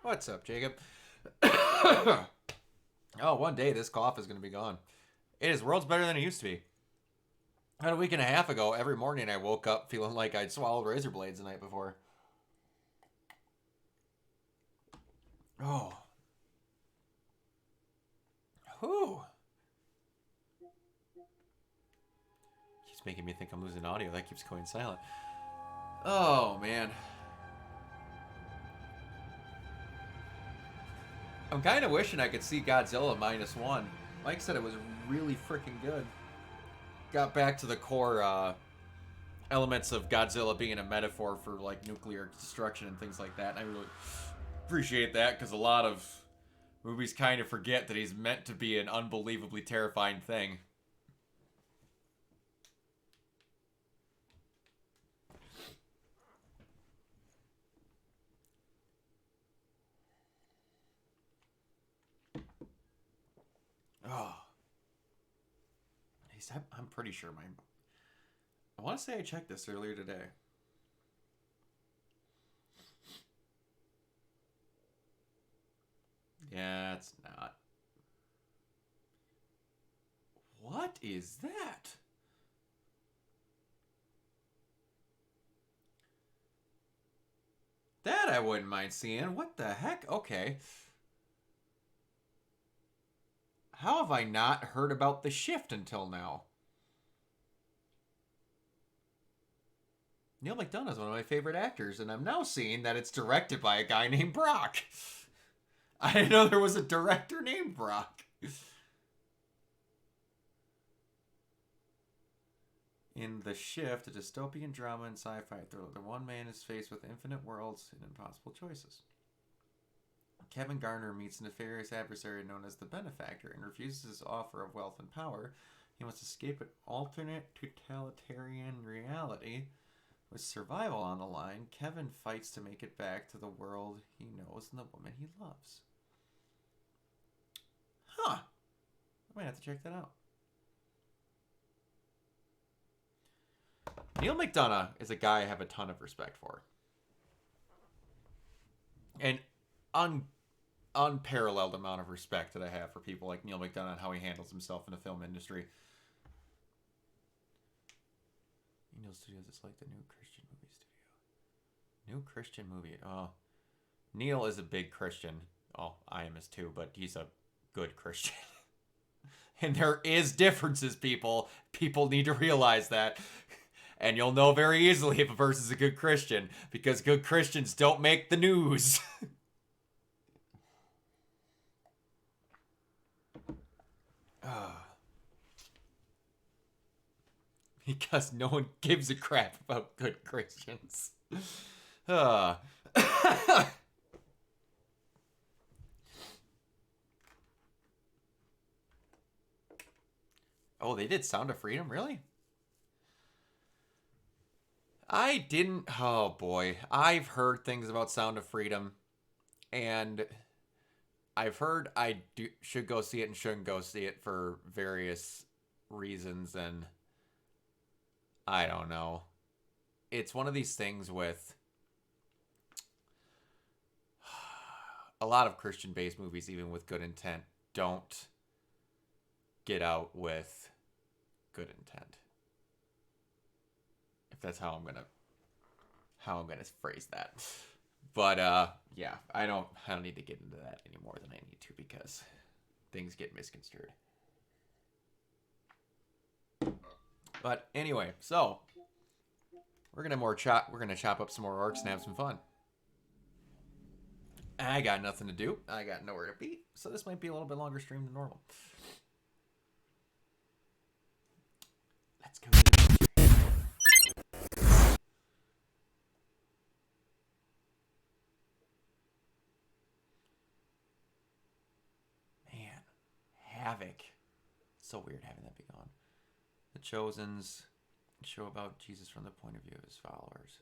What's up, Jacob? Oh, one day this cough is going to be gone. It is worlds better than it used to be. About a week and a half ago, every morning I woke up feeling like I'd swallowed razor blades the night before. Oh. Whew. Keeps making me think I'm losing audio. That keeps going silent. Oh, man. I'm kind of wishing I could see Godzilla -1. Mike said it was really freaking good. Got back to the core elements of Godzilla being a metaphor for like nuclear destruction and things like that. And I really appreciate that because a lot of movies kind of forget that he's meant to be an unbelievably terrifying thing. Oh, I'm pretty sure my. I want to say I checked this earlier today. Yeah, it's not. What is that? That I wouldn't mind seeing. What the heck? Okay. How have I not heard about The Shift until now? Neil McDonough is one of my favorite actors, and I'm now seeing that it's directed by a guy named Brock. I didn't know there was a director named Brock. In The Shift, a dystopian drama and sci-fi thriller, the one man is faced with infinite worlds and impossible choices. Kevin Garner meets a nefarious adversary known as the Benefactor and refuses his offer of wealth and power. He must escape an alternate totalitarian reality. With survival on the line, Kevin fights to make it back to the world he knows and the woman he loves. Huh. I might have to check that out. Neil McDonough is a guy I have a ton of respect for. And unparalleled amount of respect that I have for people like Neil McDonough and how he handles himself in the film industry. Neil Studios is like the new Christian movie studio. New Christian movie. Oh. Neil is a big Christian. Oh, I am as too, but he's a good Christian. And there is differences, people. People need to realize that. And you'll know very easily if a person's a good Christian, because good Christians don't make the news. Because no one gives a crap about good Christians. Oh, they did Sound of Freedom? Really? I didn't. Oh, boy. I've heard things about Sound of Freedom, and I've heard should go see it and shouldn't go see it for various reasons, and I don't know. It's one of these things with a lot of Christian-based movies, even with good intent, don't get out with good intent. If that's how I'm gonna phrase that. But yeah, I don't need to get into that any more than I need to because things get misconstrued. But anyway, so we're gonna chop up some more orcs and have some fun. I got nothing to do. I got nowhere to be, so this might be a little bit longer stream than normal. Let's go to the man. Havoc. So weird having that be gone. The Chosen's show about Jesus from the point of view of his followers.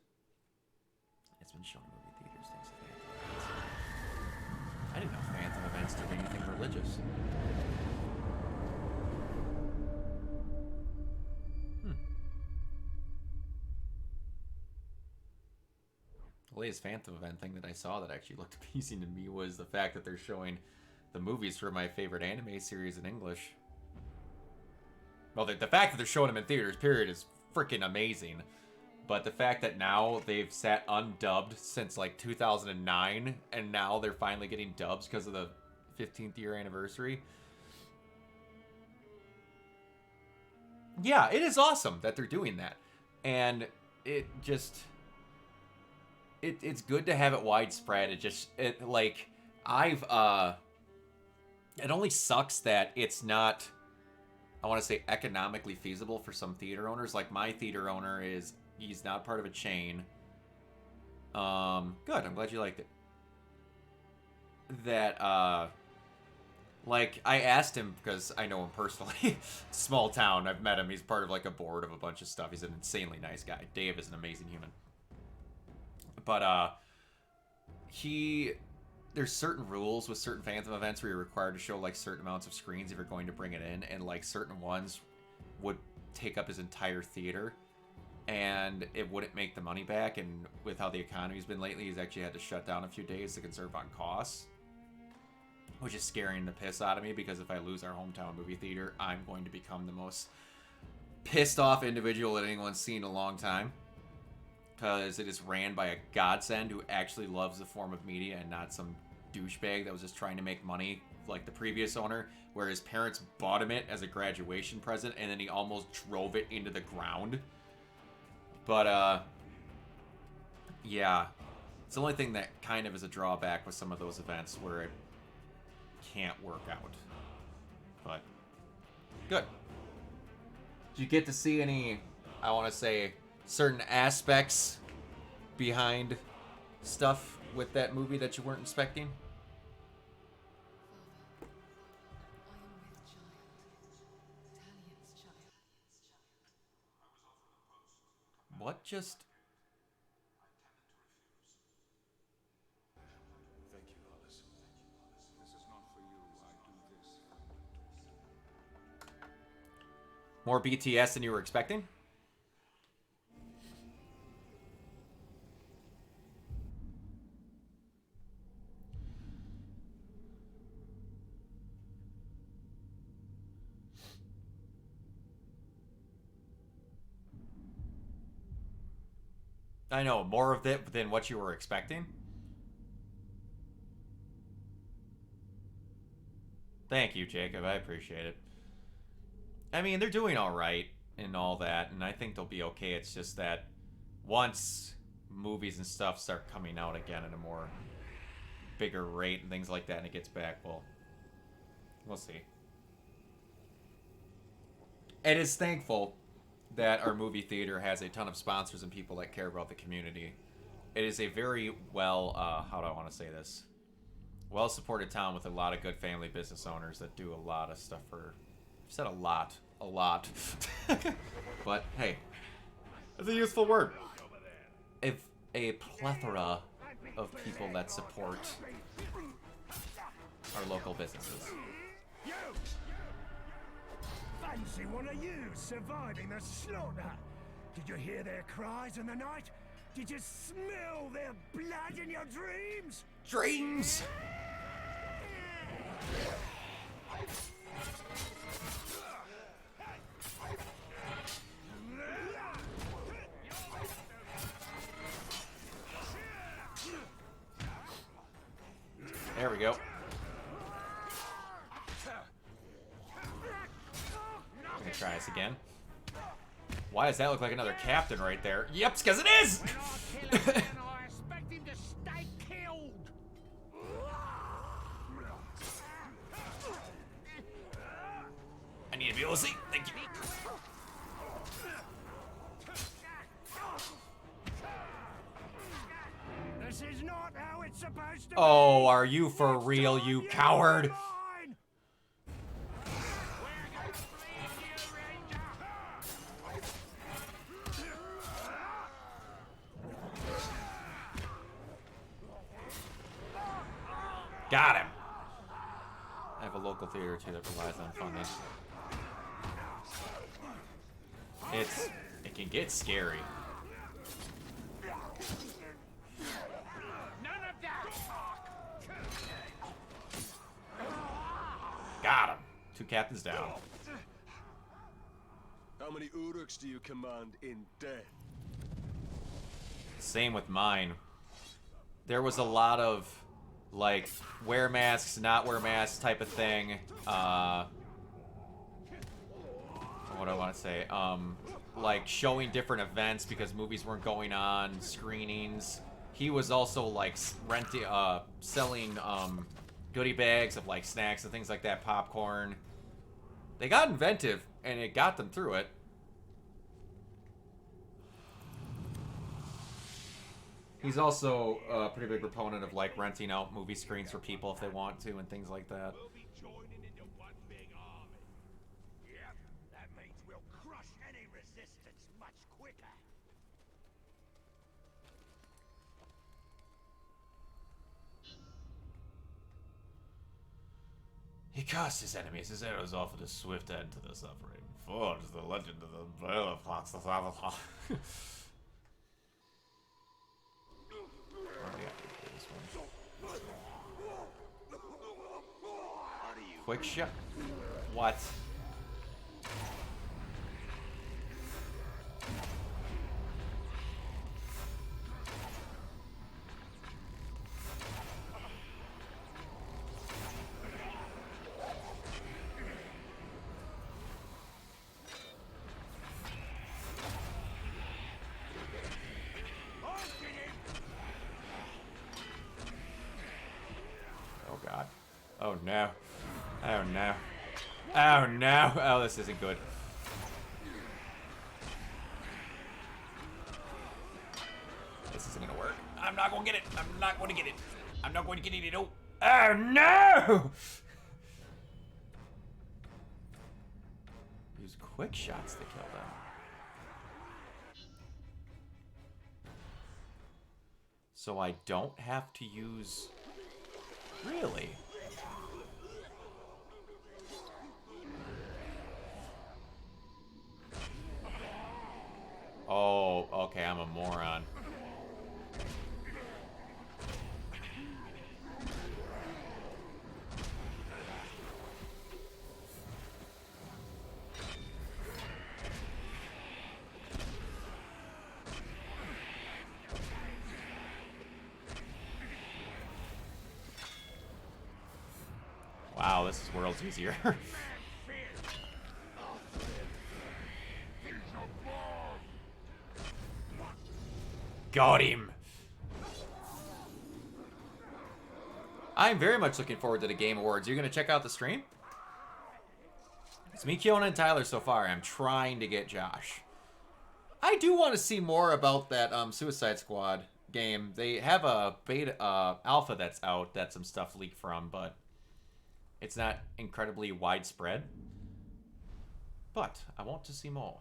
It's been shown in movie theaters thanks to the Anthem events. I didn't know Anthem events did anything religious. latest Phantom event thing that I saw that actually looked appeasing to me was the fact that they're showing the movies for my favorite anime series in English. Well, the fact that they're showing them in theaters, period, is freaking amazing. But the fact that now they've sat undubbed since like 2009, and now they're finally getting dubs because of the 15th year anniversary. Yeah, it is awesome that they're doing that. And it just... It's good to have it widespread. It only sucks that it's not, I want to say, economically feasible for some theater owners. Like, my theater owner he's not part of a chain. Good, I'm glad you liked it. That, like, I asked him, because I know him personally. Small town, I've met him. He's part of, like, a board of a bunch of stuff. He's an insanely nice guy. Dave is an amazing human. But, there's certain rules with certain Phantom events where you're required to show, like, certain amounts of screens if you're going to bring it in, and, like, certain ones would take up his entire theater, and it wouldn't make the money back, and with how the economy's been lately, he's actually had to shut down a few days to conserve on costs, which is scaring the piss out of me, because if I lose our hometown movie theater, I'm going to become the most pissed off individual that anyone's seen in a long time. Because it is ran by a godsend who actually loves the form of media and not some douchebag that was just trying to make money like the previous owner, where his parents bought him it as a graduation present and then he almost drove it into the ground. But, yeah. It's the only thing that kind of is a drawback with some of those events where it can't work out. But, good. Did you get to see any, I want to say, certain aspects behind stuff with that movie that you weren't expecting? What just... Thank you, Alice. This is not for you. I do this. More BTS than you were expecting? I know, more of it than what you were expecting. Thank you, Jacob. I appreciate it. I mean, they're doing all right and all that, and I think they'll be okay. It's just that once movies and stuff start coming out again at a more bigger rate and things like that, and it gets back, well, we'll see. It is thankful that our movie theater has a ton of sponsors and people that care about the community. It is a very well, how do I want to say this? Well-supported town with a lot of good family business owners that do a lot of stuff for... I've said a lot. But, hey, it's a useful word. If a plethora of people that support our local businesses. Fancy one of you surviving the slaughter? Did you hear their cries in the night? Did you smell their blood in your dreams? Dreams! There we go. I'm gonna try this again. Why does that look like another captain right there? Yep, it's because it is! I expect him to stay killed. I need to be able to see. Thank you. This is not how it's supposed to Oh, are you for real, you coward? be. Got him. I have a local theater too that relies on funding. It can get scary. captain's down. How many Uruks do you command in death? Same with mine. There was a lot of, like, wear masks, not wear masks type of thing. What do I want to say? Like, showing different events because movies weren't going on, screenings. He was also, like, selling, goodie bags of, like, snacks and things like that, popcorn. They got inventive, and it got them through it. He's also a pretty big proponent of, like, renting out movie screens for people if they want to and things like that. We'll be joining into one big army. Yep, that means we'll crush any resistance much quicker. He cursed his enemies. His arrows offered a swift end to their suffering. Forged the legend of the Veil of Fox. Quick shot. What? Oh god. Oh no. Oh no. Oh no. Oh, this isn't good. This isn't gonna work. I'm not gonna get it. I'm not going to get it. I'm not going to get it. Oh. Oh no! Use quick shots to kill them. So I don't have to use... Really? Oh, okay, I'm a moron. Wow, this is worlds easier. Got him. I'm very much looking forward to the Game Awards. You're going to check out the stream? It's me, Keona, and Tyler so far. I'm trying to get Josh. I do want to see more about that Suicide Squad game. They have a beta alpha that's out that some stuff leaked from, but it's not incredibly widespread. But I want to see more.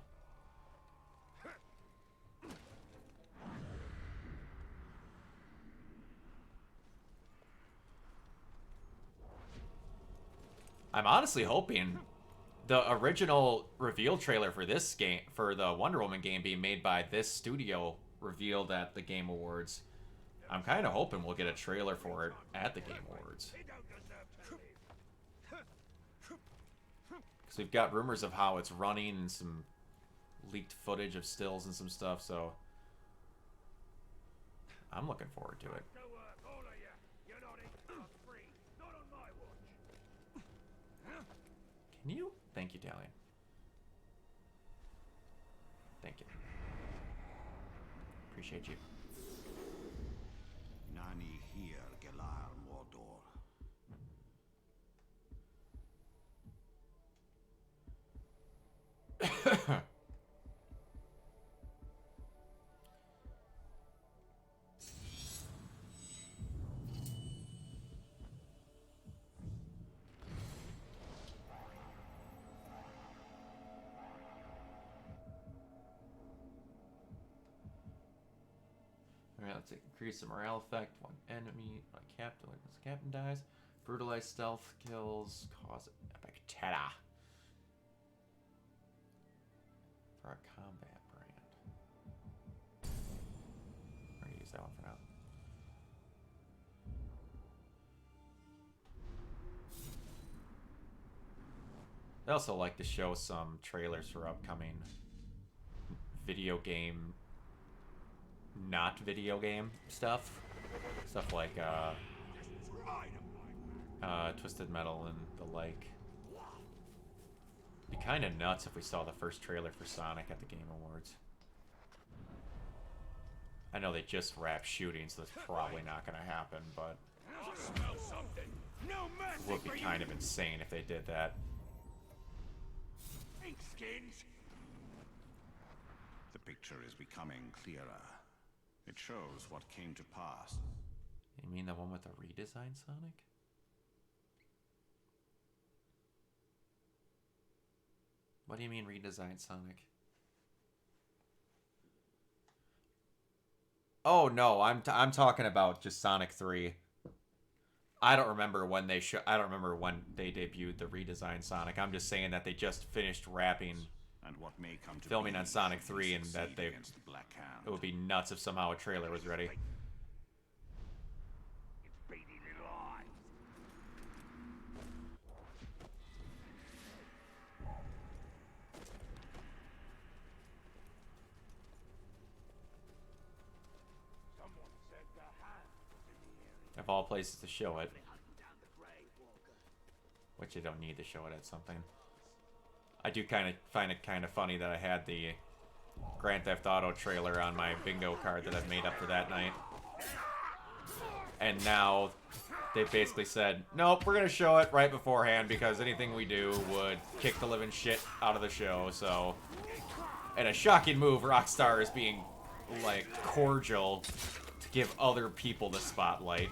I'm honestly hoping the original reveal trailer for this game, for the Wonder Woman game being made by this studio, revealed at the Game Awards. I'm kind of hoping we'll get a trailer for it at the Game Awards. Because we've got rumors of how it's running and some leaked footage of stills and some stuff, so I'm looking forward to it. Can you? Thank you, Dalian. Thank you. Appreciate you. Nani here, Galar Mordor. Alright, let's increase the morale effect. One enemy, one captain, when the captain dies. Brutalize stealth kills, cause epic terror. For our combat brand. We're gonna use that one for now. I also like to show some trailers for upcoming video game, not video game stuff. Stuff like Twisted Metal and the like. It'd be kind of nuts if we saw the first trailer for Sonic at the Game Awards. I know they just wrapped shooting, so that's probably not going to happen, but it would be kind of insane if they did that. The picture is becoming clearer. It shows what came to pass. You mean the one with the redesigned Sonic? What do you mean redesigned Sonic? Oh no, I'm talking about just Sonic 3. I don't remember when they debuted the redesigned Sonic. I'm just saying that they just finished wrapping And what may come to filming be on Sonic if 3 and succeed that they against the Black Hand. it would be nuts if somehow a trailer was ready. Of all places to show it. Which you don't need to show it at something. I do kind of find it kind of funny that I had the Grand Theft Auto trailer on my bingo card that I've made up for that night. And now they've basically said, nope, we're going to show it right beforehand because anything we do would kick the living shit out of the show, so... And a shocking move, Rockstar is being, like, cordial to give other people the spotlight.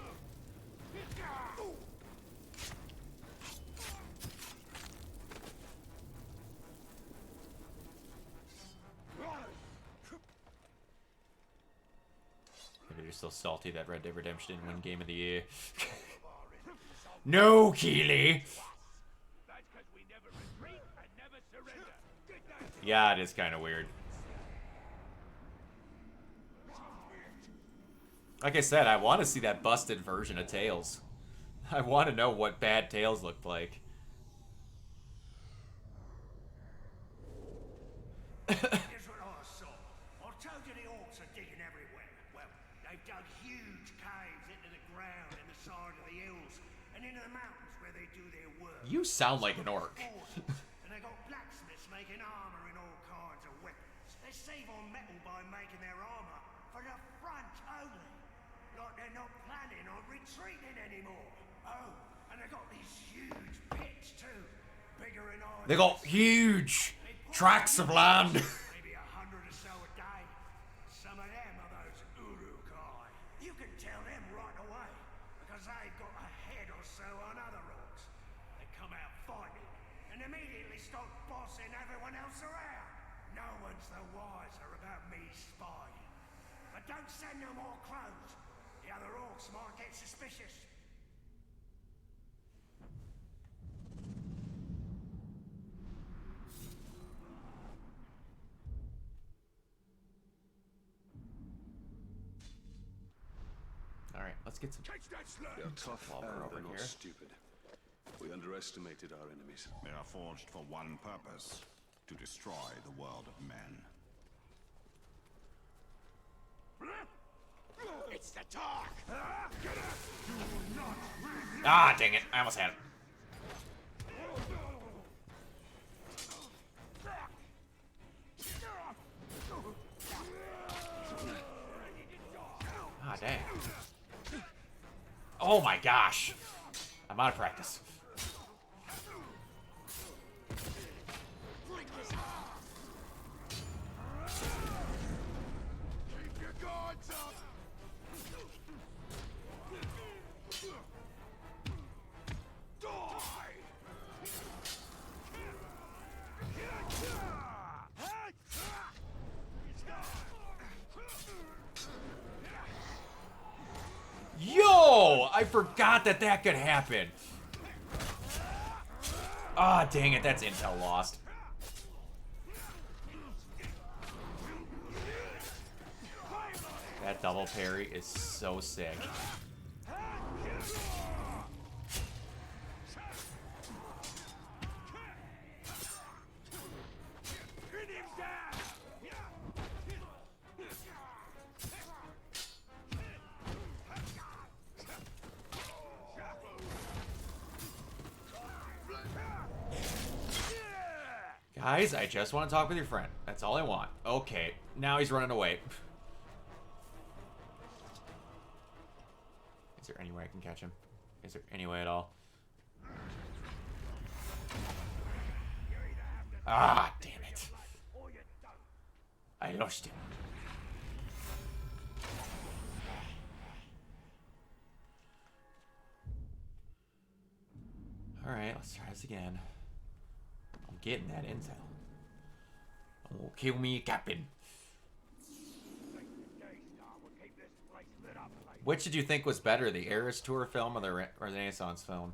Maybe you're still salty that Red Dead Redemption didn't win Game of the Year. No, Keeley! Yeah, it is kind of weird. Like I said, I want to see that busted version of Tails. I want to know what bad Tails looked like. Here's what I saw. I told you the orcs are digging everywhere. Well, they've dug huge caves into the ground in the side of the hills and into the mountains where they do their work. You sound like an orc. And they got blacksmiths making armor and all kinds of weapons. They save on metal by making their armor for the front only. Like they're not planning on retreating anymore. Oh, and they got these huge pits too. Bigger than I. They got huge tracts of land. Maybe 100 or so a day. Some of them are those Urukai. You can tell them right away because they've got a head or so on other orcs. They come out fighting and immediately start bossing everyone else around. No one's the wiser about me spying. But don't send no more crows. The other orcs might get suspicious. Alright, let's get some... They are tough While we're and over they're not here. stupid. We underestimated our enemies. They are forged for one purpose: to destroy the world of men. It's the talk! Ah, dang it. I almost had it. Ah, dang. Oh my gosh. I'm out of practice. Keep your guards up! Yo! I forgot that that could happen. Ah, dang it. That's intel lost. That double parry is so sick. Guys, I just want to talk with your friend. That's all I want. Okay, now he's running away. Is there any way I can catch him? Is there any way at all? Ah, damn it. I lost him. Alright, let's try this again. I'm getting that intel. Oh, kill me, Captain. Which did you think was better, the Eras Tour film or the Renaissance film?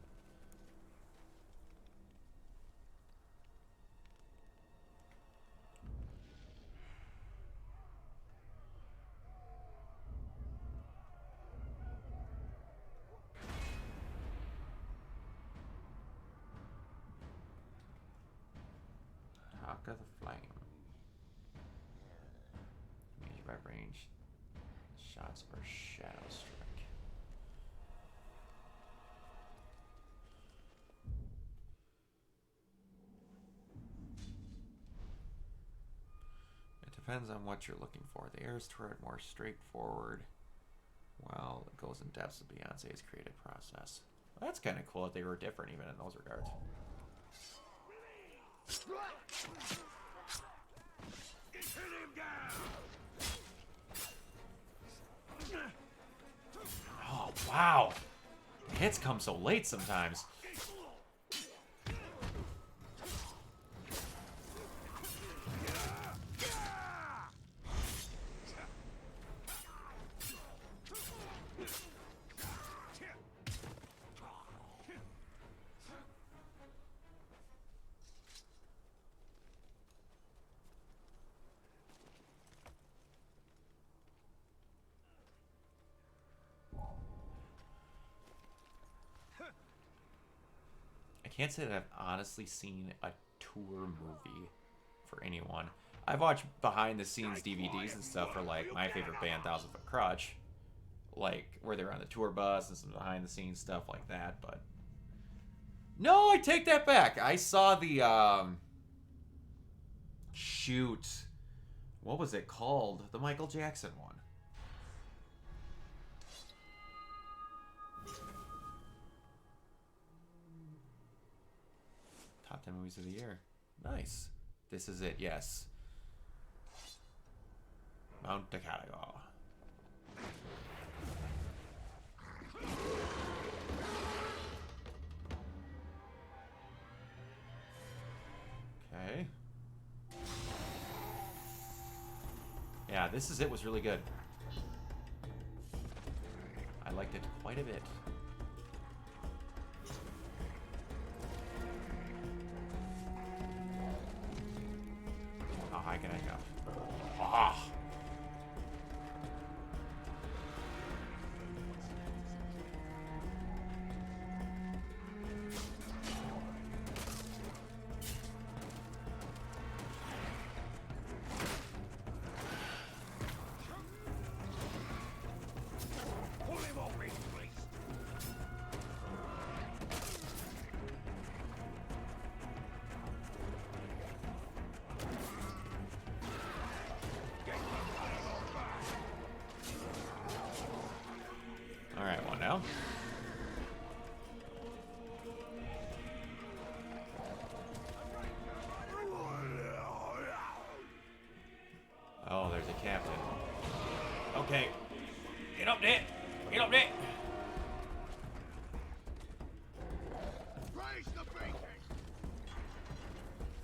Hawk of the Flame. Range by range. Shots or shadow strike. It depends on what you're looking for. The Eras Tour are more straightforward, while it goes in depth of Beyonce's creative process. Well, that's kind of cool that they were different even in those regards. Oh, wow. The hits come so late sometimes. I can't say that I've honestly seen a tour movie for anyone. I've watched behind the scenes DVDs and stuff for like my favorite band, Thousand Foot Crutch, like where they're on the tour bus and some behind the scenes stuff like that. But no, I take that back. I saw the shoot, what was it called? The Michael Jackson one. Top 10 movies of the year. Nice. This is it, yes. Mount Decalago. Okay. Yeah, This Is It was really good. I liked it quite a bit. How high can I go? Ah! Alright, one now. Oh, there's a captain. Okay. Get up there! Get up there!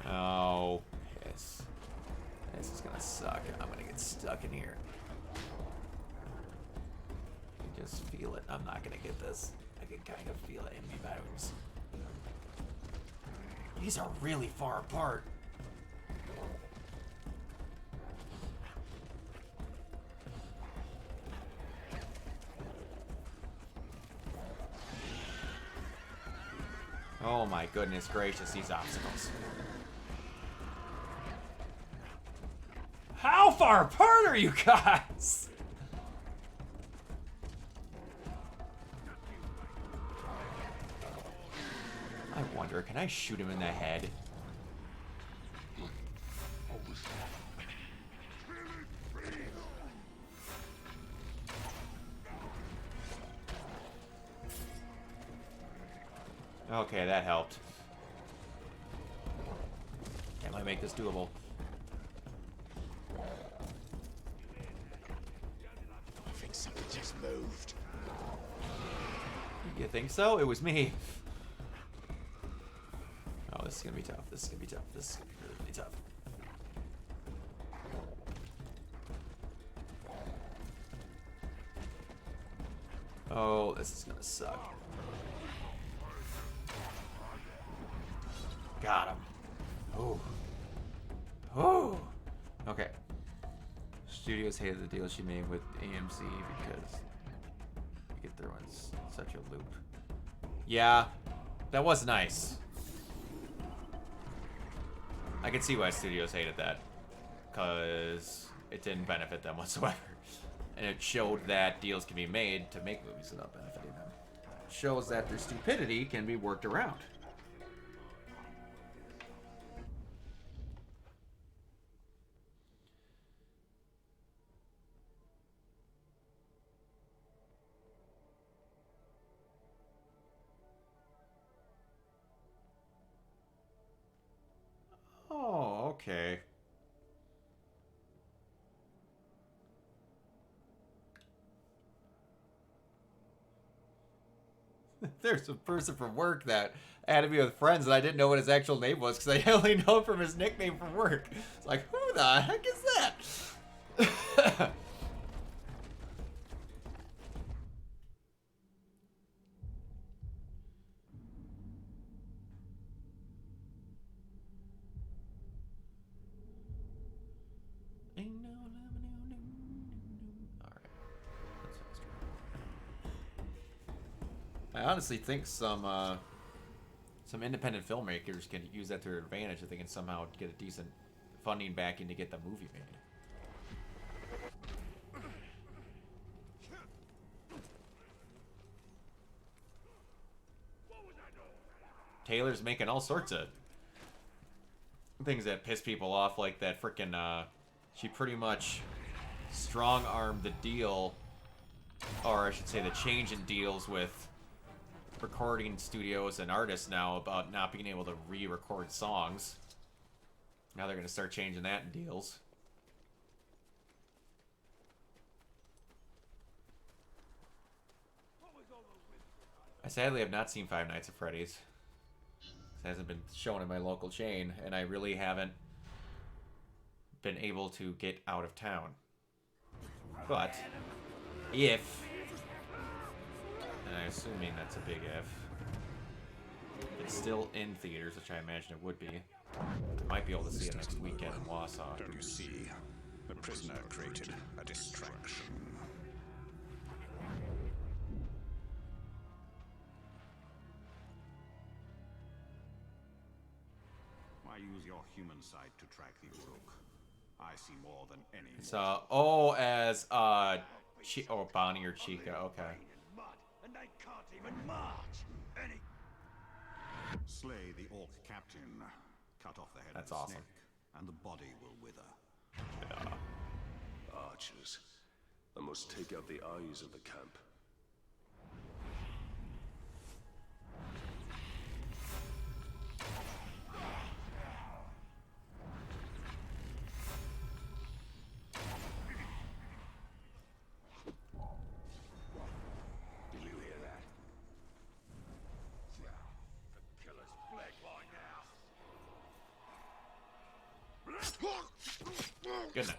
Oh, piss. This is gonna suck. I'm gonna get stuck in here. I just feel it. I'm not gonna get this. I can kind of feel it in my bones. These are really far apart. Oh my goodness gracious, these obstacles. How far apart are you guys? I wonder, can I shoot him in the head? Okay, that helped. That might make this doable. I think something just moved. You think so? It was me. Oh, this is gonna be tough. This is gonna be tough. This is gonna be really, really tough. Oh, this is gonna suck. Got him. Oh. Oh. Okay. Studios hated the deal she made with AMC because you get thrown in such a loop. Yeah, that was nice. I can see why studios hated that, because it didn't benefit them whatsoever. And it showed that deals can be made to make movies without benefiting them. It shows that their stupidity can be worked around. Oh, okay. There's a person from work that added me with friends and I didn't know what his actual name was because I only know him from his nickname from work. It's like, who the heck is that? I honestly think some independent filmmakers can use that to their advantage if they can somehow get a decent funding backing to get the movie made. Taylor's making all sorts of things that piss people off, like that frickin' she pretty much strong-armed the deal, or I should say the change in deals with recording studios and artists now about not being able to re-record songs. Now they're going to start changing that in deals. I sadly have not seen Five Nights at Freddy's. It hasn't been shown in my local chain, and I really haven't been able to get out of town. But if, and I'm assuming that's a big if, it's still in theaters, which I imagine it would be, I might be able to see it next weekend in Wausau. Don't you see? The prisoner created a distraction. Why use your human sight to track the Uruk? I see more than any. It's as Bonnie or Chica. Okay. And they can't even march. Slay the orc captain. Cut off the head That's of the awesome. snake, and the body will wither. Archers. I must take out the eyes of the camp. Did you hear that? The killer's flag line now. Good night.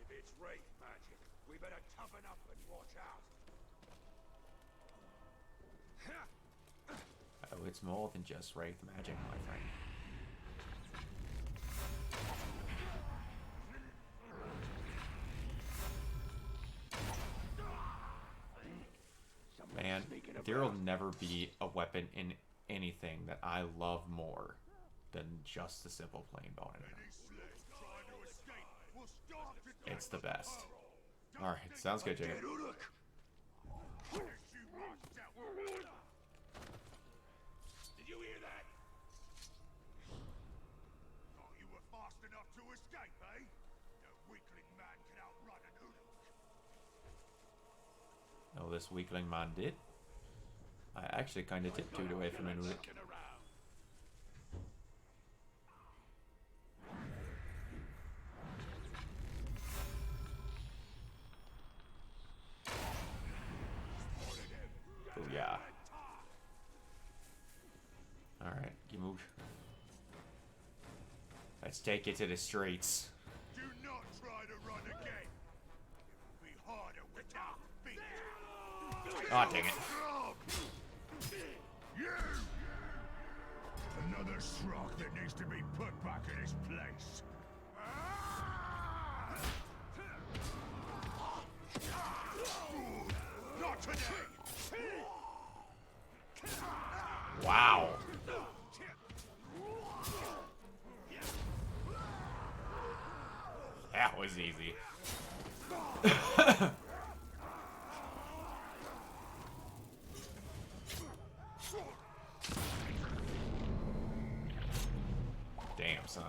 If it's wraith magic, we better toughen up and watch out. Oh, it's more than just Wraith magic, my friend. Man, there will never be a weapon in anything that I love more than just the simple plain bow and arrow. It's the best. Alright, sounds good, Jacob. Did you hear that? No, this weakling man did. I actually kind of tiptoed away from him. Oh yeah. Alright, you move. Let's take it to the streets. Do not try to run again. It will be harder without feet. Oh, dang it. You! Another Shrock that needs to be put back in his place. Not today! Wow. That was easy. Damn, son.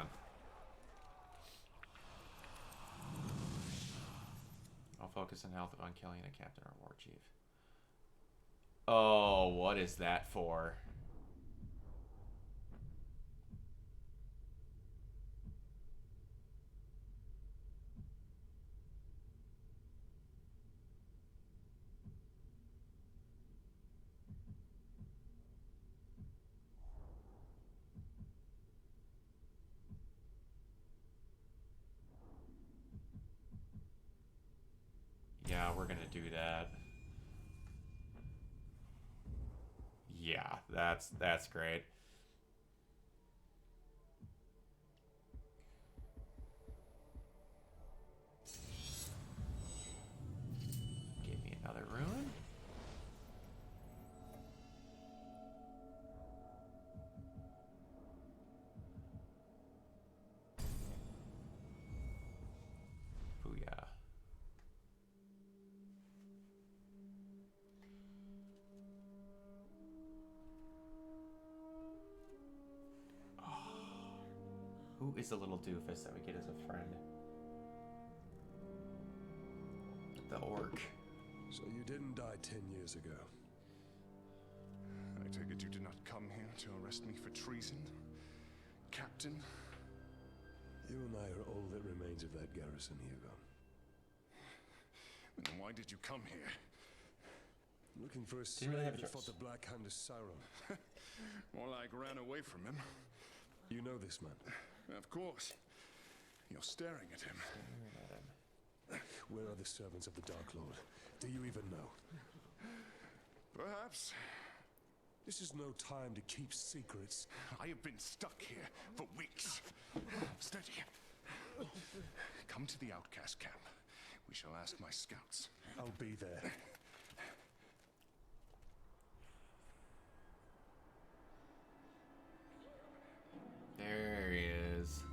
I'll focus on health on killing a captain or war chief. Oh, what is that for? Yeah, we're gonna do that. Yeah, that's great. Give me another rune. Booyah. Who is the little doofus that we get as a friend? The orc. So you didn't die 10 years ago. I take it you did not come here to arrest me for treason, Captain? You and I are all that remains of that garrison, Hugo. Then why did you come here? Looking for a Didn't slave really have a that choice. fought the Black Hand of Sauron. More like ran away from him. You know this man. Of course. You're staring at him. Where are the servants of the Dark Lord? Do you even know? Perhaps. This is no time to keep secrets. I have been stuck here for weeks. Steady. Come to the outcast camp. We shall ask my scouts. I'll be there. There he is.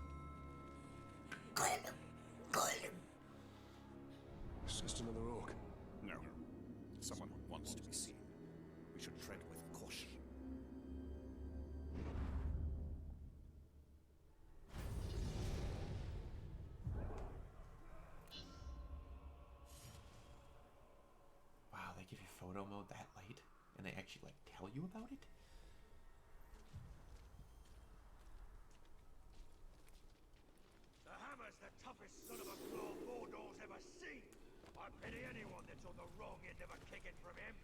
It's just another orc. No. Someone wants to be seen. We should tread with caution. Wow, they give you photo mode that late? And they actually, like, tell you about it? The hammer's the toughest son of a claw Mordor's ever seen. I pity anyone that's on the wrong end of a kicking from him.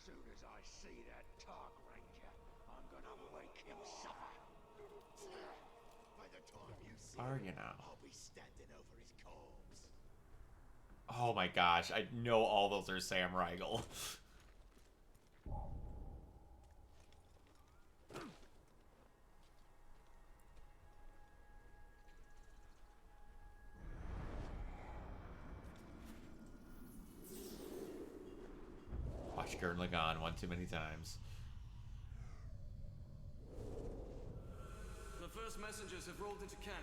Soon as I see that Targ Ranger, I'm gonna make him suffer. By the time you see Are him, you now? I'll be standing over his corpse. Oh my gosh, I know all those are Sam Riegel. Watch Gurren Lagann one too many times. The first messengers have rolled into camp.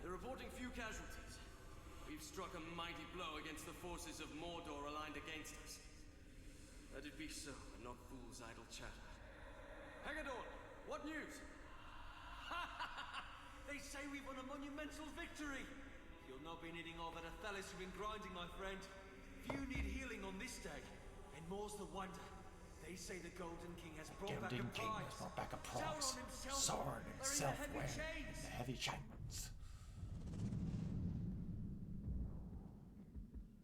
They're reporting few casualties. We've struck a mighty blow against the forces of Mordor aligned against us. Let it be so, and not fools' idle chatter. Haggadorn, what news? They say we've won a monumental victory! You'll not be needing all that Athelis you've been grinding, my friend. Few need healing on this day, and more's the wonder. They say the Golden King has brought back a prize. Sauron himself, Sauron himself wearing the heavy chains. the heavy chains.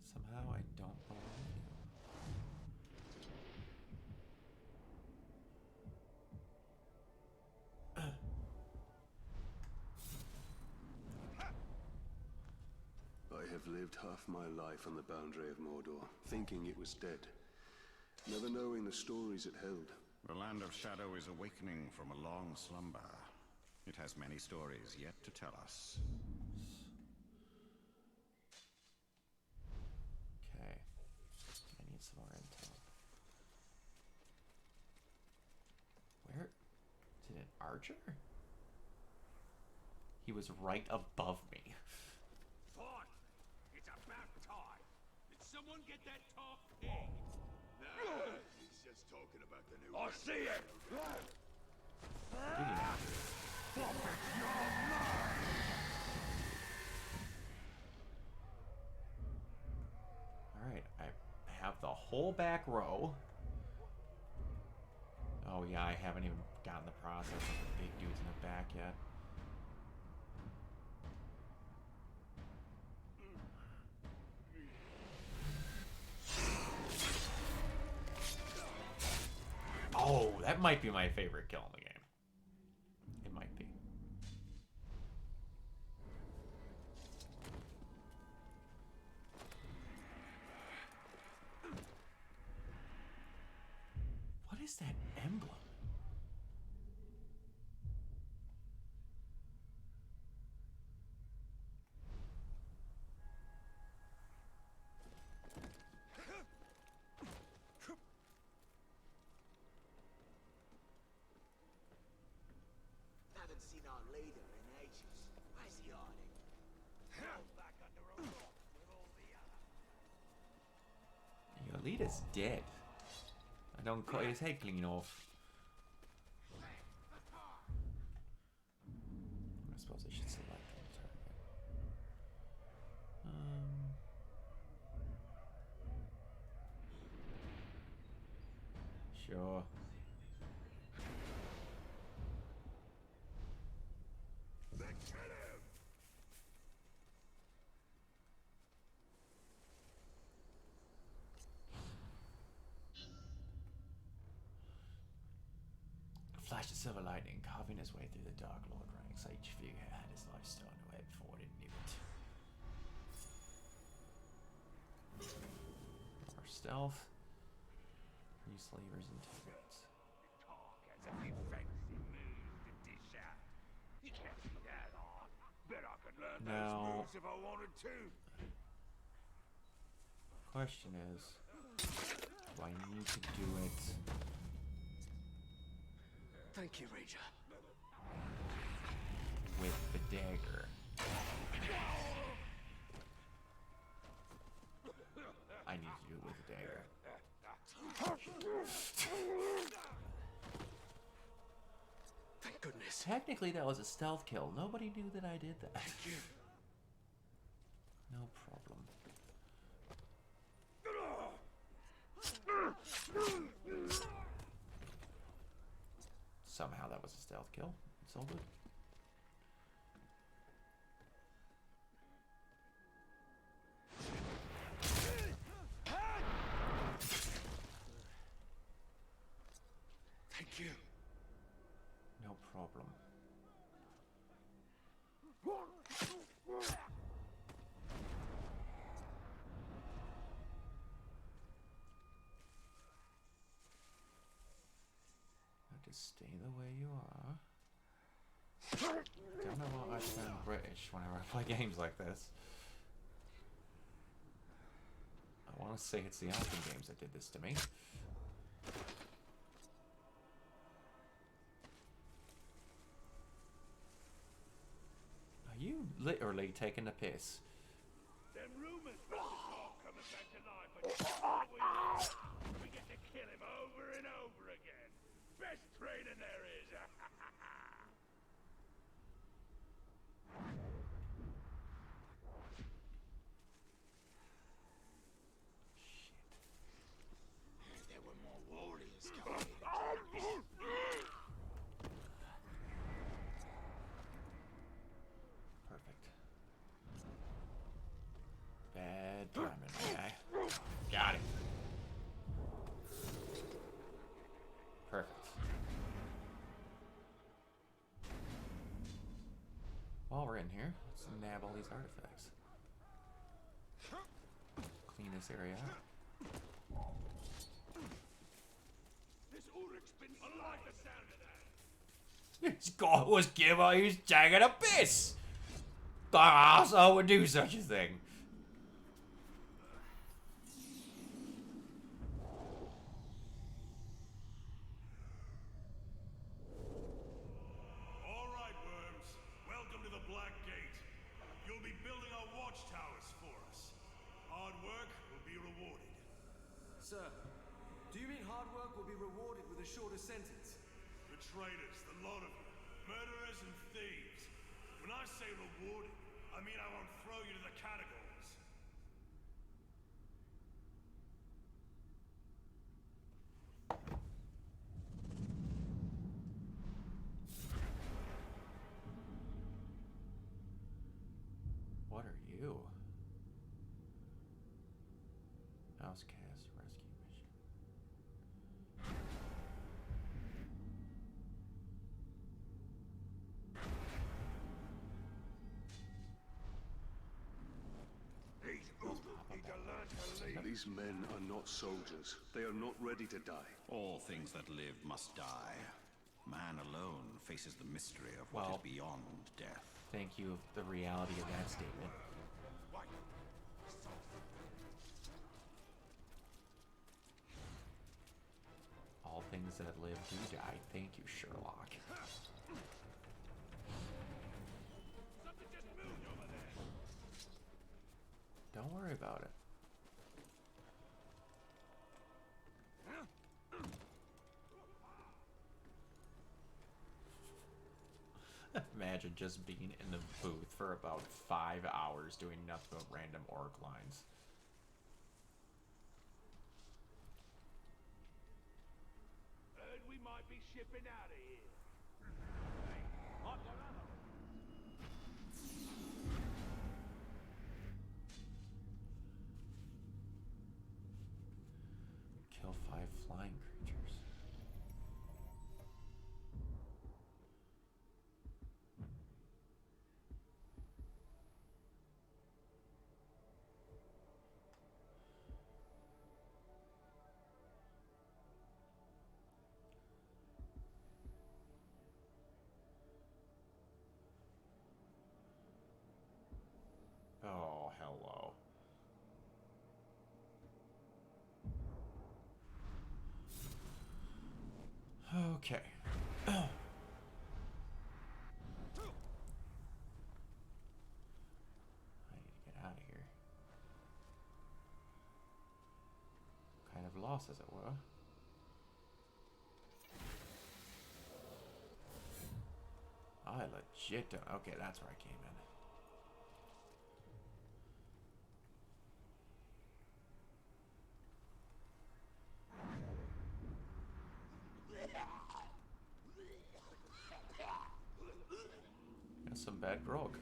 Somehow I don't believe you. I have lived half my life on the boundary of Mordor, thinking it was dead, never knowing the stories it held. The Land of Shadow is awakening from a long slumber. It has many stories yet to tell us. Okay. I need some more intel. Where? Is it an archer? He was right above me. Fine. It's about time. Did someone get that top pig? No, he's just talking about the new... I see it! Alright, I have the whole back row. Oh yeah, I haven't even gotten the process of the big dudes in the back yet. Oh, that might be my favorite kill in the game. It might be. What is that emblem? Haven't seen our leader in ages. Where's he hiding? Back under a rock with all the others. Your leader's dead. I don't cut his head clean off. I suppose I should select the target. Sure. A flash of silver lightning carving his way through the Dark Lord ranks. Each figure had his life stolen away before it knew it. More stealth. Use levers and turrets. Talk as a big fancy move to dish out. You can't be that hard. Bet I could learn Now- those moves if I wanted to. Question is, do I need to do it Thank you, Ranger. with the dagger? I need to do it with the dagger. Thank goodness. Technically, that was a stealth kill. Nobody knew that I did that. No problem. Somehow that was a stealth kill. It's all good. Thank you. No problem. Now just stay the way you are. Don't know why I sound British whenever I play games like this. I want to say it's the Alpine games that did this to me. Are you literally taking a piss? Then coming back to life, but what we know, we get to kill him over and over again. Best training there is. There were more warriors coming. Perfect. Bad timing, my guy. Got it. Perfect. While we're in here, let's nab all these artifacts. Clean this area out. This Ulrich's been I like the sound of that. This guy was given his jagged abyss! The arsehole would do such a thing. All right, worms. Welcome to the Black Gate. You'll be building our watchtowers for us. Hard work will be rewarded. Sir, do you mean hard work will be rewarded with a shorter sentence? The traitors, the lot of you, murderers and thieves. When I say rewarded, I mean I won't throw you to the catacombs. What are you? Outcast rescue mission. These men are not soldiers. They are not ready to die. All things that live must die. Man alone faces the mystery of what Well, is beyond death. Thank you, the reality of that statement. All things that live do die. Thank you, Sherlock. Something just moved over there. Don't worry about it. Imagine just being in the booth for about 5 hours doing nothing but random orc lines. Heard we might be shipping out of here. Hey, I've got other. Kill 5 flying creatures. Oh, hello. Okay. I need to get out of here. Kind of lost, as it were. I legit don't. Okay, that's where I came in. Got some bad grog.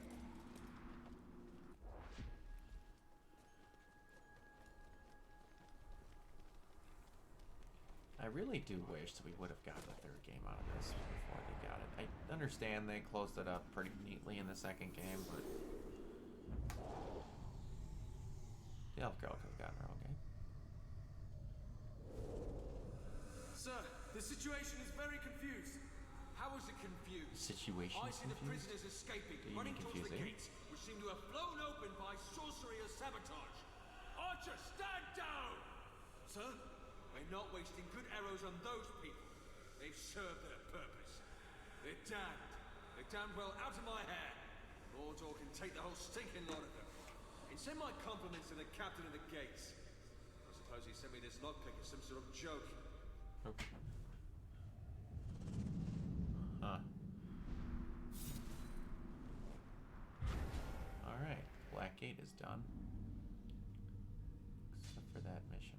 I really do wish that we would have gotten a third game out of this before they got it. I understand they closed it up pretty neatly in the second game, but the Elf Girl could have gotten her own game. Sir, the situation is very confused. How is it confused? Situation I is see the confused? prisoners escaping, Do you running mean towards the confusing? gates, which seem to have flown open by sorcery or sabotage. Archer, stand down! Sir, we're not wasting good arrows on those people. They've served their purpose. They're damned. They're damned well out of my hair. Mordor can take the whole stinking lot of them. send my compliments to the captain of the gates. I suppose he sent me this lockpick as some sort of joke. Okay. Huh. Alright, Black Gate is done. Except for that mission.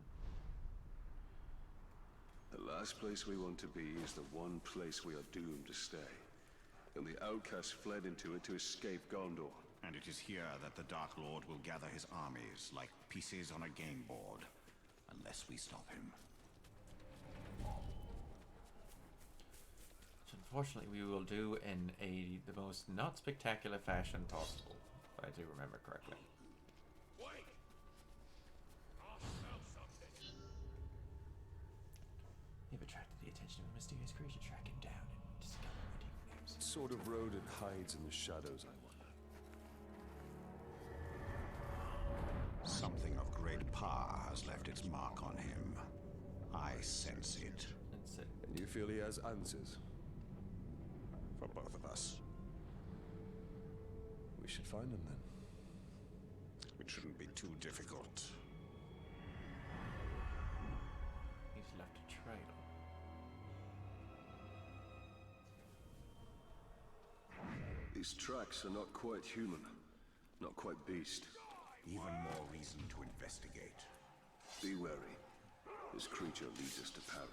The last place we want to be is the one place we are doomed to stay. And the outcasts fled into it to escape Gondor. And it is here that the Dark Lord will gather his armies like pieces on a game board. Unless we stop him. Which unfortunately we will do in the most not spectacular fashion possible, if I do remember correctly. Wait! I'll smell something. You've attracted the attention of a mysterious creature. Track him down and discover what he knows. What sort of rodent hides in the shadows, I wonder? Something of great power has left its mark on him. I sense it. That's it. And you feel he has answers? For both of us. We should find him then. It shouldn't be too difficult. He's left a trail. These tracks are not quite human. Not quite beast. Even more reason to investigate. Be wary. This creature leads us to peril.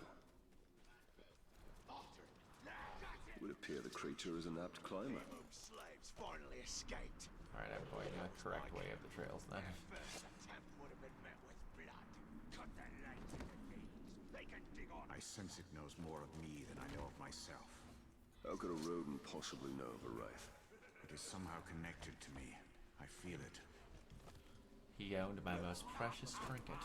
It would appear the creature is an apt climber. Slaves finally escaped. Alright, I'm going the correct way of the trails then. First attempt would have been met with blood. Cut their legs into knees. They can dig on. I sense it knows more of me than I know of myself. How could a rodent possibly know of a wraith? It is somehow connected to me. I feel it. He owned my most precious trinket.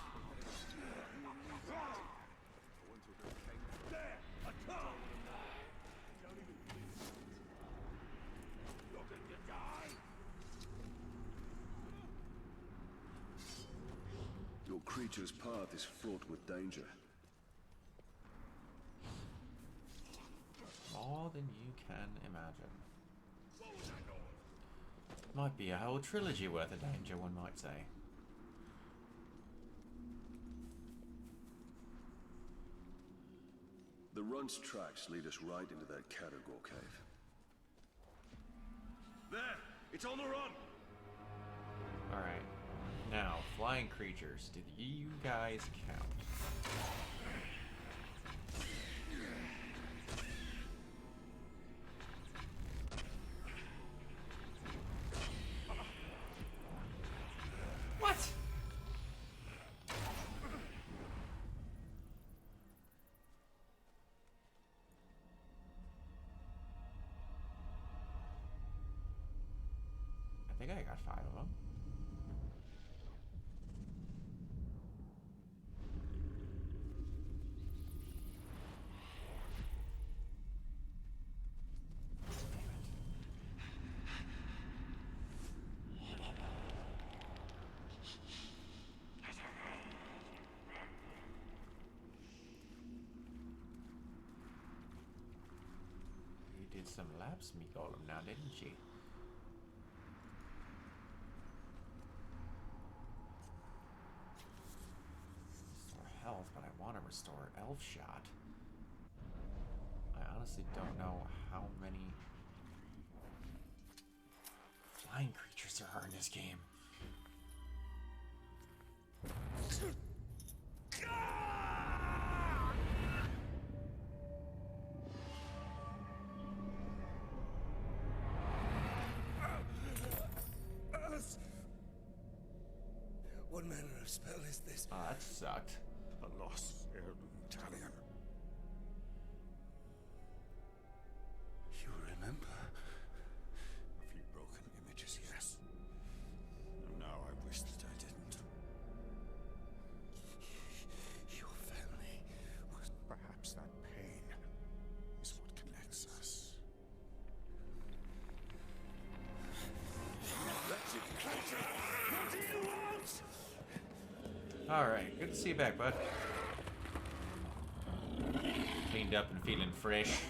Your creature's path is fraught with danger. More than you can imagine. Might be a whole trilogy worth of danger, one might say. The runt's tracks lead us right into that Catergor cave. There! It's on the run! Alright. Now, flying creatures. Did you guys count? What? I think I got 5 of them. You did some laps, me golem, now didn't you? Restore health, but I want to restore elf shot. I honestly don't know how many flying creatures there are in this game. What manner of spell is this? That sucked. A lost Italian. You remember? A few broken images, yes. And now I wish that I didn't. Your family was... Perhaps that pain is what connects us. Alright, good to see you back, bud. Cleaned up and feeling fresh.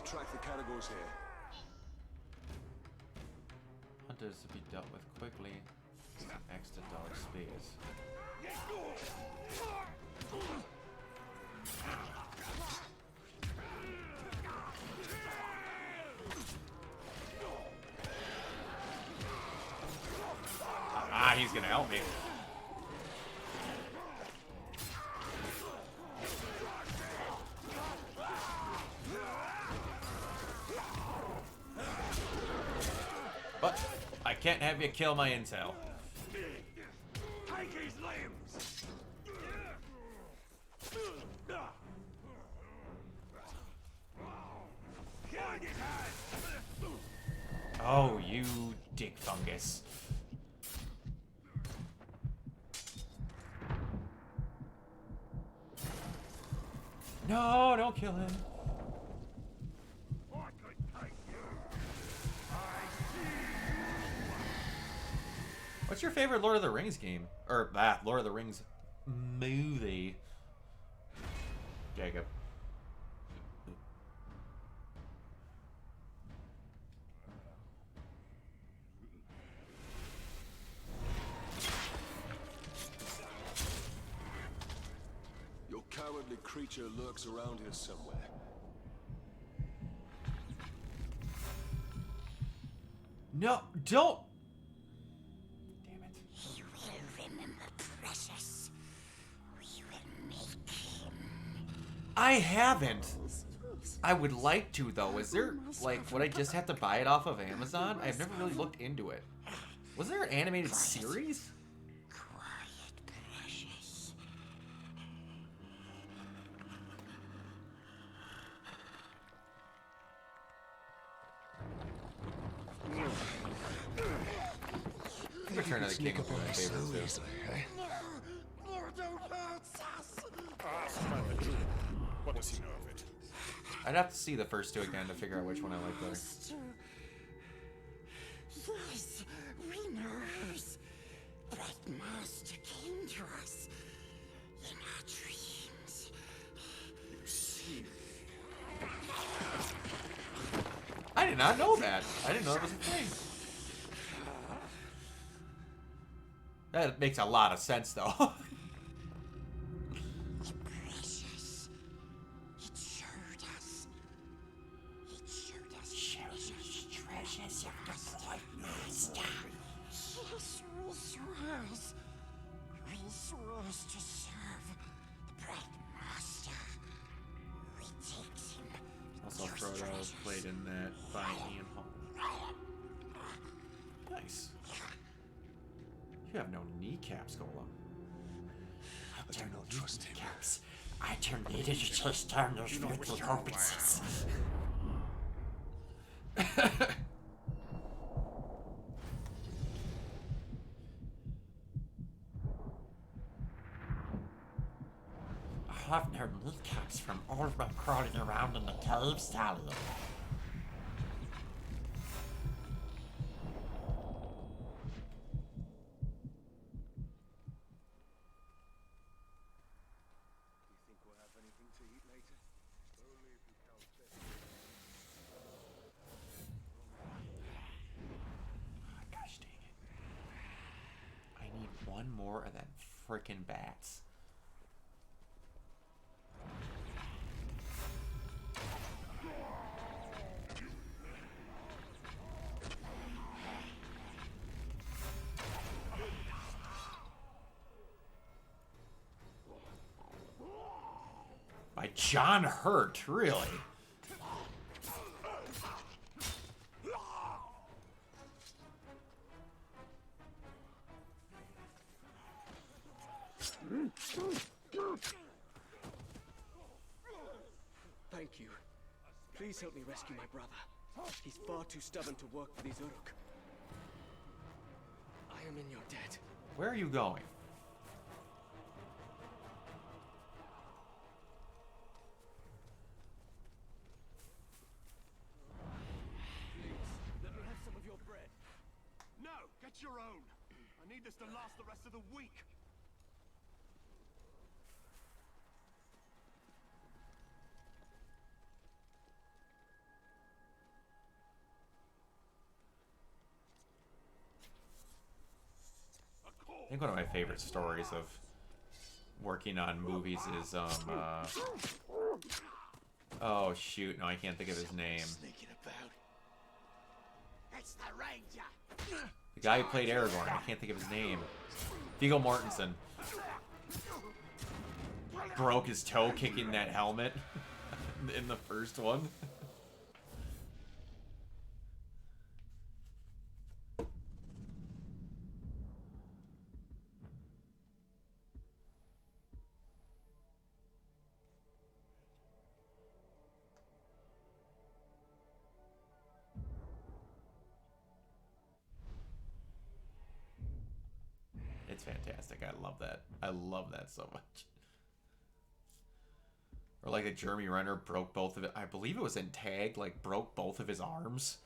track the categories here. Hunters to be dealt with quickly. Next to dog spears. Ah, he's gonna help me. But I can't have you kill my intel. Take his limbs! Oh, you dick fungus. No, don't kill him. I could take you. What's your favorite Lord of the Rings game? Or that Lord of the Rings movie? Jacob. Your cowardly creature lurks around here somewhere. No, don't. Damn it. He will remember Precious. We will make him. I haven't. I would like to though. Is there like would I just have to buy it off of Amazon? I've never really looked into it. Was there an animated series? Quiet, Precious. Return of the King is one of my favorites too. What does he know of it? I'd have to see the first two again to figure out which one I like better. Yes, we knows. That master came to us in our dreams. I did not know that. I didn't know that was a thing. That makes a lot of sense though. Precious. It showed us. It showed us treasures of the Bright Master. Yes, we swears. We swears to serve the Bright Master. We takes him. Also, Frodo played in that by Ian Holm. Nice. You have no kneecaps, Golem. I do not trust him. Caps. I turned needed to chase down those filthy hobbitses. I have no kneecaps from all of my crawling around in the caves, Talia. Think we'll have anything to eat later? Only if we count Gosh dang it. I need one more of that frickin' bats. By John Hurt, really? Thank you. Please help me rescue my brother. He's far too stubborn to work for these Uruk. I am in your debt. Where are you going? Let me have some of your bread. No, get your own. I need this to last the rest of the week. I think one of my favorite stories of working on movies is oh shoot, no, I can't think of his name. Sneaking about. It's the Ranger. The guy who played Aragorn, I can't think of his name. Viggo Mortensen. Broke his toe kicking that helmet in the first one. It's fantastic. I love that. I love that so much. Or like a Jeremy Renner broke both of it. I believe it was in Tag, like broke both of his arms.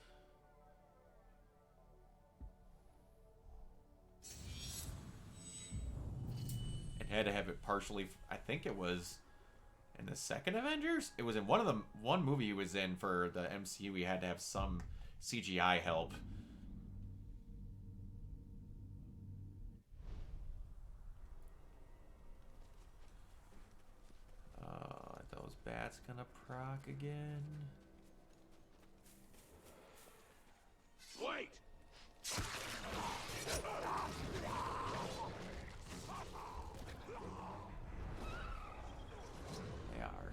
And had to have it partially. I think it was in the second Avengers. It was in one of the one movie he was in for the MCU. We had to have some CGI help. Those bats gonna proc again? Wait! They are.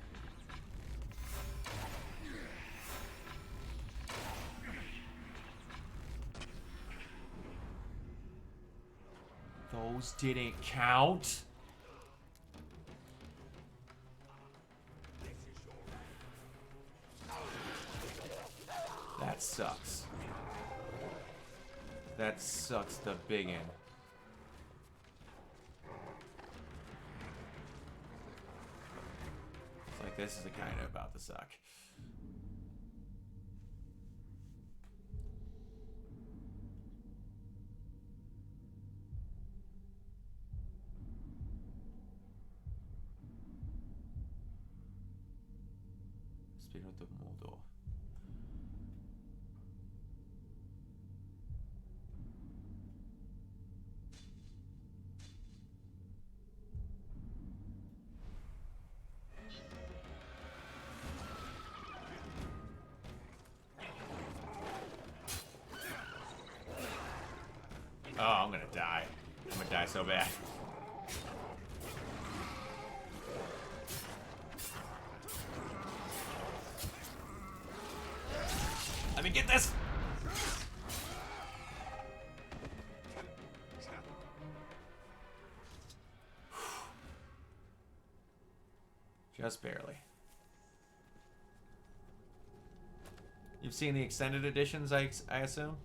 Those didn't count. That sucks. That sucks the big end. It's like this is the kind of about to suck. Spirit of Mordor. Oh, I'm gonna die. I'm gonna die so bad. Let me get this! Just barely. You've seen the extended editions, I assume?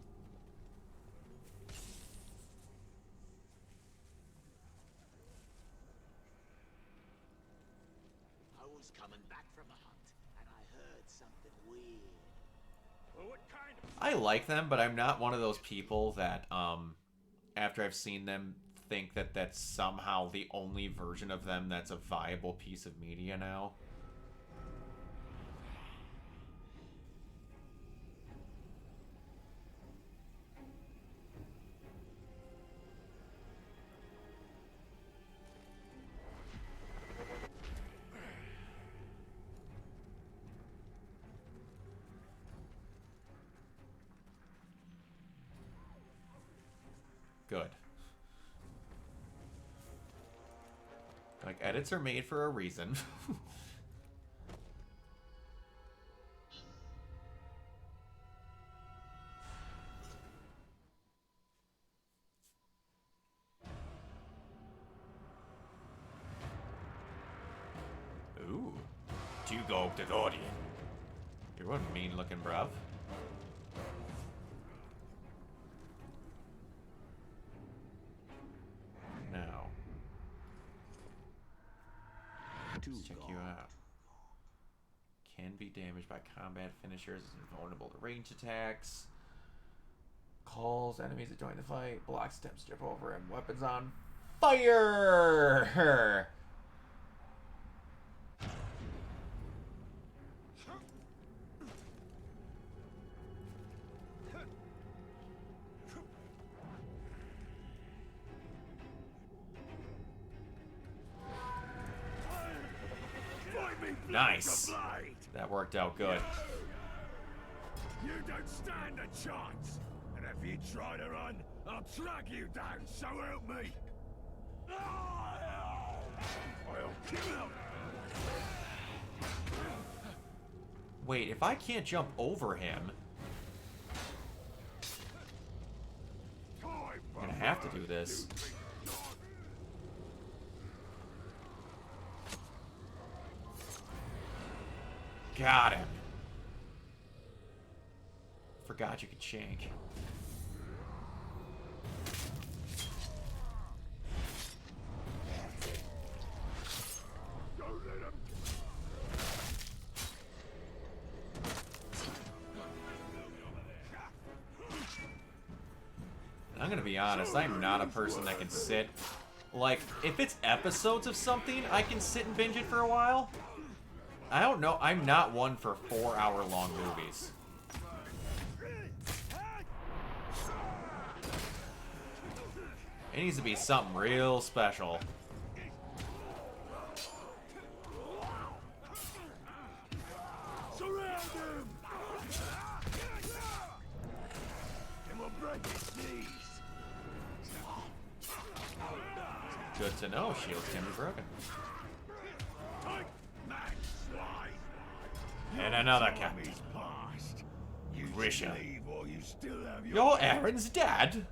I was coming back from a hunt, and I heard something weird. Well, what kind of... I like them, but I'm not one of those people that, after I've seen them, think that that's somehow the only version of them that's a viable piece of media now. Good. Like, edits are made for a reason. Ooh. Do go to Dorian. You're one mean looking bruv. Now. Let's check you out. Can be damaged by combat finishers, is invulnerable to range attacks. Calls enemies that join the fight, blocks attempts to jump over him, weapons on fire! Nice. That worked out good. You don't stand a chance. And if you try to run, I'll track you down, so help me. I'll kill him. Wait, if I can't jump over him, I'm gonna have to do this. Got him. Forgot you could shank. I'm gonna be honest, I'm not a person that can sit. Like, if it's episodes of something, I can sit and binge it for a while. I don't know, I'm not one for 4-hour-long movies. It needs to be something real special. Surround him! And we'll break his knees. Good to know, shields can be broken. And another captain. Grisha. You're Aaron's dad?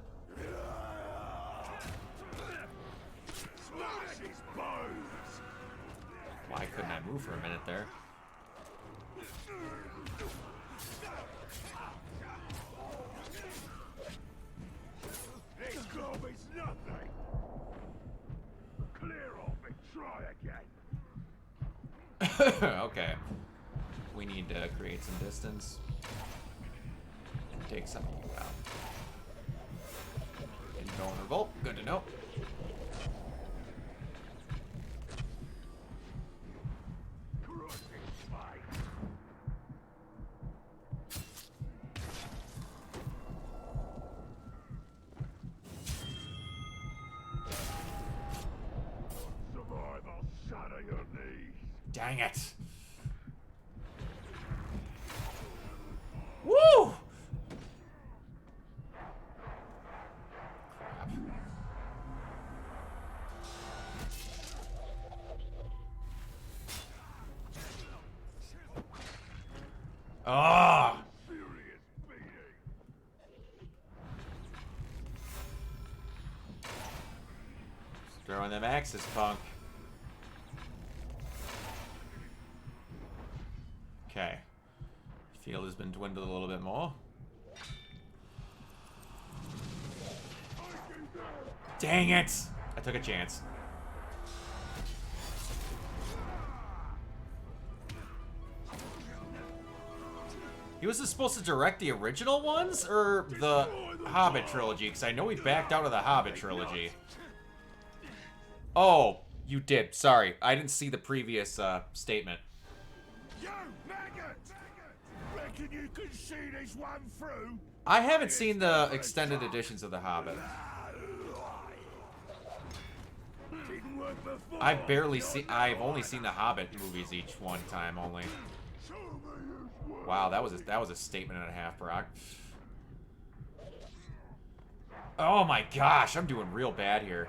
Why couldn't I move for a minute there? This globe is nothing. Clear off and try again. Okay. We need to create some distance. And take some of you out. Invulnerable. Good to know. Dang it. Woo! Crap. Ah! Throwing them axes, punk. Okay. Field has been dwindled a little bit more. Dang it! I took a chance. He was supposed to direct the original ones or the Hobbit trilogy? Because I know he backed out of the Hobbit trilogy. Oh, you did. Sorry. I didn't see the previous statement. You maggot! Reckon you can see this one through? I haven't seen the extended editions of The Hobbit. Didn't work before. I've only seen the Hobbit movies each one time only. Wow, that was a statement and a half, Brock. Oh my gosh, I'm doing real bad here.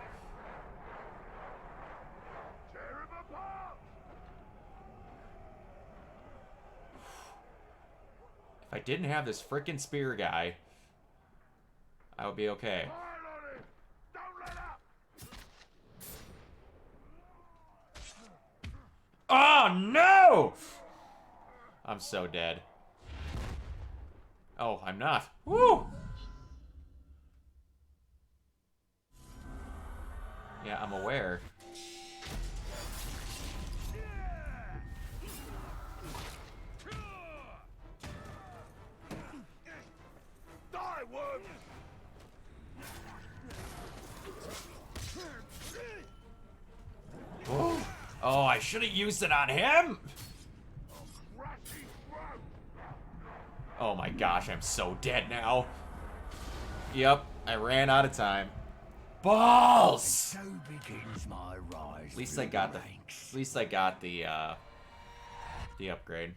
If I didn't have this frickin' spear guy, I would be okay. Oh no! I'm so dead. Oh, I'm not. Woo! Yeah, I'm aware. Die, worm! Whoa. Oh, I should have used it on him! Oh my gosh, I'm so dead now. Yep, I ran out of time. Balls! So begins my rise. At least I got the The upgrade.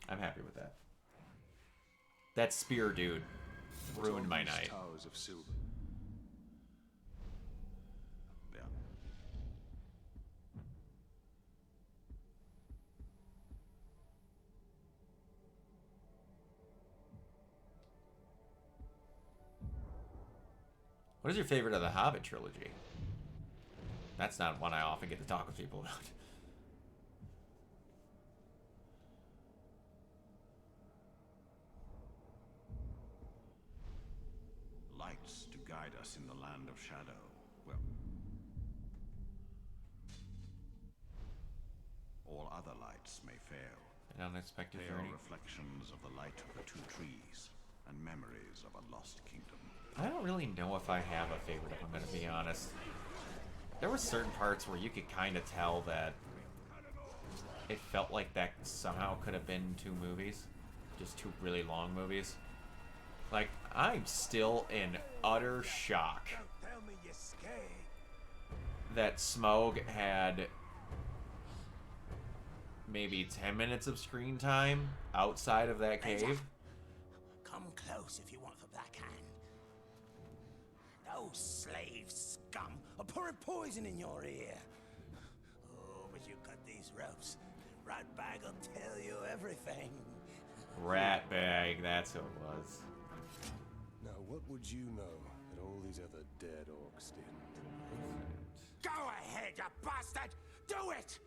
I'm happy with that. That spear dude ruined my night. Towers of silver. Yeah. What is your favorite of the Hobbit trilogy? That's not one I often get to talk with people about. Lights to guide us in the land of shadow. Well, all other lights may fail. An unexpected They are journey. reflections of the light of the two trees and memories of a lost kingdom. I don't really know if I have a favorite, if I'm going to be honest. There were certain parts where you could kind of tell that it felt like that somehow could have been two movies. Just two really long movies. Like, I'm still in utter shock that Smaug had maybe 10 minutes of screen time outside of that cave. Come close if you want the black hand. Those slave scum are pouring poison in your ear. Oh, but you cut these ropes. Ratbag will tell you everything. Ratbag, that's who it was. Now, what would you know that all these other dead orcs didn't? Go ahead, you bastard! Do it!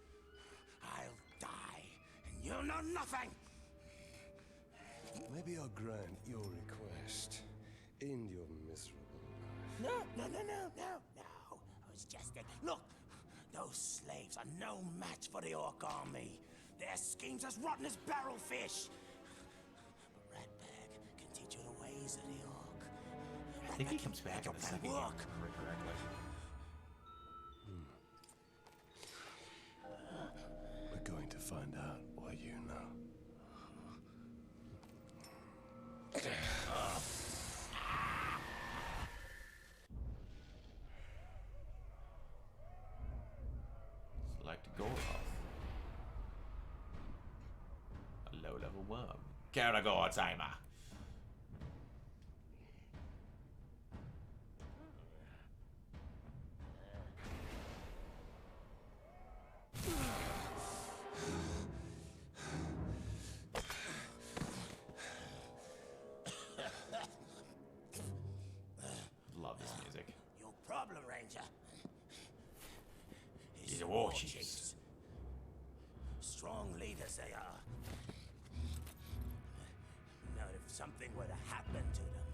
I'll die, and you'll know nothing! Maybe I'll grant your request. End your miserable life. No. I was just look, those slaves are no match for the orc army. Their schemes as rotten as barrel fish. But Ratbag can teach you the ways of the orc. I think he comes back in the second game, if I remember correctly. We're going to find out what you know. Select a goal off. A low level worm. Caragor timer. Love this music. Your problem, Ranger. These are war chiefs. Strong leaders they are. Now, if something were to happen to them,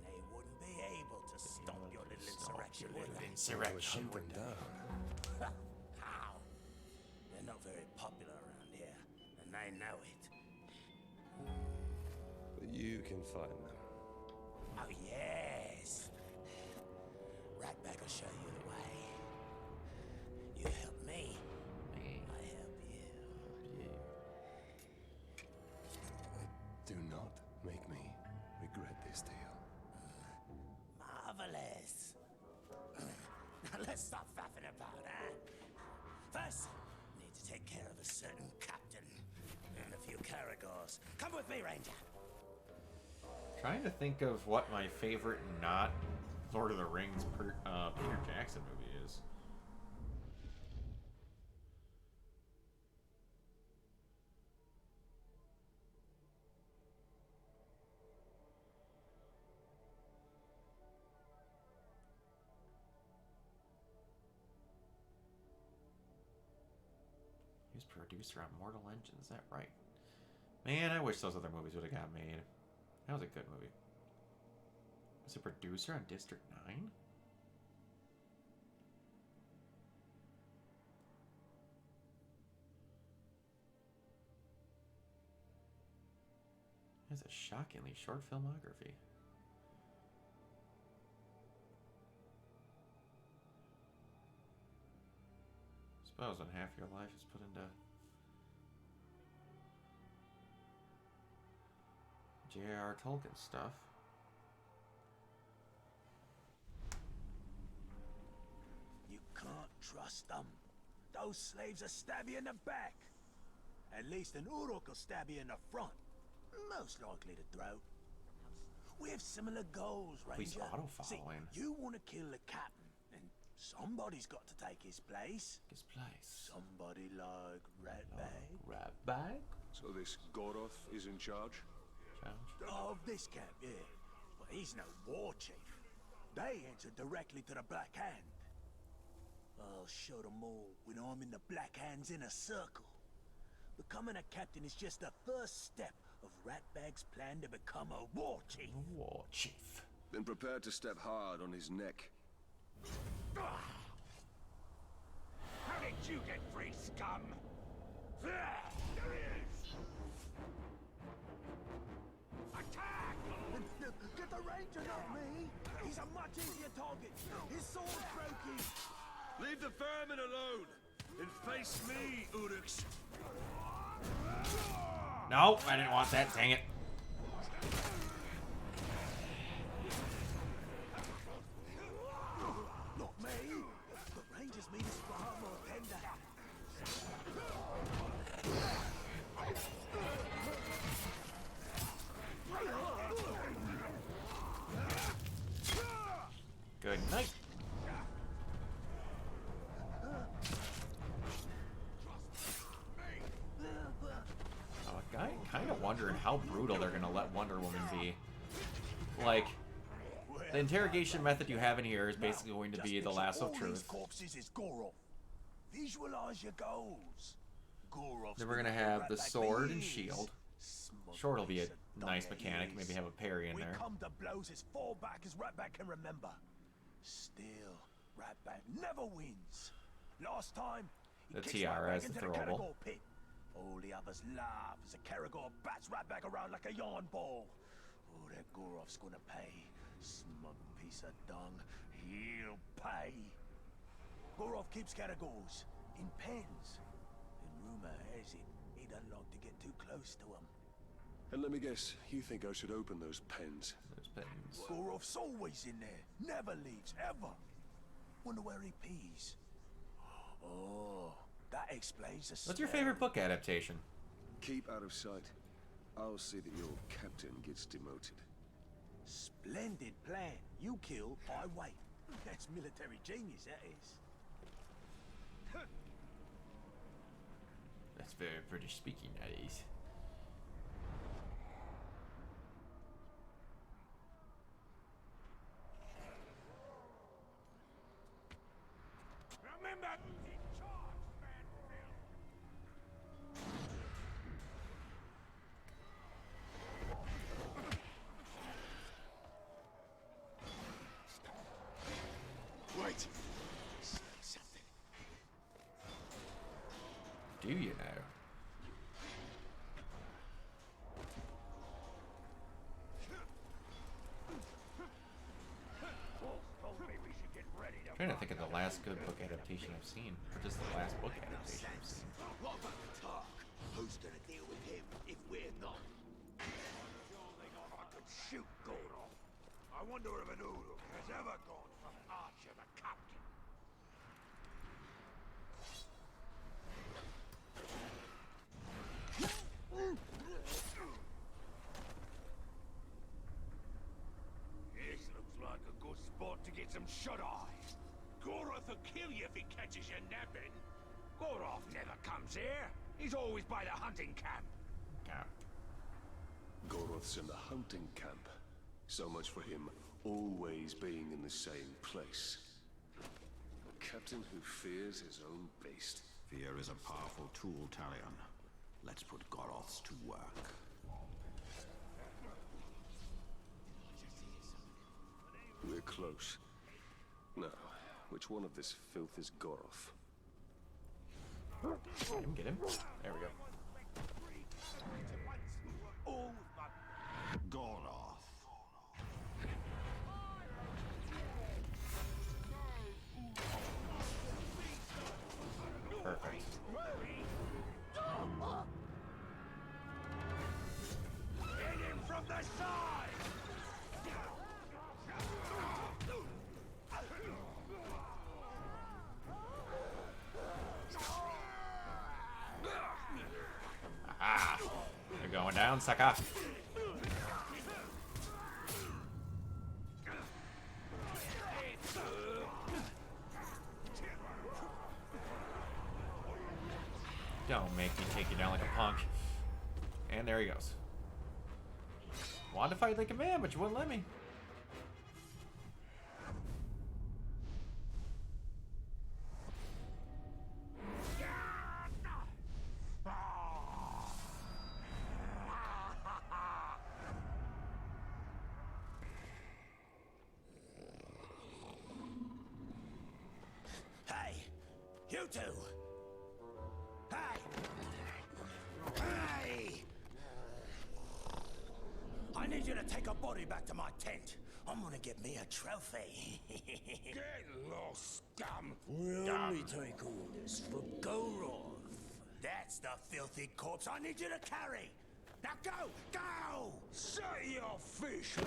then they wouldn't be able to stop your little insurrection, would they? Insurrection. Hunt them down. How? They're not very popular around here, and they know it. But you can find them. Oh, yes. Ratbag will show you the way. You help me, I help you. Do not make me regret this deal. Marvelous. Now let's stop faffing about, huh? First, need to take care of a certain captain and a few Caragors. Come with me, Ranger. Trying to think of what my favorite not Lord of the Rings Peter Jackson movie is. He was producer on Mortal Engines, is that right? Man, I wish those other movies would have got made. That was a good movie. Was a producer on District 9? He has a shockingly short filmography. Suppose when half your life is put into J.R.R. Tolkien stuff. trust them. Those slaves will stab you in the back. At least an Uruk will stab you in the front. Most likely the throat. We have similar goals, Please Ranger. See, auto-following. you want to kill the captain, and somebody's got to take his place. His place. Somebody like Ratbag. Ratbag? So this Goroth is in charge? Of this camp, yeah. Well, he's no war chief. They answer directly to the Black Hand. I'll show them all when I'm in the Black Hand's inner circle. Becoming a captain is just the first step of Ratbag's plan to become a war chief. War chief. Then prepare to step hard on his neck. How did you get free, scum? There he is! Attack! Get the Ranger, not me! He's a much easier target. His sword's broken. Leave the vermin alone and face me, Uruks. No, I didn't want that, dang it. Not me. The Ranger's meat is far more tender. Good night. I'm kind of wondering how brutal they're going to let Wonder Woman be. Like, the interrogation method you have in here is basically going to be the lasso of truth. Corpses is Goroth. Visualize your goals. Goroth's Then we're going to have the sword and shield. Sword will be a nice mechanic. Maybe have a parry in there. We come to blows as far back as Ratbag can remember. Still, Ratbag never wins. Last time, he The kicks tiara Ratbag is the into throwable. Caragor pit. All the others laugh as the Caragor bats Ratbag around like a yarn ball. Oh, that Goroth's gonna pay. Smug piece of dung. He'll pay. Goroth keeps Caragors in pens. And rumor has it he doesn't like to get too close to them. And let me guess, you think I should open those pens? Those buttons. Goroth's always in there. Never leaves, ever. Wonder where he pees. Oh, that explains the What's your smell. favorite book adaptation? Keep out of sight. I'll see that your captain gets demoted. Splendid plan. You kill, I wait. That's military genius, that is. That's very British speaking, that is. Remember who's in charge, Manfield. Wait. Smell something. Do you know? I'm trying to think of the last good book adaptation I've seen, or just the last book adaptation I've seen. What about the talk? Who's gonna deal with him if we're not? I could shoot Goroth. I wonder if an Uruk has ever gone from archer to captain. This looks like a good spot to get some shut-eye. Goroth will kill you if he catches you napping. Goroth never comes here. He's always by the hunting camp. Yeah. Goroth's in the hunting camp. So much for him always being in the same place. A captain who fears his own beast. Fear is a powerful tool, Talion. Let's put Goroths to work. We're close. Now, which one of this filth is Goroth? Get him, get him. There we go. Goroth. Perfect. Hit him from the side! Going down, sucker. Don't make me take you down like a punk. And there he goes. Wanted to fight like a man, but you wouldn't let me. Hey, you two. Hey. Hey. I need you to take a body back to my tent. I'm gonna get me a trophy. Get lost, scum! We'll only take orders for Goroth. That's the filthy corpse I need you to carry. Now go! Go! Say your fish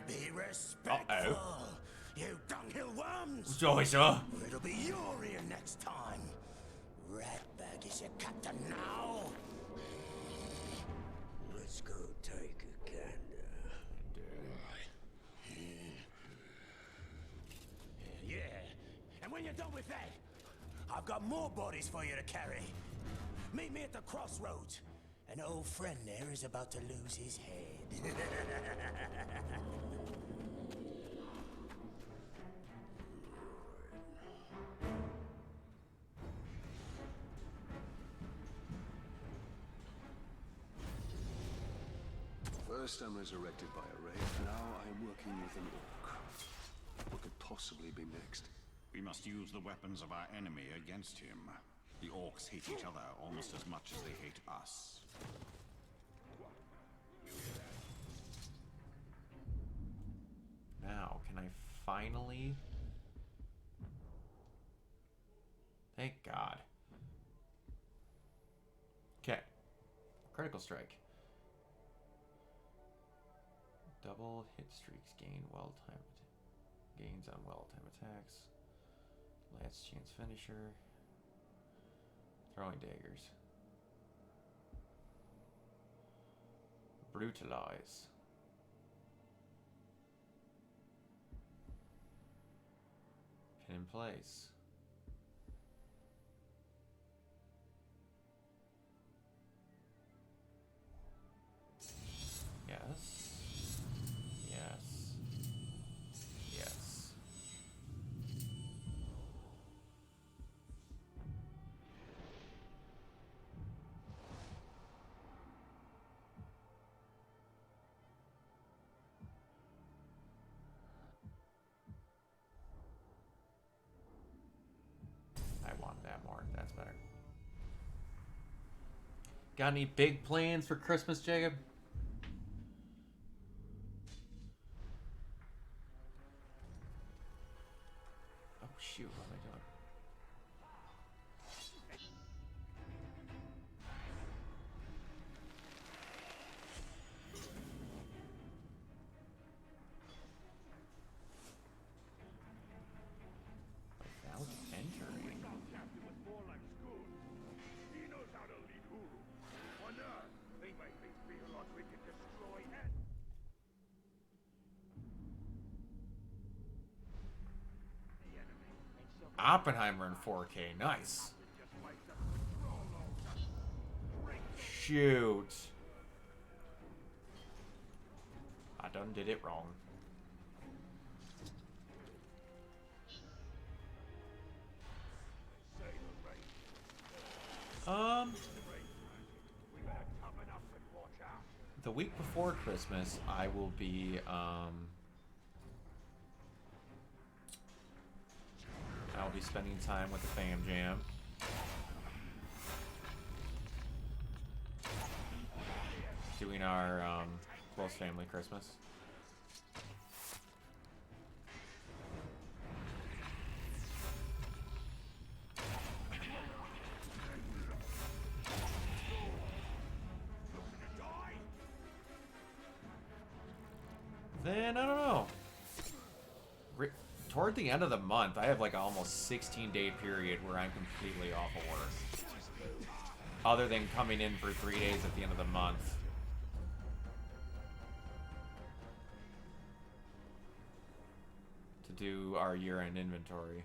Be respectful, you dunghill worms! Sorry, sir. Or it'll be your ear next time. Ratbag is your captain now. Let's go take a gander. Yeah, and when you're done with that, I've got more bodies for you to carry. Meet me at the crossroads. An old friend there is about to lose his head. First I'm resurrected by a wraith, now I am working with an orc. What could possibly be next? We must use the weapons of our enemy against him. The orcs hate each other almost as much as they hate us. Now, can I finally... Thank God. Okay. Critical strike. Double hit streaks gain gains on well-timed attacks. Last chance finisher. Throwing daggers. Brutalize. Pin in place. Yes. Yes. Yes. I want that more. That's better. Got any big plans for Christmas, Jacob? Oh shoot, what am I doing? Without entering. He knows how to lead Uru. On Earth, they make me feel like we can destroy it. Oppenheimer in 4K, nice. Shoot. I done did it wrong. The week before Christmas, I will be, I'll be spending time with the fam jam. Doing our, close family Christmas. Then, I don't know. toward the end of the month, I have like almost 16-day period where I'm completely off of work. Other than coming in for 3 days at the end of the month. To do our year-end inventory.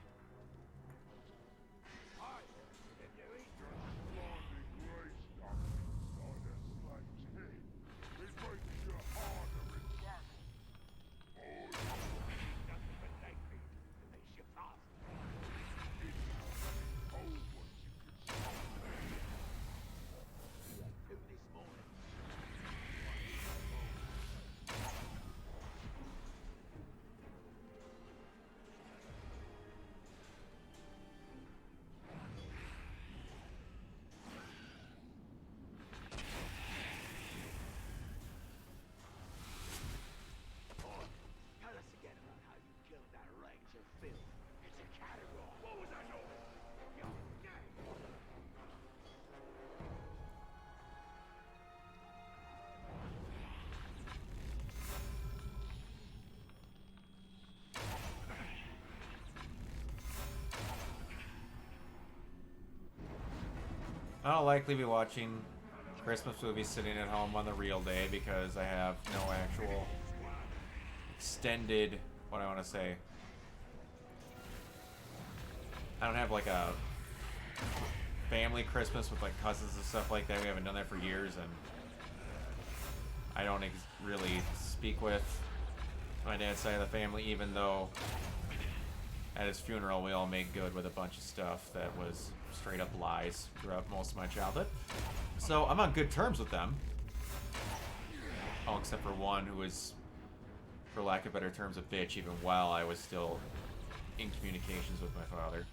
I'll likely be watching Christmas movies sitting at home on the real day because I have no actual extended, what I want to say, I don't have like a family Christmas with like cousins and stuff like that. We haven't done that for years, and I don't really speak with my dad's side of the family, even though at his funeral we all made good with a bunch of stuff that was straight up lies throughout most of my childhood. So I'm on good terms with them. Oh, except for one who was, for lack of better terms, a bitch even while I was still in communications with my father.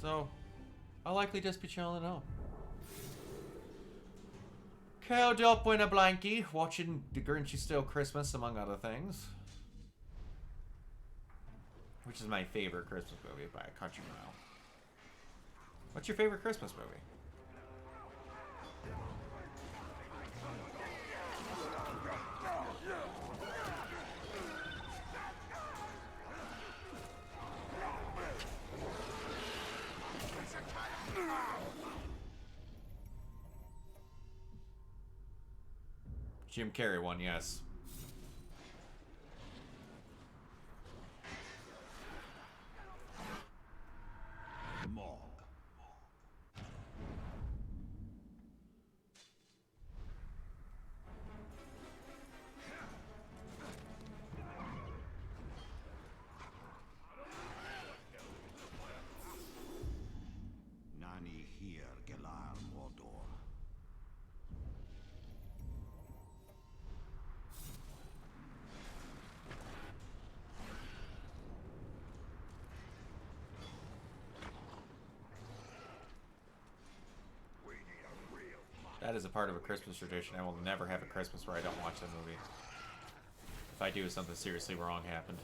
So, I'll likely just be chilling at home. Curled up in a blankie, watching The Grinch Is Still Christmas, among other things. Which is my favorite Christmas movie by a country mile. What's your favorite Christmas movie? Jim Carrey one, yes. Nani here, Galar Mordor. That is a part of a Christmas tradition. I will never have a Christmas where I don't watch that movie. If I do, something seriously wrong happened.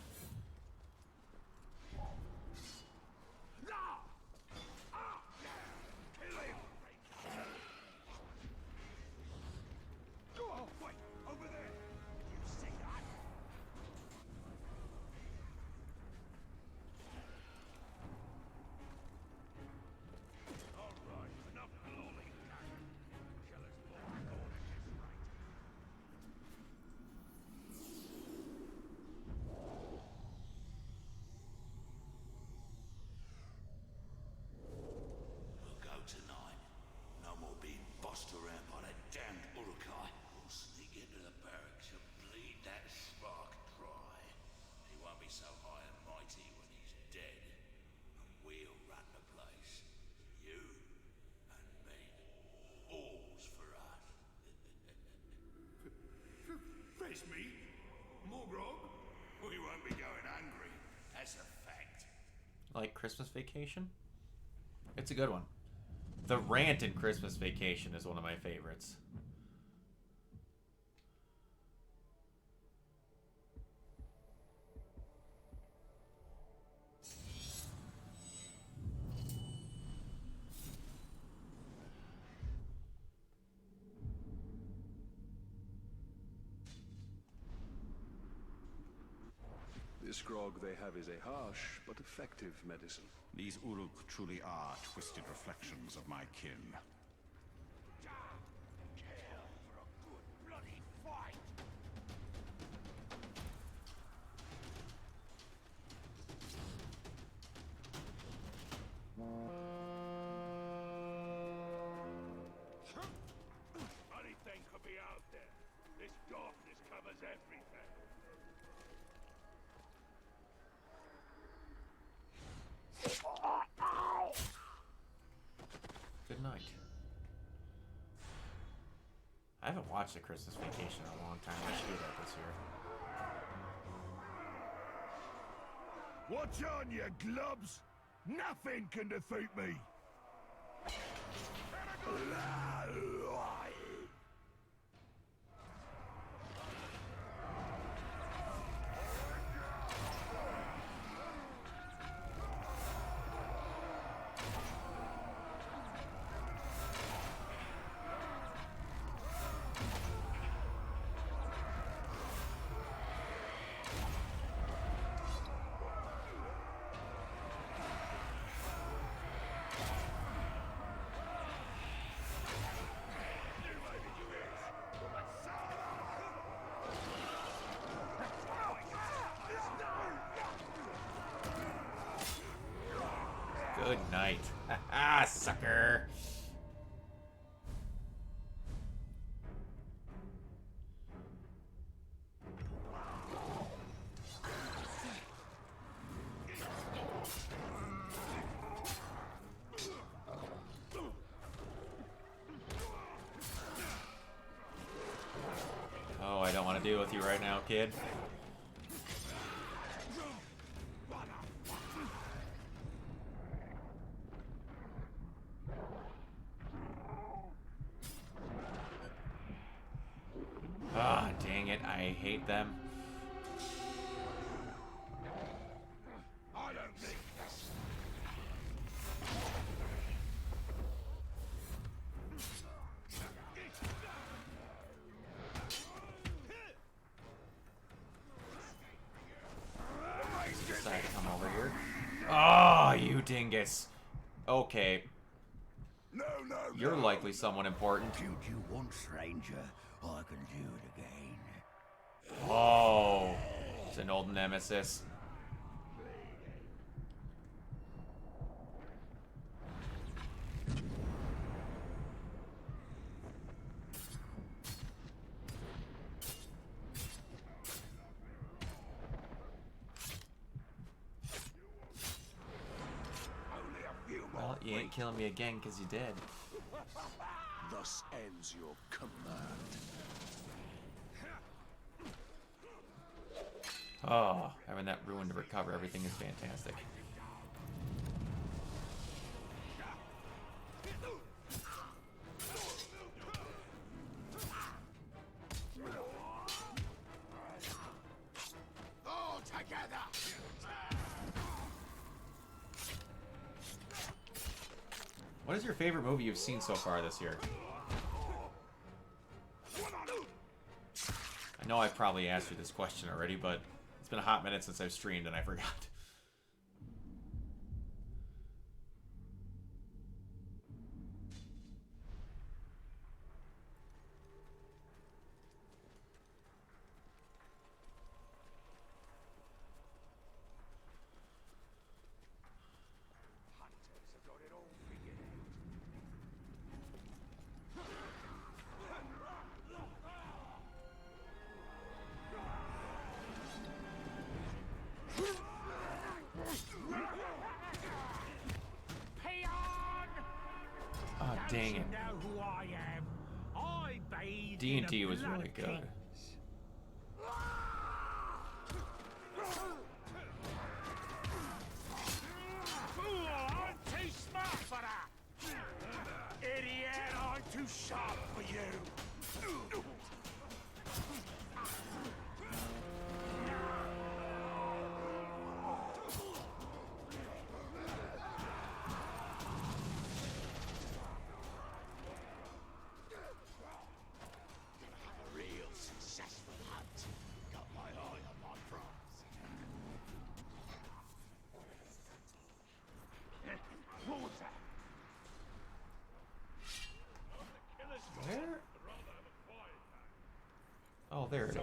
Face me, more grog. We won't be going hungry. That's a fact. Like Christmas Vacation? It's a good one. The rant in Christmas Vacation is one of my favorites. This grog they have is a harsh but effective medicine. These Uruk truly are twisted reflections of my kin. Anything could be out there. This darkness covers everything. Good night. I haven't watched A Christmas Vacation in a long time. I should do that this year. Watch on, you glubs! Nothing can defeat me! Good night. Ah, sucker. Oh, I don't want to deal with you right now, kid. Ah, dang it. I hate them. I don't need this. Decide to come over here. Oh, you dingus. Okay. No, no, You're likely someone important. Did you want, stranger? I can do it again. Oh, it's an old nemesis. Well, you ain't killing me again because you did. Thus ends your command. Oh, having that ruin to recover everything is fantastic. all together! What is your favorite movie you've seen so far this year? I know I've probably asked you this question already, but it's been a hot minute since I've streamed and I forgot. Hunters have got it all figured out. Oh, dang it. Know who I am? I bathe D&D in the was blood really of good. kings. Fool, I'm too smart for that. Idiot, I'm too sharp for you. A real successful hunt. Got my eye on my prize.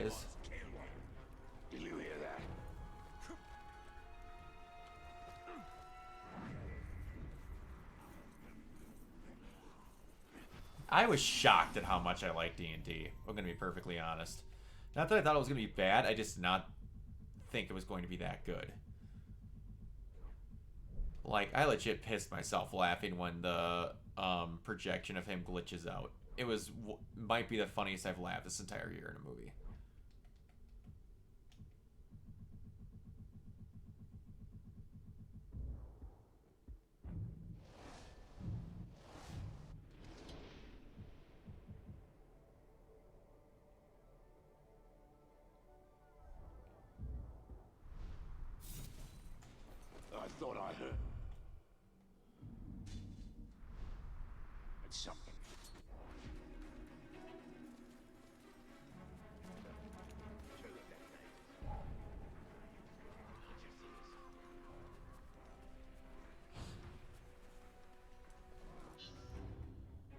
is. Did you hear that? I was shocked at how much I like D&D. I'm gonna be perfectly honest. Not that I thought it was gonna be bad. I just did not think it was going to be that good. Like, I legit pissed myself laughing when the projection of him glitches out. It was might be the funniest I've laughed this entire year in a movie. I thought I heard. It's something.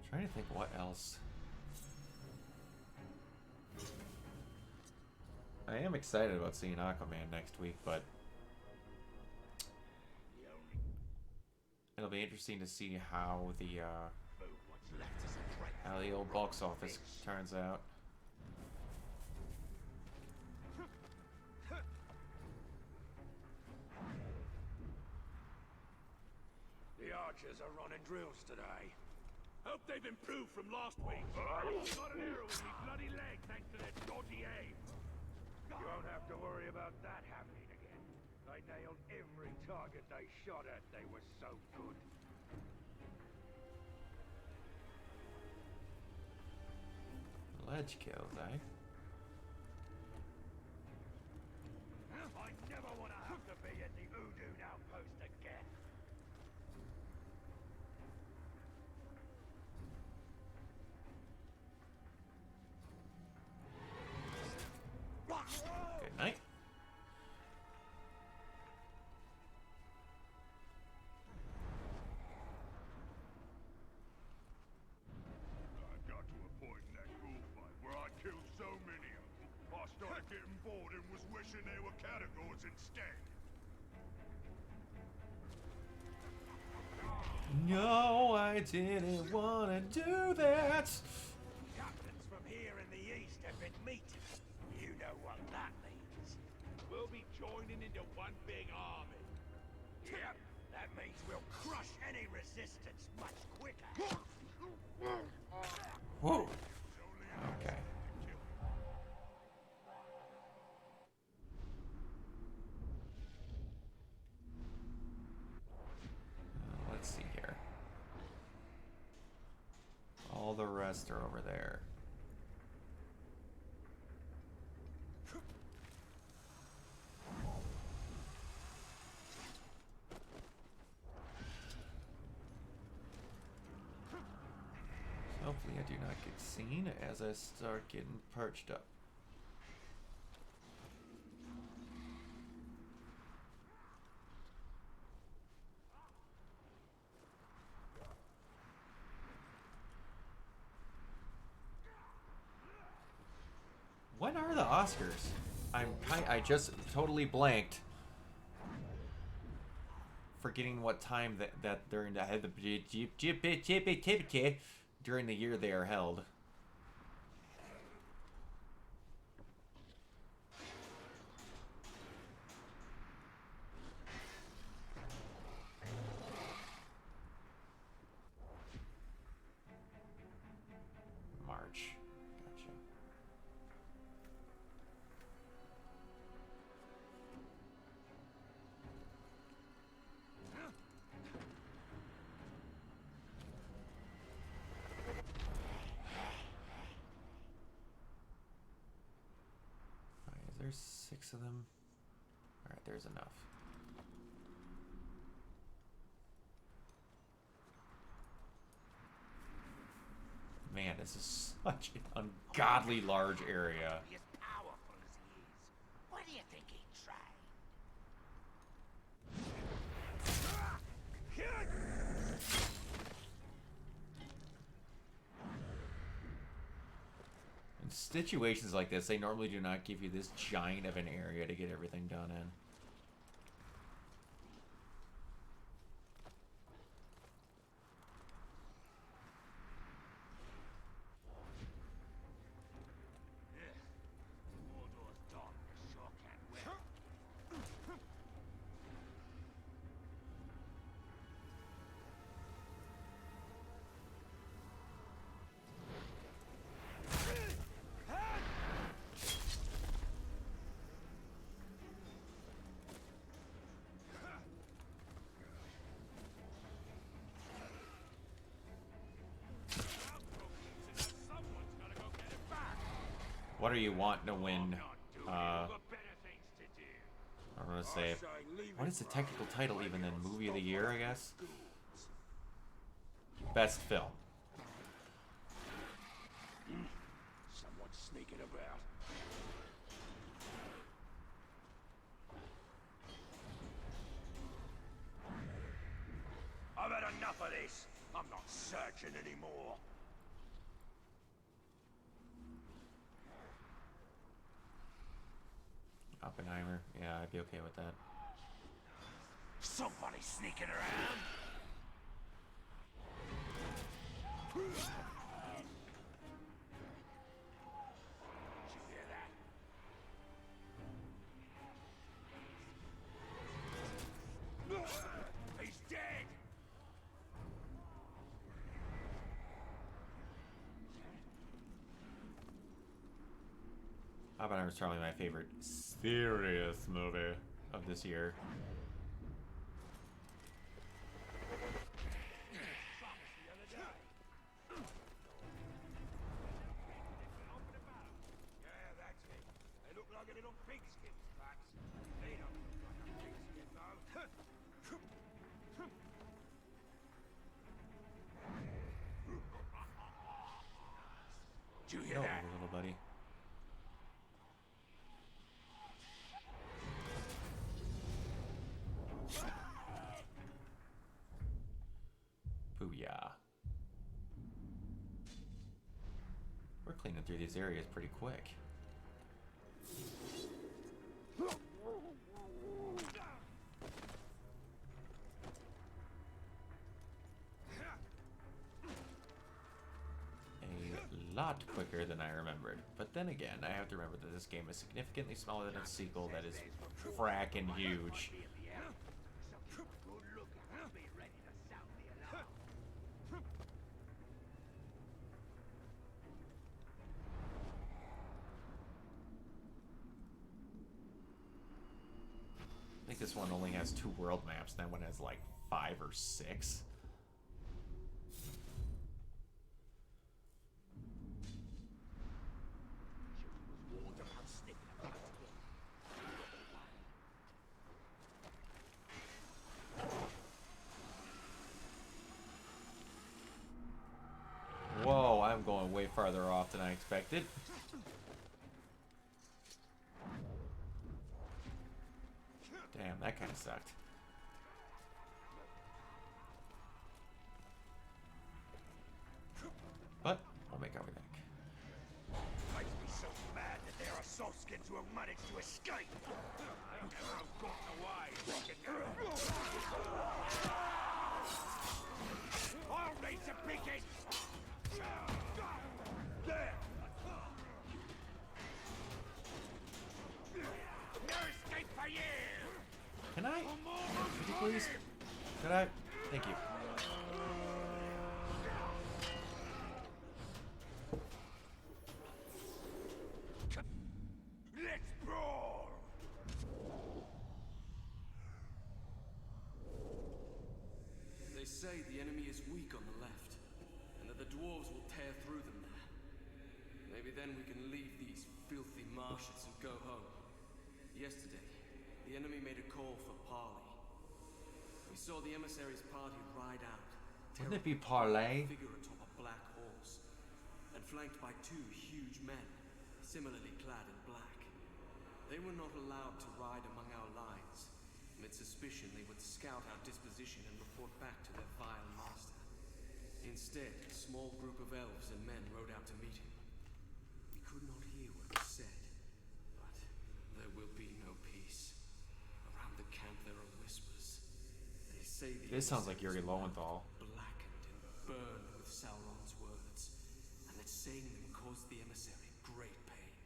Trying to think what else. I am excited about seeing Aquaman next week, but it'll be interesting to see how the old box office turns out. The archers are running drills today. Hope they've improved from last week. Got an arrow in his bloody leg thanks to their dodgy aim. You won't have to worry about that happening again. They nailed every target they shot at. They were so good. Ledge kills, eh? I never want to have to be at the Udun outpost again. Good night. I got to a point in that ghoul fight where I killed so many of them, I started getting bored and was wishing they were categories instead. No, I didn't want to do that. Captains from here in the east have been meeting. You know what that means. We'll be joining into one big army. Yep, that means we'll crush any resistance much quicker. Whoa. Okay. Let's see here. All the rest are over there. Hopefully I do not get seen as I start getting perched up. When are the Oscars? I just totally blanked. Forgetting what time that during during the year they are held. March. Gotcha. There's 6 of them. Alright, there's enough. Man, this is such an ungodly large area. Be as powerful as he is. Why do you think he tried? situations like this, they normally do not give you this giant of an area to get everything done in. Mordor's darkness sure can win. What are you wanting to win? I'm gonna say, what is the technical title even then? Movie of the Year, I guess? Best film. Someone's sneaking about. I've had enough of this. I'm not searching anymore. Oppenheimer. Yeah, I'd be okay with that. Somebody sneaking around. Did you hear that? He's dead. Oppenheimer's probably my favorite serious movie of this year. Yeah, that's it. They look like a little pigskin, perhaps. They don't look like a pigskin, though. Did you hear No, that? little buddy. Booyah. We're cleaning through these areas pretty quick. A lot quicker than I remembered. But then again, I have to remember that this game is significantly smaller than its sequel that is frackin' huge. I think this one only has 2 world maps, and that one has like 5 or 6. Whoa, I'm going way farther off than I expected. Damn, that kind of sucked. But I'll make our way back. Makes me so mad that there are softskins who have managed to escape. They never have gotten away. I'll need to pick it. There. No escape for you. Can I? Could you please? Could I? Thank you. Let's brawl. They say the enemy is weak on the left, and that the dwarves will tear through them there. Maybe then we can leave these filthy marshes and go home. Yesterday, the enemy made a call for parley. We saw the emissary's party ride out. Wouldn't it be parlay? Figure atop a black horse, and flanked by 2 huge men, similarly clad in black. They were not allowed to ride among our lines. Amid suspicion, they would scout our disposition and report back to their vile master. Instead, a small group of elves and men rode out to meet him. We could not hear what was said, but there will be no peace. Around the camp there are whispers. They say the This sounds like Yuri emissaries Lowenthal. blackened and burned with Sauron's words, and that saying them caused the emissary great pain.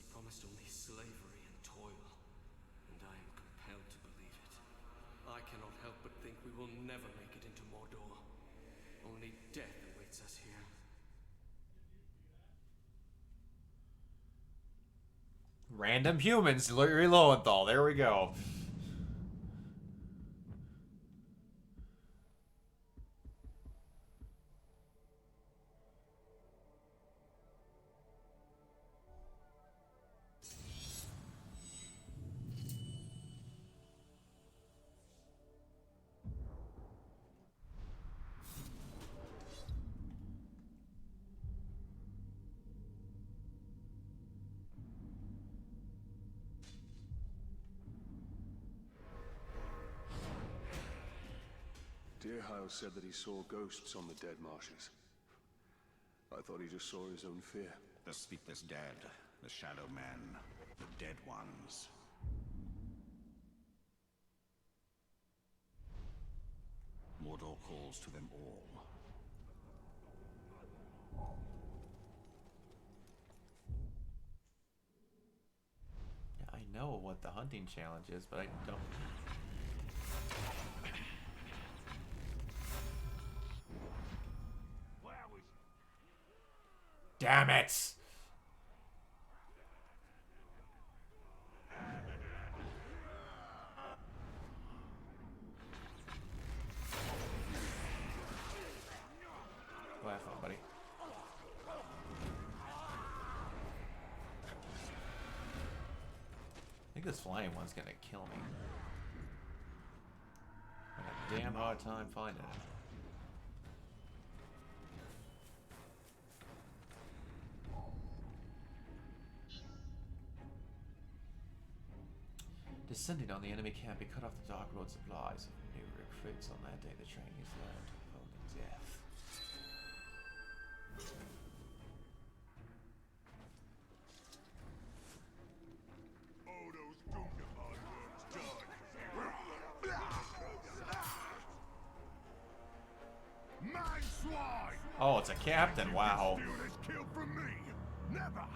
He promised only slavery and toil, and I am compelled to believe it. I cannot help but think we will never make it into Mordor. Only death awaits us here. Random humans, Yuri Lowenthal. There we go. Deerhile said that he saw ghosts on the dead marshes. I thought he just saw his own fear. The sleepless dead, the shadow men, the dead ones. Mordor calls to them all. Yeah, I know what the hunting challenge is, but I don't. Damn it! Go have fun, buddy. I think this flying one's gonna kill me. I have a damn hard time finding it. Descending on the enemy camp, he cut off the dark road supplies of new recruits. On that day, the trainees learned only death. Oh, those Gundabad worms died. Man swine! Oh, it's a captain. Wow. Steal this kill from me! Never!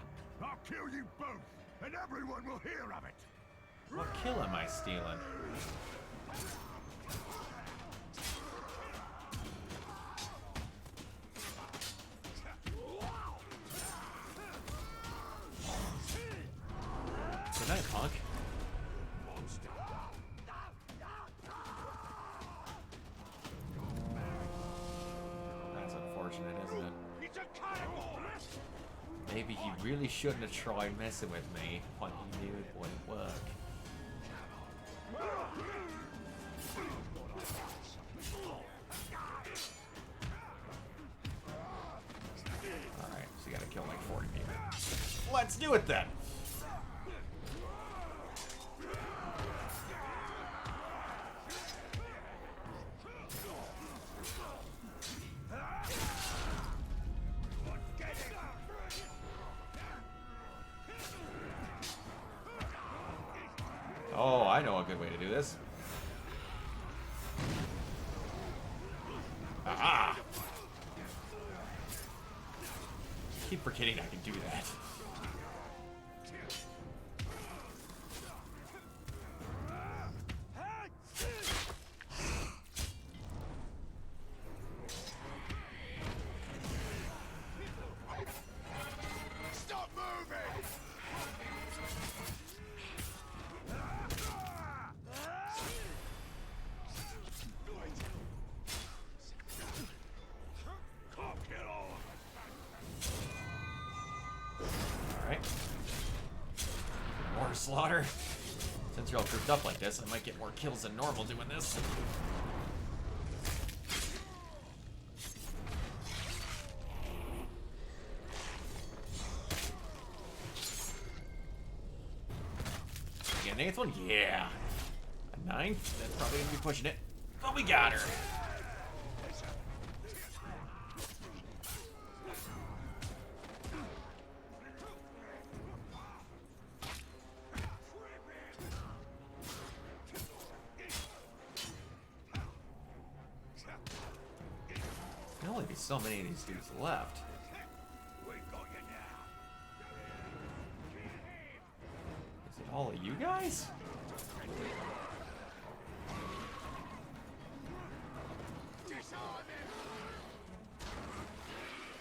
I'll kill you both, and everyone will hear of it! What kill am I stealing? Good night, punk. That's unfortunate, isn't it? Maybe he really shouldn't have tried messing with me when he knew it wouldn't work. Alright, so you gotta kill like 40 people. Let's do it then! Oh, I know a good way to do this. Aha! Keep forgetting I can do that. Stop moving! Alright. More slaughter. Since you're all grouped up like this, I might get more kills than normal doing this. Get an 8th one? Yeah. A 9th? That's probably gonna be pushing it. But we got her. be so many of these dudes left. We got you now. Is it all of you guys?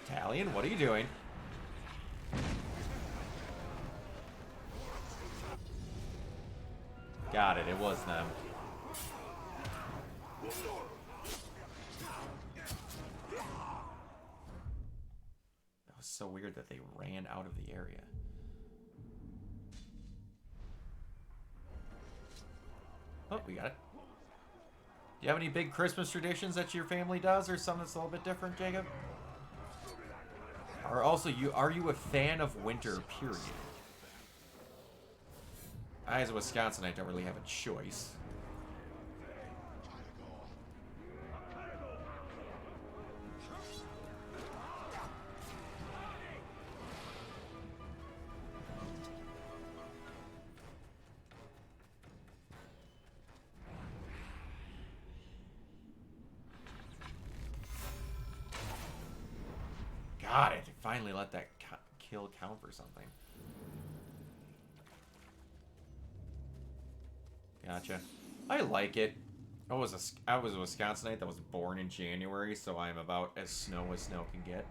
Italian, what are you doing? Got it, it was them. That was so weird that they ran out of the area. Oh, we got it. Do you have any big Christmas traditions that your family does, or something that's a little bit different, Jacob? Or also, are you a fan of winter, period? I, as a Wisconsinite, don't really have a choice. Got it. Finally let that kill count for something. Gotcha. I like it. I was a Wisconsinite that was born in January, so I'm about as snow can get.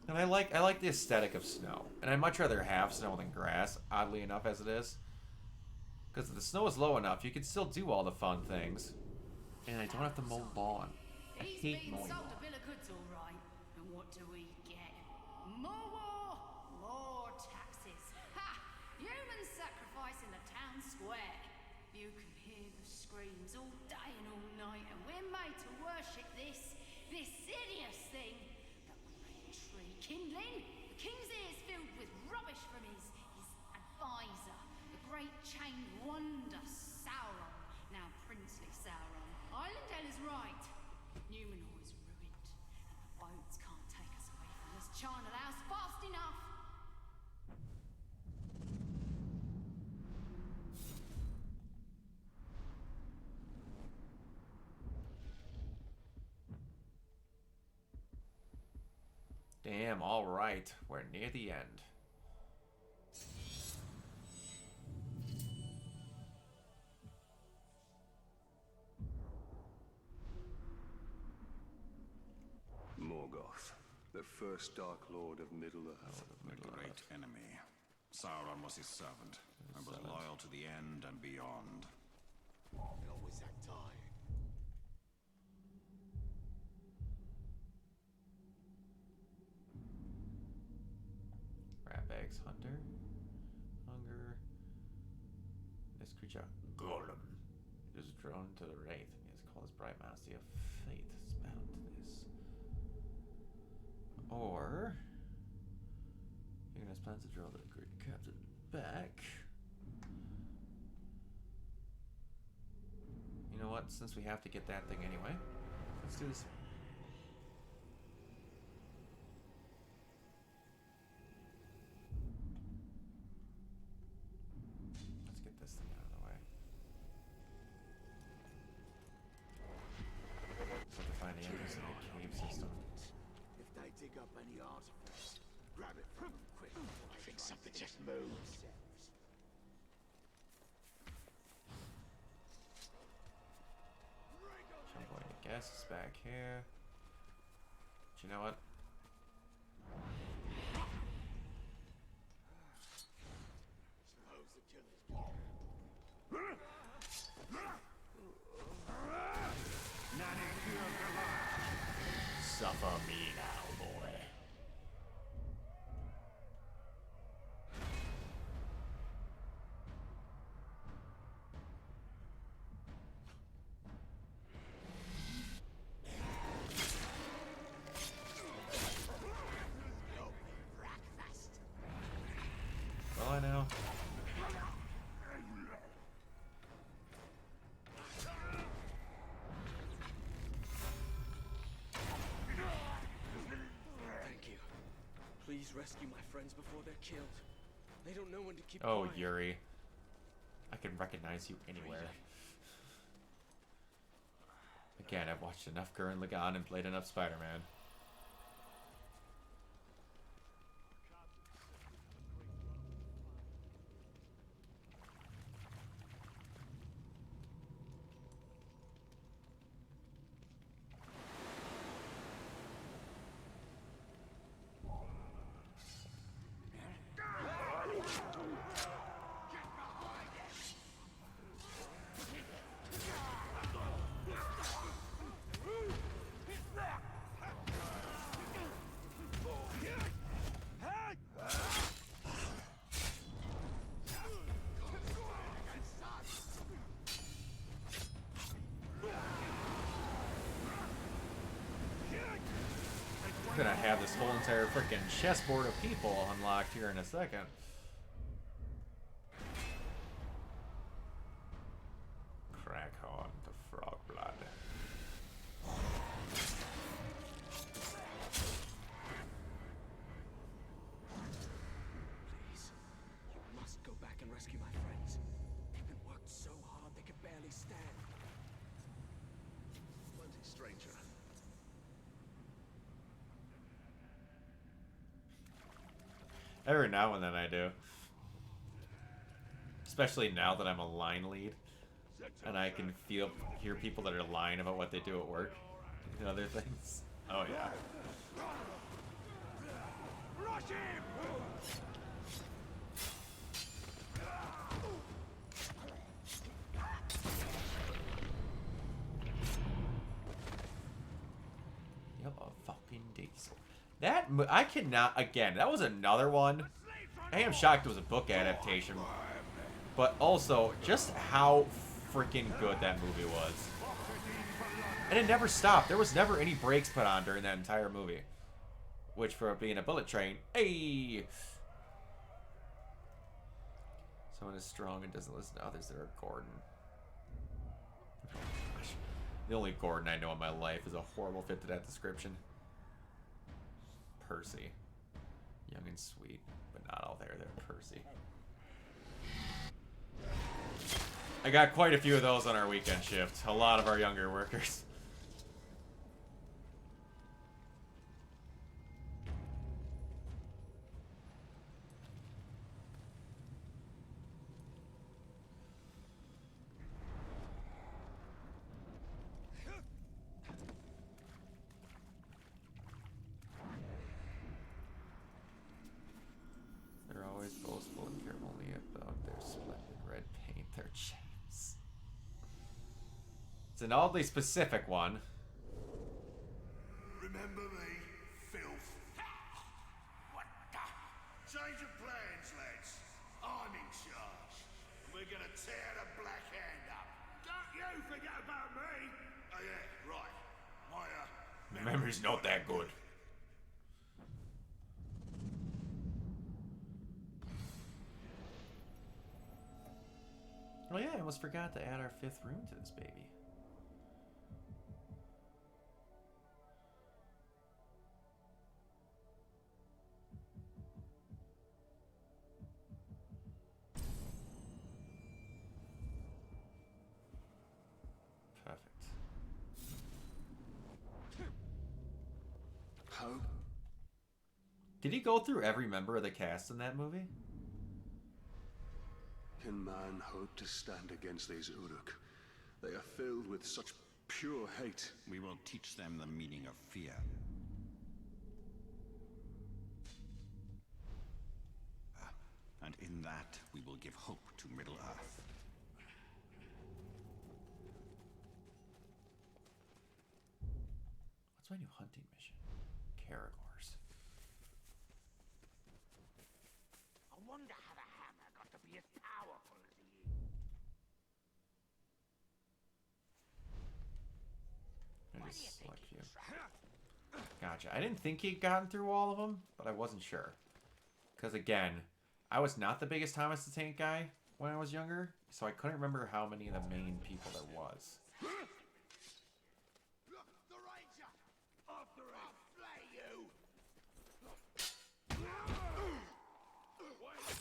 And I like the aesthetic of snow. And I'd much rather have snow than grass, oddly enough as it is. Because if the snow is low enough, you can still do all the fun things. And I don't have to mow lawn. I hate mowing lawn. A bill of goods, all right. And what do we get? More war, more taxes. Ha! Human sacrifice in the town square. You can hear the screams all day and all night, and we're made to worship this hideous thing. The great tree kindling. The king's ears filled with rubbish from his advisor. The great chained wonder, Sauron. Now princely Sauron. Islandale is right. Numenor is ruined, and the boats can't take us away from this charnel house fast enough. Damn, alright. We're near the end. Morgoth, the first Dark Lord of Middle-earth. The great enemy. Sauron was his servant, and was loyal to the end and beyond. Always that time. Ratbags Hunter. Hunger. This creature, Golem, is drawn to the Wraith. He is called his bright master of faith. Is bound to this. Or you're gonna plans to draw the great captain back. You know what? Since we have to get that thing anyway, let's do this. Let's get this thing out of the way. So to find the entrance to the cave system. If they dig up any artifacts, grab it from them quick. I think something just moved. Jump away to guess is back here. But you know what? Suppose the killer's gone. Suffer me now, boy. Well, I know. Thank you. Please rescue my friends before they're killed. They don't know when to keep Oh, quiet. Yuri. I can recognize you anywhere. Again, I've watched enough Gurren Lagann and played enough Spider-Man. We're gonna have this whole entire freaking chessboard of people unlocked here in a second. Crack on the frog blood. Please, you must go back and rescue my friends. They've been worked so hard they can barely stand. Plenty, stranger. Every now and then I do. Especially now that I'm a line lead. And I can hear people that are lying about what they do at work and other things. Oh yeah. Rush him! Yellow fucking diesel. I cannot, again, that was another one. I am shocked it was a book adaptation. But also, just how freaking good that movie was. And it never stopped. There was never any brakes put on during that entire movie. Which, for being a bullet train, hey! Someone is strong and doesn't listen to others that are Gordon. Oh, gosh. The only Gordon I know in my life is a horrible fit to that description. Percy. Young and sweet, but not all there. They're Percy. I got quite a few of those on our weekend shift. A lot of our younger workers. They're always boastful and care only about their splendid red paint, their gems. It's an oddly specific one. Remember me, filth? What the? Change of plans, lads. I'm in charge. We're gonna tear the Black Hand up. Don't you forget about me! Oh yeah, right. My, Memory's not that good. Oh yeah, I almost forgot to add our 5th room to this baby. Perfect. How? Did he go through every member of the cast in that movie? Can man hope to stand against these Uruk? They are filled with such pure hate. We will teach them the meaning of fear. And in that, we will give hope to Middle-earth. What's my new hunting mission? Caragors. I wonder how the hammer got to be as powerful as he is. I just select you. Gotcha. I didn't think he'd gotten through all of them, but I wasn't sure. Because again, I was not the biggest Thomas the Tank guy when I was younger, so I couldn't remember how many of the main people there was. The Ranger! After him! I'll slay you!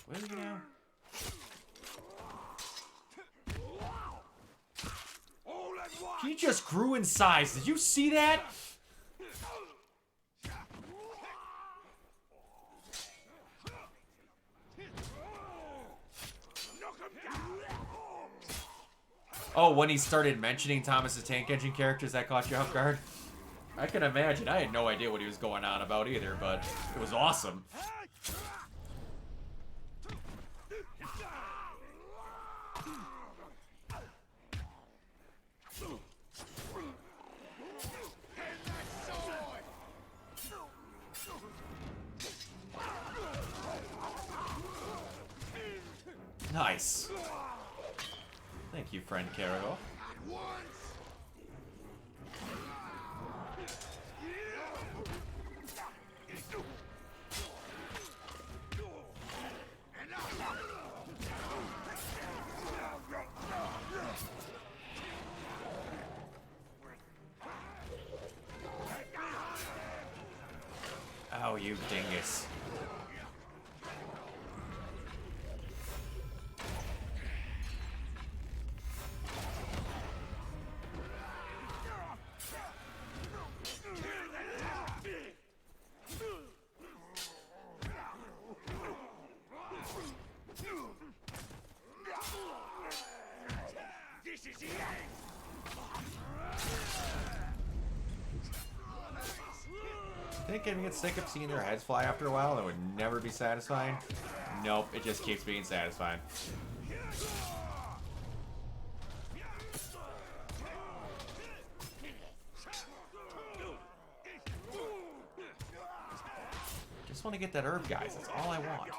Will you now? He just grew in size. Did you see that? Oh, when he started mentioning Thomas the Tank Engine characters, that caught you off guard? I can imagine. I had no idea what he was going on about either, but it was awesome. Nice. Thank you, friend Carago. Oh, you dingus. This is the end! Think I get sick of seeing their heads fly after a while? That would never be satisfying. Nope, it just keeps being satisfying. Just want to get that herb, guys. That's all I want.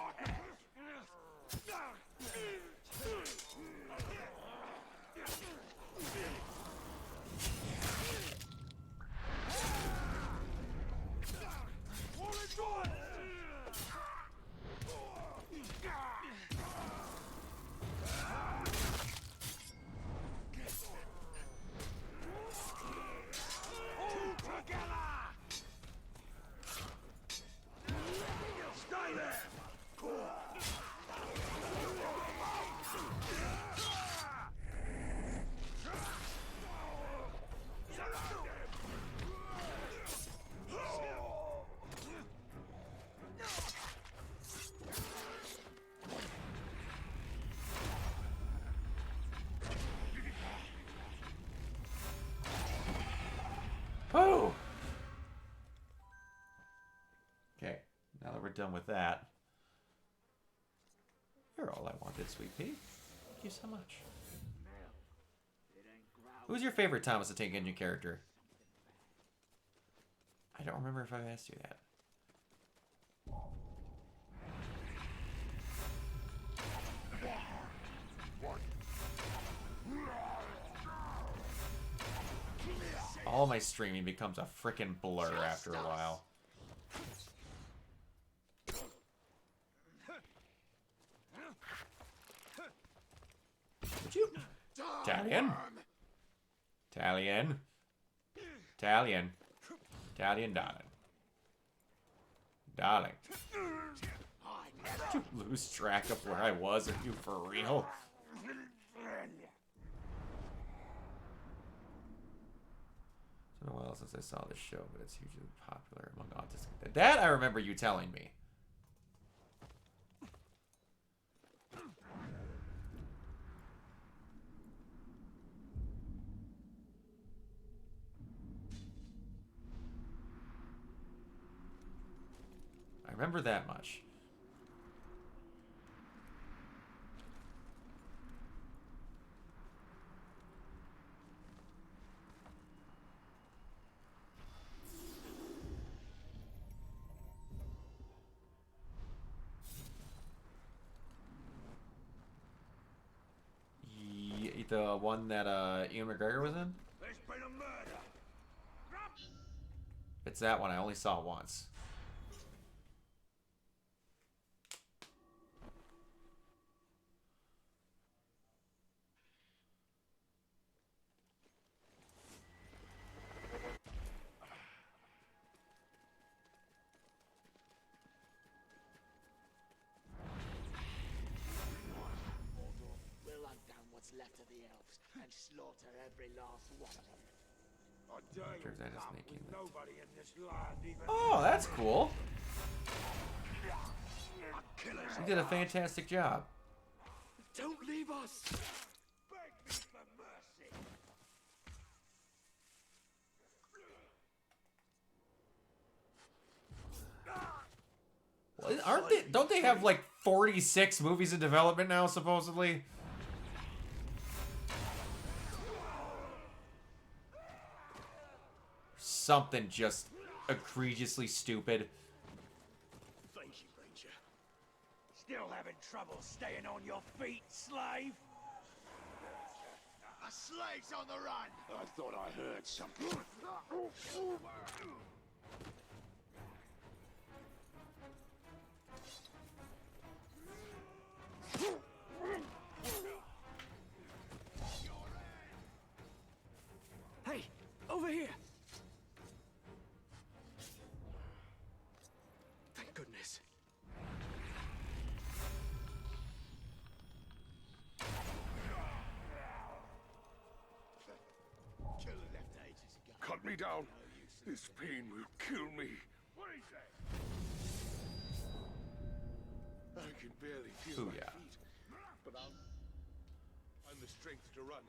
Oh! Okay, now that we're done with that, you're all I wanted, Sweet Pea. Thank you so much. Who's your favorite Thomas the Tank Engine character? I don't remember if I asked you that. All my streaming becomes a frickin' blur after a while. Would you? Italian? Italian? Italian? Italian, darling. Darling. Did you lose track of where I was? Are you for real? It's been a while since I saw this show, but it's hugely popular among autistic. That I remember you telling me. I remember that much. The one that Ian McGregor was in? There's been a murder. It's that one I only saw once. and slaughter every last one of them. I dare you Turns out it's come making with it. nobody in this land even. Oh, that's cool. You did a fantastic job. Don't leave us! Beg me for mercy! Well, aren't they? Don't they have like 46 movies in development now, supposedly? Something just egregiously stupid. Thank you, Ranger. Still having trouble staying on your feet, slave? A slave's on the run! I thought I heard something. Hey, over here! Thank goodness. Cut me down. This pain will kill me. What is that? I can barely feel my Booyah. feet, but I'm the strength to run.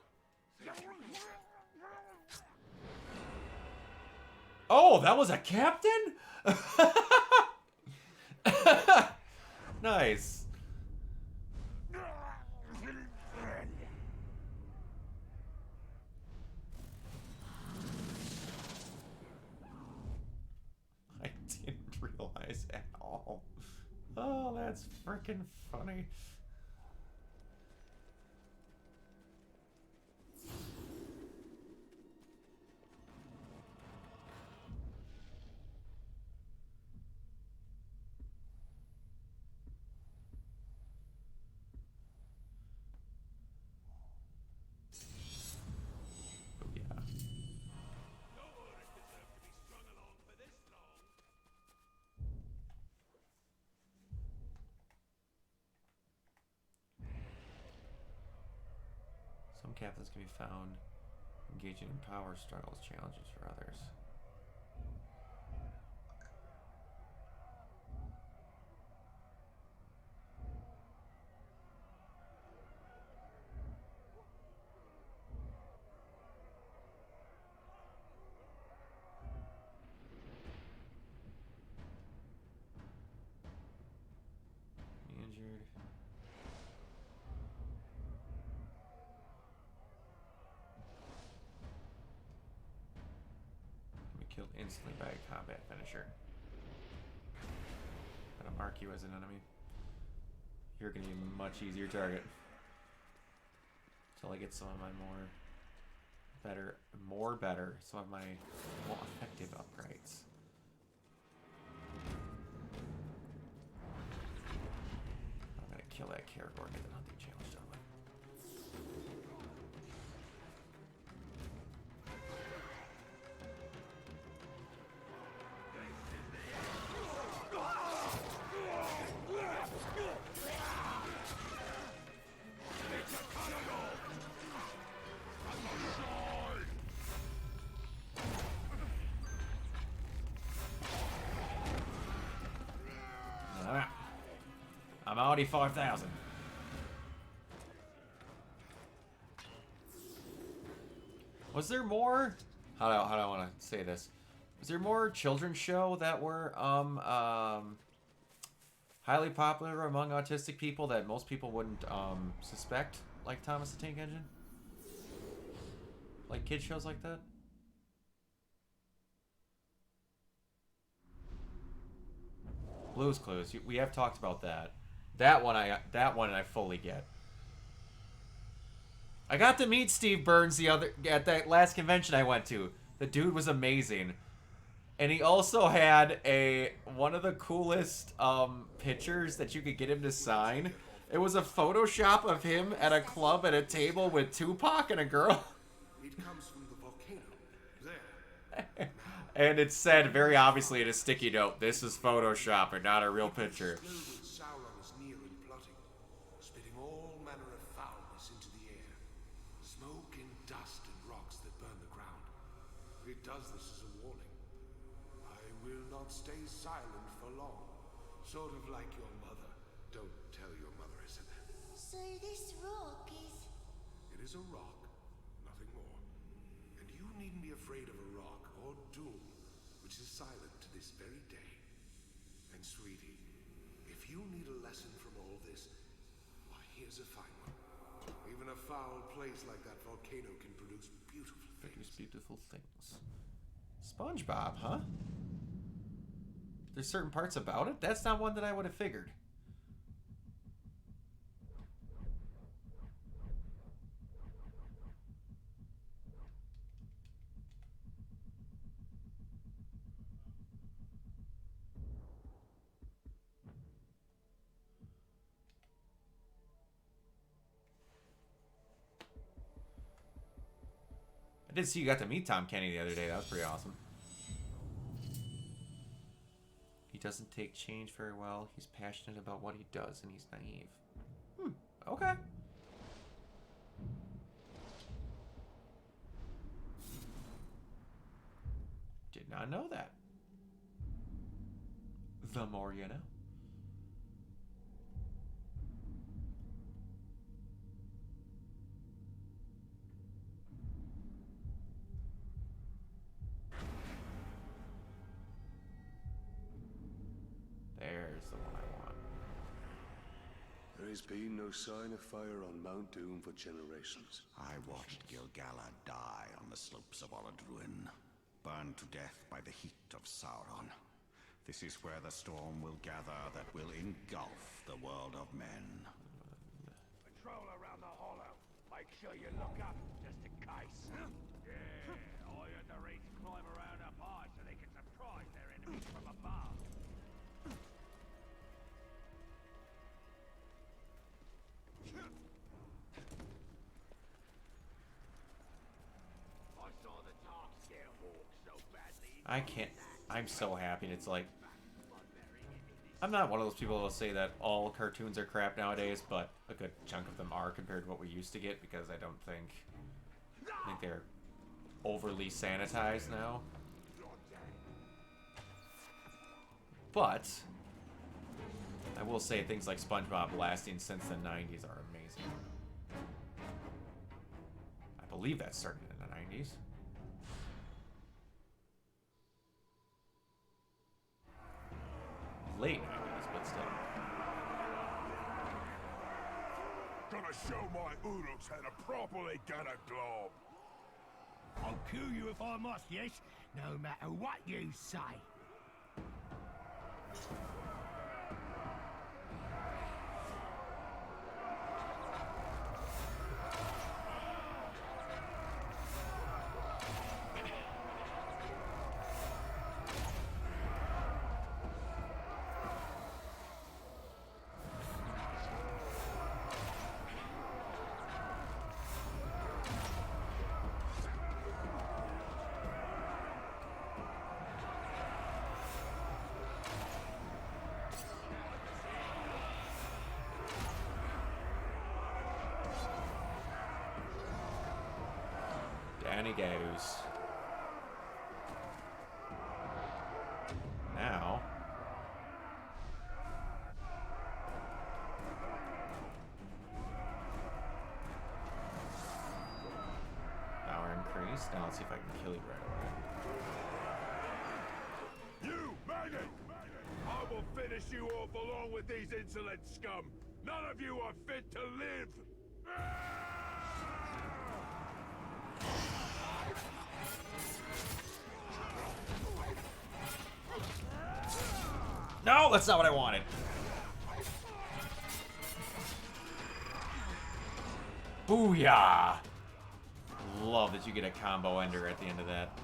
Oh, that was a captain? Nice. I didn't realize at all. Oh, that's freaking funny. Some captains can be found engaging in power struggles, challenges for others. Injured. Killed instantly by a combat finisher. Gonna mark you as an enemy. You're gonna be a much easier target. Until I get some of my some of my more effective upgrades. I'm gonna kill that Caragor and get the hunting challenge done with. I'm already 5,000. Was there more? How do I want to say this? Was there more children's show that were highly popular among autistic people that most people wouldn't suspect, like Thomas the Tank Engine? Like kid shows like that? Blue's Clues. We have talked about that. That one I fully get. I got to meet Steve Burns at that last convention I went to. The dude was amazing. And he also had one of the coolest pictures that you could get him to sign. It was a Photoshop of him at a club at a table with Tupac and a girl. It comes from the volcano. There. And it said very obviously in a sticky note, "This is Photoshop and not a real picture." Sauron is near and plotting, spitting all manner of foulness into the air. Smoke and does this as a warning. I will not stay silent for long. Sort of like your mother. Don't tell your mother I said that. So this rock is... It is a rock, nothing more. And you needn't be afraid of a rock or doom, which is silent to this very day. And sweetie, if you need a lesson from all this, why, here's a fine one. Even a foul place like that volcano can produce beautiful things. Produce beautiful things. SpongeBob, huh? There's certain parts about it? That's not one that I would have figured. I did see you got to meet Tom Kenny the other day. That was pretty awesome. He doesn't take change very well. He's passionate about what he does, and he's naive. Okay. Did not know that. The more you know. There's the one I want. There has been no sign of fire on Mount Doom for generations. I watched Gil-galad die on the slopes of Oladruin, burned to death by the heat of Sauron. This is where the storm will gather that will engulf the world of men. Patrol around the hollow. Make sure you look up, just in case. Yeah, all your Doreeds climb around up high so they can surprise their enemies from above. I saw the Tark scare hawks so badly. I can't. I'm so happy. It's like, I'm not one of those people who will say that all cartoons are crap nowadays, but a good chunk of them are compared to what we used to get, because I think they're overly sanitized now. But I will say things like SpongeBob lasting since the 90s are amazing. I believe that started in the 90s. Late 90s, but still. Gonna show my Uruks how to properly gun a globe. I'll kill you if I must, yes? No matter what you say. Down he goes. Now. Power increase. Now let's see if I can kill you right away. You, maggot! I will finish you off along with these insolent scum. None of you are fit to live. No, that's not what I wanted. Booyah! Love that you get a combo ender at the end of that.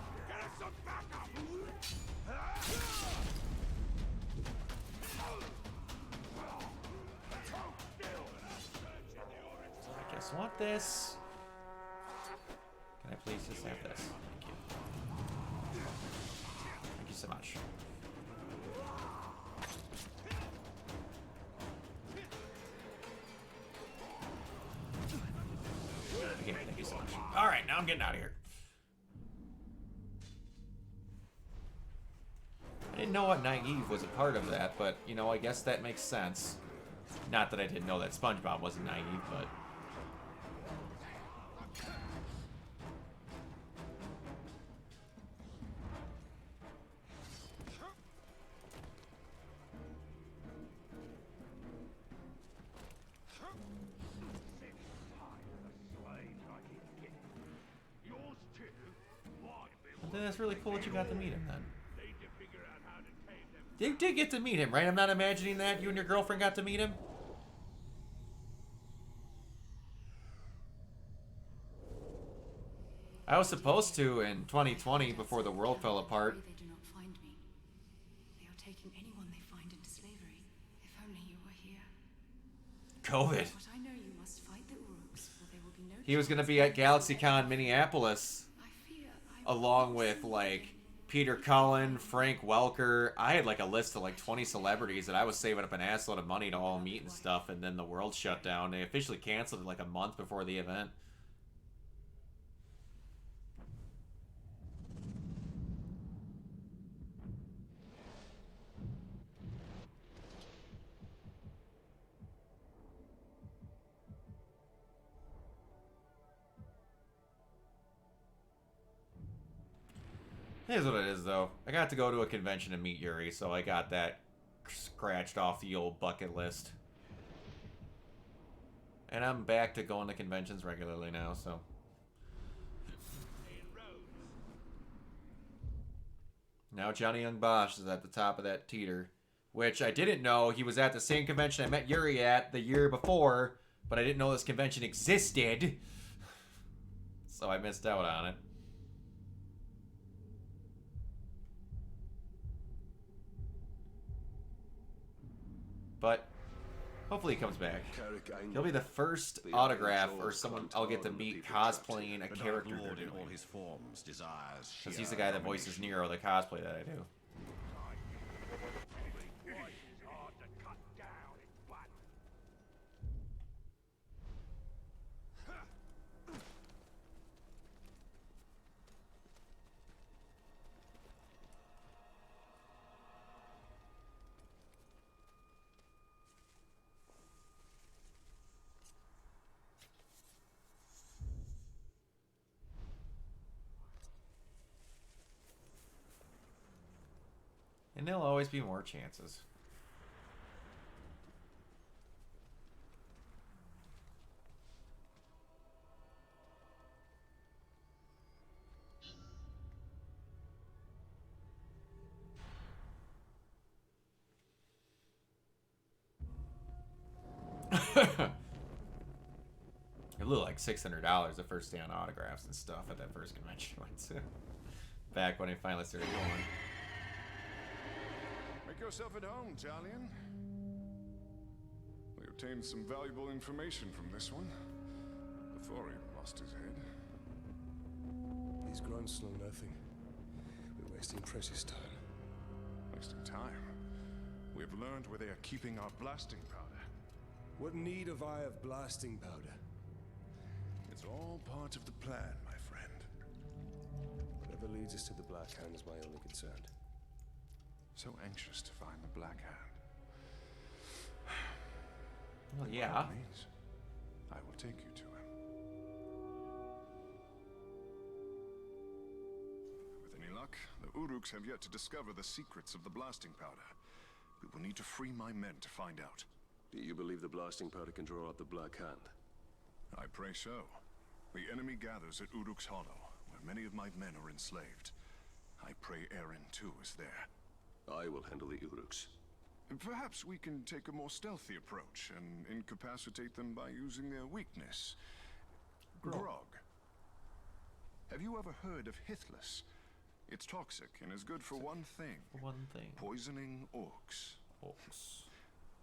I just want this. Can I please just have this? Thank you. Thank you so much. Okay, thank you so much. Alright, now I'm getting out of here. didn't know what Naive was a part of that, but, you know, I guess that makes sense. Not that I didn't know that SpongeBob wasn't naive, but... I think that's really cool that you got to meet him, then. You did get to meet him, right? I'm not imagining that. You and your girlfriend got to meet him? I was supposed to in 2020 before the world fell apart. They do not find me. They are taking anyone they find into slavery. If only you were here. COVID. But I know you must fight the Uruks, or there will be no He was going to be at GalaxyCon Minneapolis. Along with, like, Peter Cullen, Frank Welker. I had, like, a list of, like, 20 celebrities that I was saving up an assload of money to all meet and stuff, and then the world shut down. They officially canceled it, like, a month before the event. Here's what it is, though. I got to go to a convention and meet Yuri, so I got that scratched off the old bucket list. And I'm back to going to conventions regularly now, so... Now Johnny Young Bosch is at the top of that teeter. Which I didn't know he was at the same convention I met Yuri at the year before, but I didn't know this convention existed. So I missed out on it. But hopefully he comes back. He'll be the first autograph or someone I'll get to meet cosplaying a character they're doing. all his forms desires Because he's the guy that voices Nero, the cosplay that I do. And there'll always be more chances. It blew like $600 the first day on autographs and stuff at that first convention I went to. Back when I finally started going. Make yourself at home, Talion. We obtained some valuable information from this one before he lost his head. These grunts know nothing. We're wasting precious time. Wasting time? We have learned where they are keeping our blasting powder. What need have I of blasting powder? It's all part of the plan, my friend. Whatever leads us to the Black Hand is my only concern. So anxious to find the Black Hand. Well, yeah. By all means, I will take you to him. With any luck, the Uruks have yet to discover the secrets of the blasting powder. We will need to free my men to find out. Do you believe the blasting powder can draw out the Black Hand? I pray so. The enemy gathers at Uruk's Hollow, where many of my men are enslaved. I pray Eren, too, is there. I will handle the Uruks. Perhaps we can take a more stealthy approach and incapacitate them by using their weakness. Grog. Have you ever heard of Hithless? It's toxic and is good for one thing. One thing. Poisoning orcs. Orcs.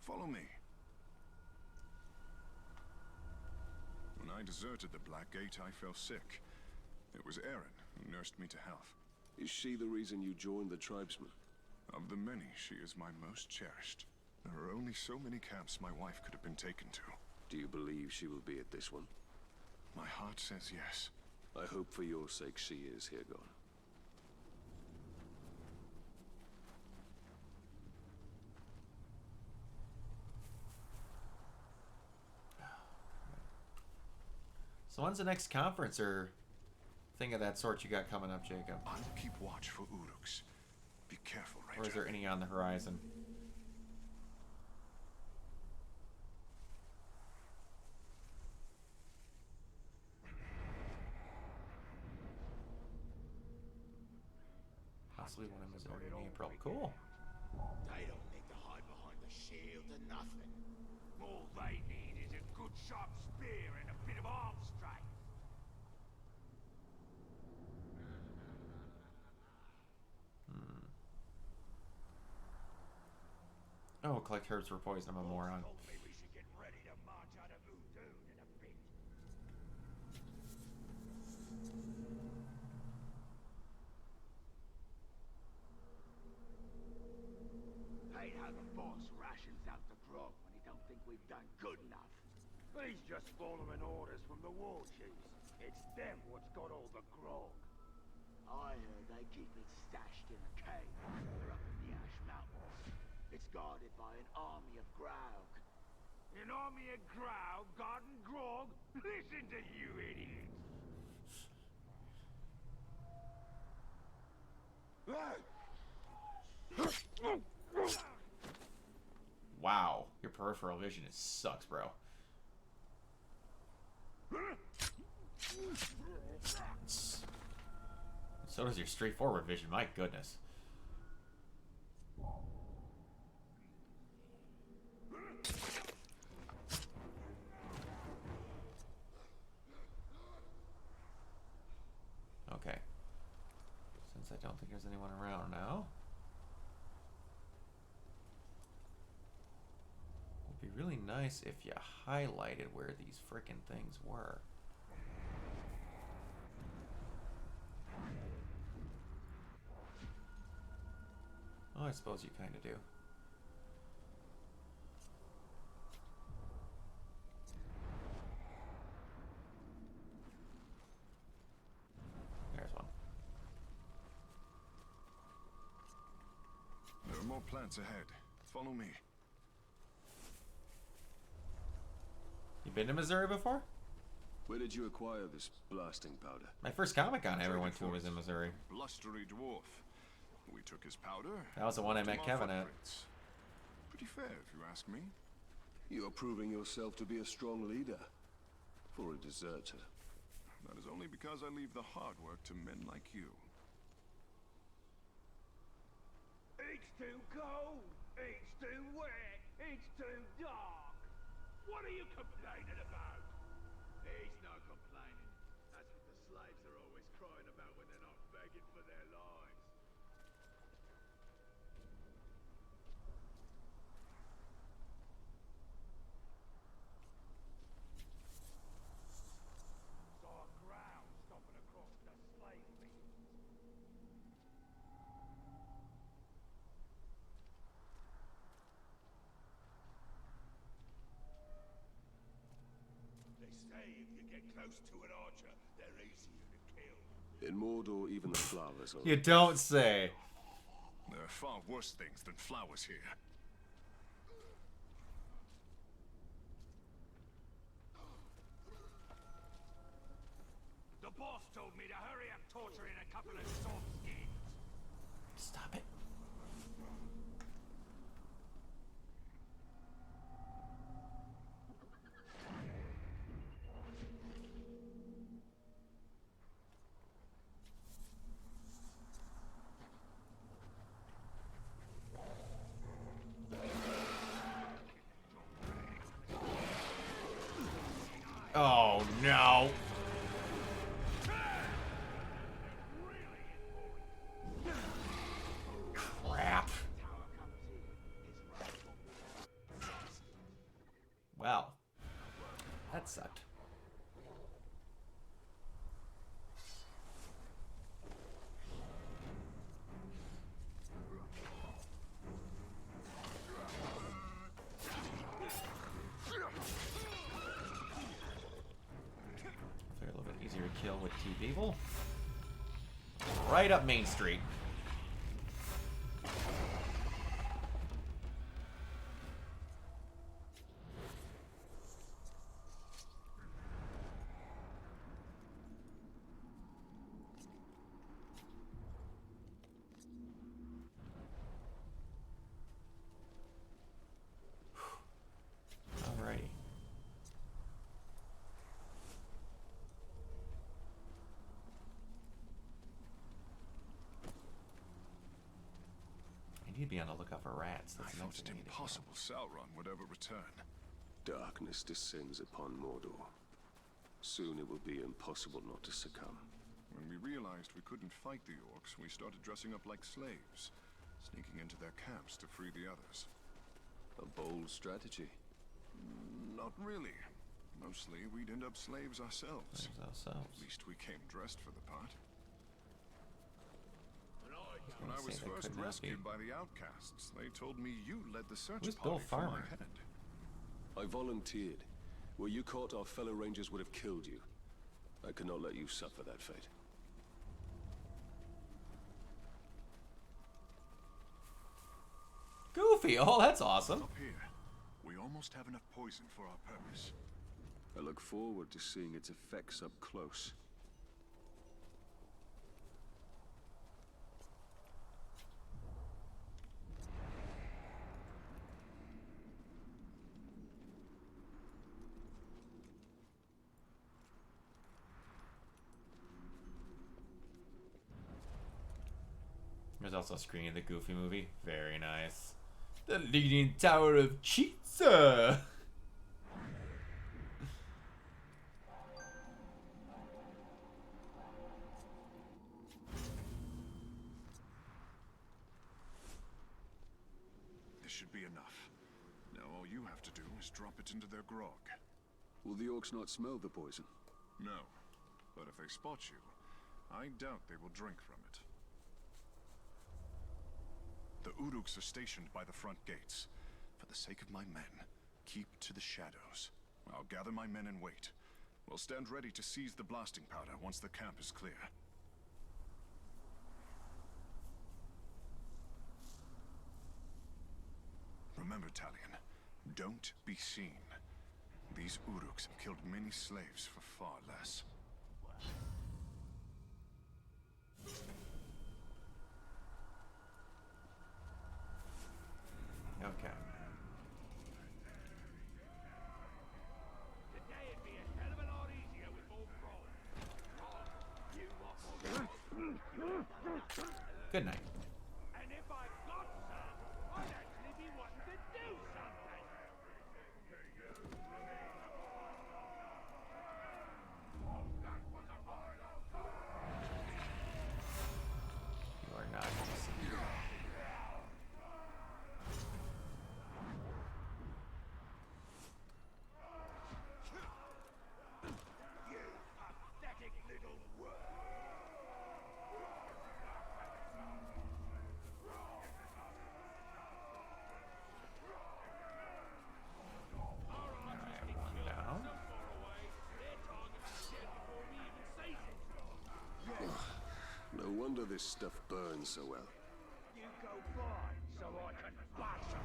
Follow me. When I deserted the Black Gate, I fell sick. It was Eren who nursed me to health. Is she the reason you joined the tribesmen? Of the many, she is my most cherished. There are only so many camps my wife could have been taken to. Do you believe she will be at this one? My heart says yes. I hope for your sake she is, Hirgon. So when's the next conference or thing of that sort you got coming up, Jacob? I'll keep watch for Uruks. Be careful, Ranger. Or is there any on the horizon? Possibly one in Missouri in April. Cool. They don't need to hide behind the shield or nothing. All they need is a good sharp spear and a bit of arm strength. Oh, collect herbs for poison. I'm a moron. Maybe we should get ready to march out of Udun in a bit. Hate how the boss rations out the grog when he don't think we've done good enough. He's just following orders from the war chiefs. It's them what's got all the grog. I heard they keep it stashed in a cave further up in the Ash Mountains. It's guarded by an army of Graug. An army of Graug guarding grog? Listen to you idiots! Wow, your peripheral vision sucks, bro. So does your straightforward vision, my goodness. Okay. Since I don't think there's anyone around now, it'd be really nice if you highlighted where these frickin' things were. Oh, I suppose you kind of do. There's one. There are more plants ahead. Follow me. You been to Missouri before? Where did you acquire this blasting powder? My first Comic-Con I ever went to was in Missouri. Blustery dwarf. We took his powder. That was the one I met Kevin at. Pretty fair, if you ask me. You're proving yourself to be a strong leader. For a deserter. That is only because I leave the hard work to men like you. It's too cold, it's too wet, it's too dark. What are you complaining about? He's not complaining. That's what the slaves are always crying about when they're not begging for their lives. Saw a crowd stopping across the slave fields. They say if you get close to an archer, they're easier to kill. In Mordor, even the flowers are... You don't say. There are far worse things than flowers here. The boss told me to hurry up torturing a couple of soft skins. Stop it. Oh no. Crap. Well, that sucked. They're a little bit easier to kill with two people. Right up Main Street. on the lookout for rats. That's I the thought next it thing we need to go. impossible Sauron would ever return. Darkness descends upon Mordor. Soon it will be impossible not to succumb. When we realized we couldn't fight the orcs, we started dressing up like slaves, sneaking into their camps to free the others. A bold strategy. Not really. Mostly, we'd end up slaves ourselves. Slaves At least we came dressed for the part. When I was first rescued by the outcasts, they told me you led the search Who's Bill party for my Farmer? head. I volunteered. Were you caught, our fellow rangers would have killed you. I could not let you suffer that fate. Goofy! Oh, that's awesome. Up here, we almost have enough poison for our purpose. I look forward to seeing its effects up close. There's also a screen of the Goofy movie. Very nice. The Leaning Tower of Cheetah. This should be enough. Now all you have to do is drop it into their grog. Will the orcs not smell the poison? No. But if they spot you, I doubt they will drink from it. The Uruks are stationed by the front gates. For the sake of my men, keep to the shadows. I'll gather my men and wait. We'll stand ready to seize the blasting powder once the camp is clear. Remember, Talion, don't be seen. These Uruks have killed many slaves for far less. Okay. Today'd be a hell of a lot easier with more pride. Good night. And if I got some, I'd actually be wanting to do something. You are not gonna see me. Pathetic little worm. Alright, one down. No wonder this stuff burns so well. You go by so I can bash 'em.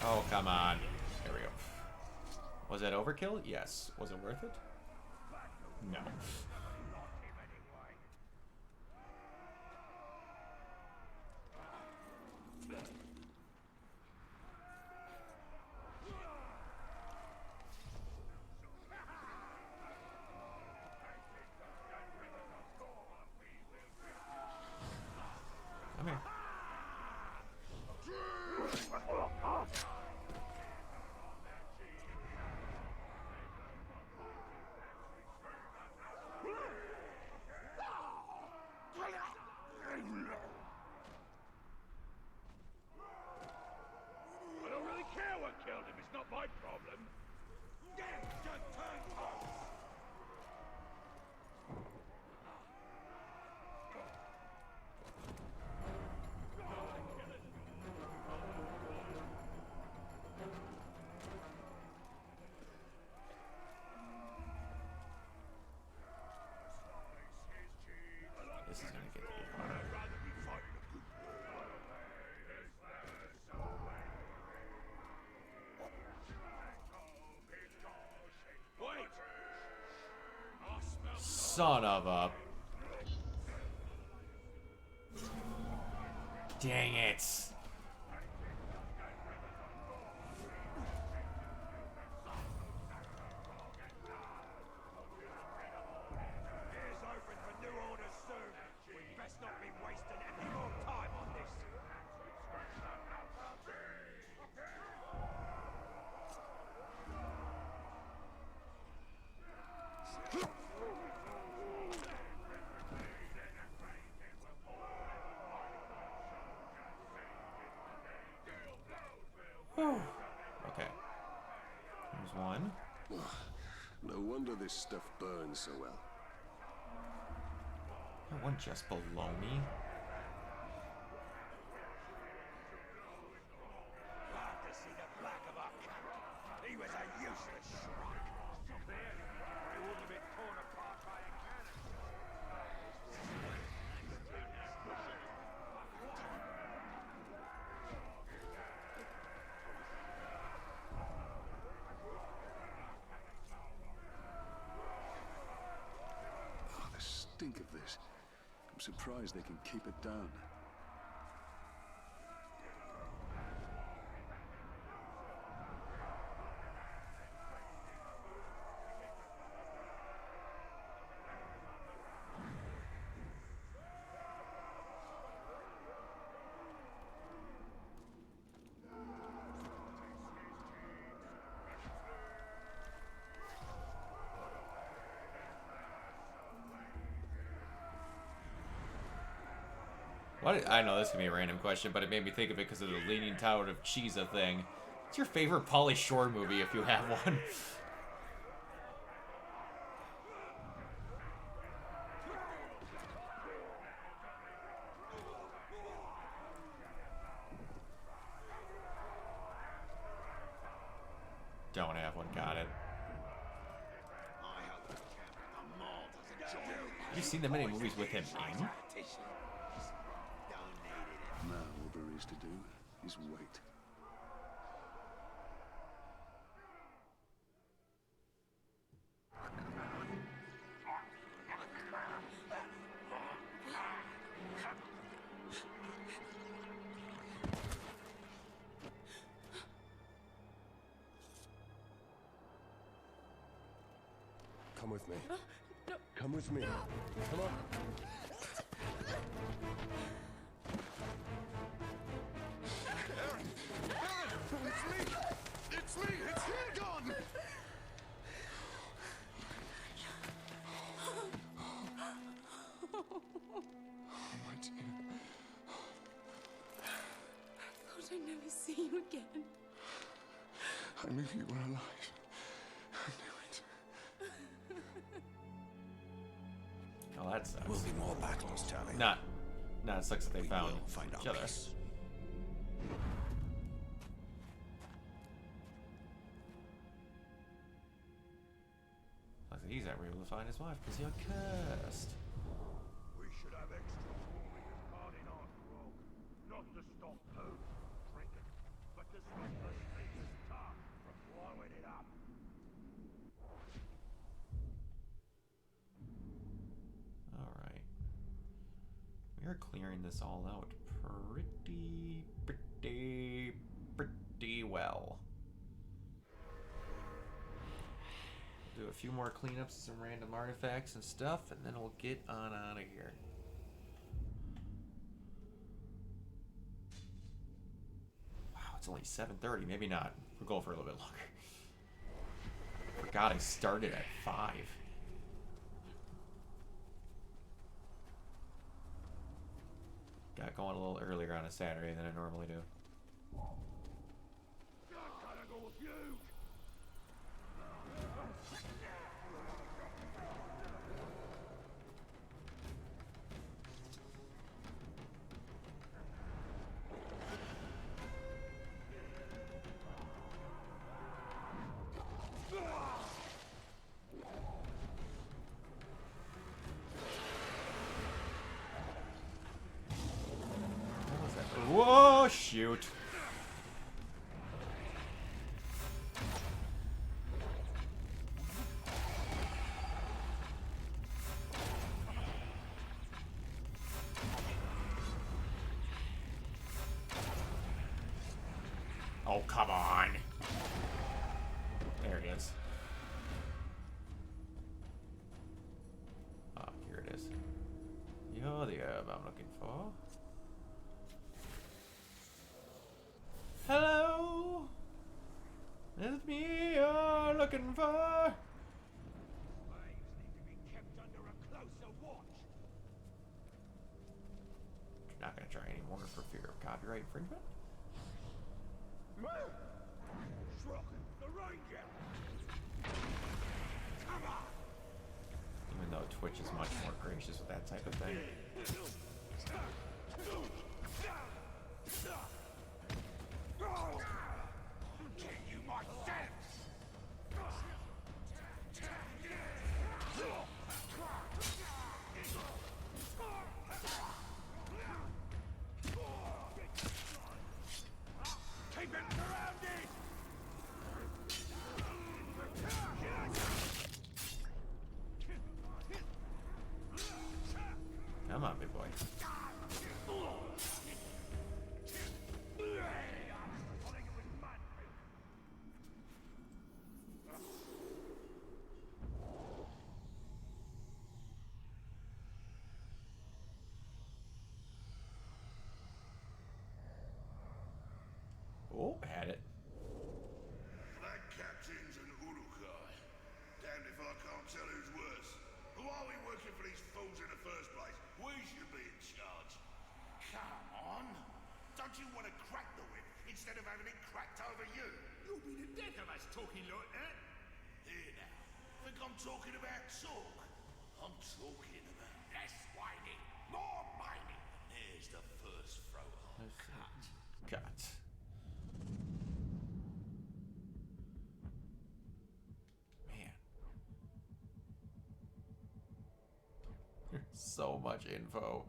Oh, come on. There we go. Was that overkill? Yes. Was it worth it? No. Come here. I don't really care what killed him. It's not my problem. Damn, just turn close. This is gonna get harder. I'd rather be fighting a good Wait! I smell Son of a... Dang it. Ears open for new orders soon. Okay. There's one. No wonder this stuff burns so well. That one just below me. Glad to see the back of our camp. He was a useless schrock. There, he wouldn't have been torn apart by a cannon. Oh, the stink of this. I'm surprised they can keep it down. What? I know this can be a random question, but it made me think of it because of the Leaning Tower of Cheesa thing. What's your favorite Pauly Shore movie, if you have one? Don't have one. Got it. Have you seen that many movies with him in? Now all there is to do is wait. Come with me. Come with me. Come on. It's me! It's Hilgon! My dear. I thought I'd never see you again. I knew you were alive. I knew it. Oh, that sucks. Will be more battles, Charlie. Not. It sucks that they found find each our other. peace. Like he's never able to find his wife because you're cursed. We should have extra warriors guarding our grog. Not to stop Poe from drinking, but to stop the sleepers tongue from blowing it up. Alright. We are clearing this all out pretty well. Do a few more cleanups of some random artifacts and stuff, and then we'll get on out of here. Wow, it's only 7:30. Maybe not. We'll go for a little bit longer. Forgot I started at 5. Got going a little earlier on a Saturday than I normally do. Whoa, shoot. Oh, come on. There it is. Ah, here it is. You're the herb I'm looking for. Hello? It's me you're looking for. Slaves need to be kept under a closer watch. Not gonna try anymore for fear of copyright infringement. Shrug, the ranger. Come on. Even though Twitch is much more gracious with that type of thing. Get you my sense. Keep it surrounded. Come on, big boy. Oh, had it. Black captains and Urukai. Damned if I can't tell who's worse. Who are we working for these fools in the first place? We should be in charge. Come on. Don't you want to crack the whip instead of having it cracked over you? You'll be the death of us talking like that. Here now. Think I'm talking about talk? I'm talking about less whining, more mining. There's the first throw on. Cut. Man. So much info.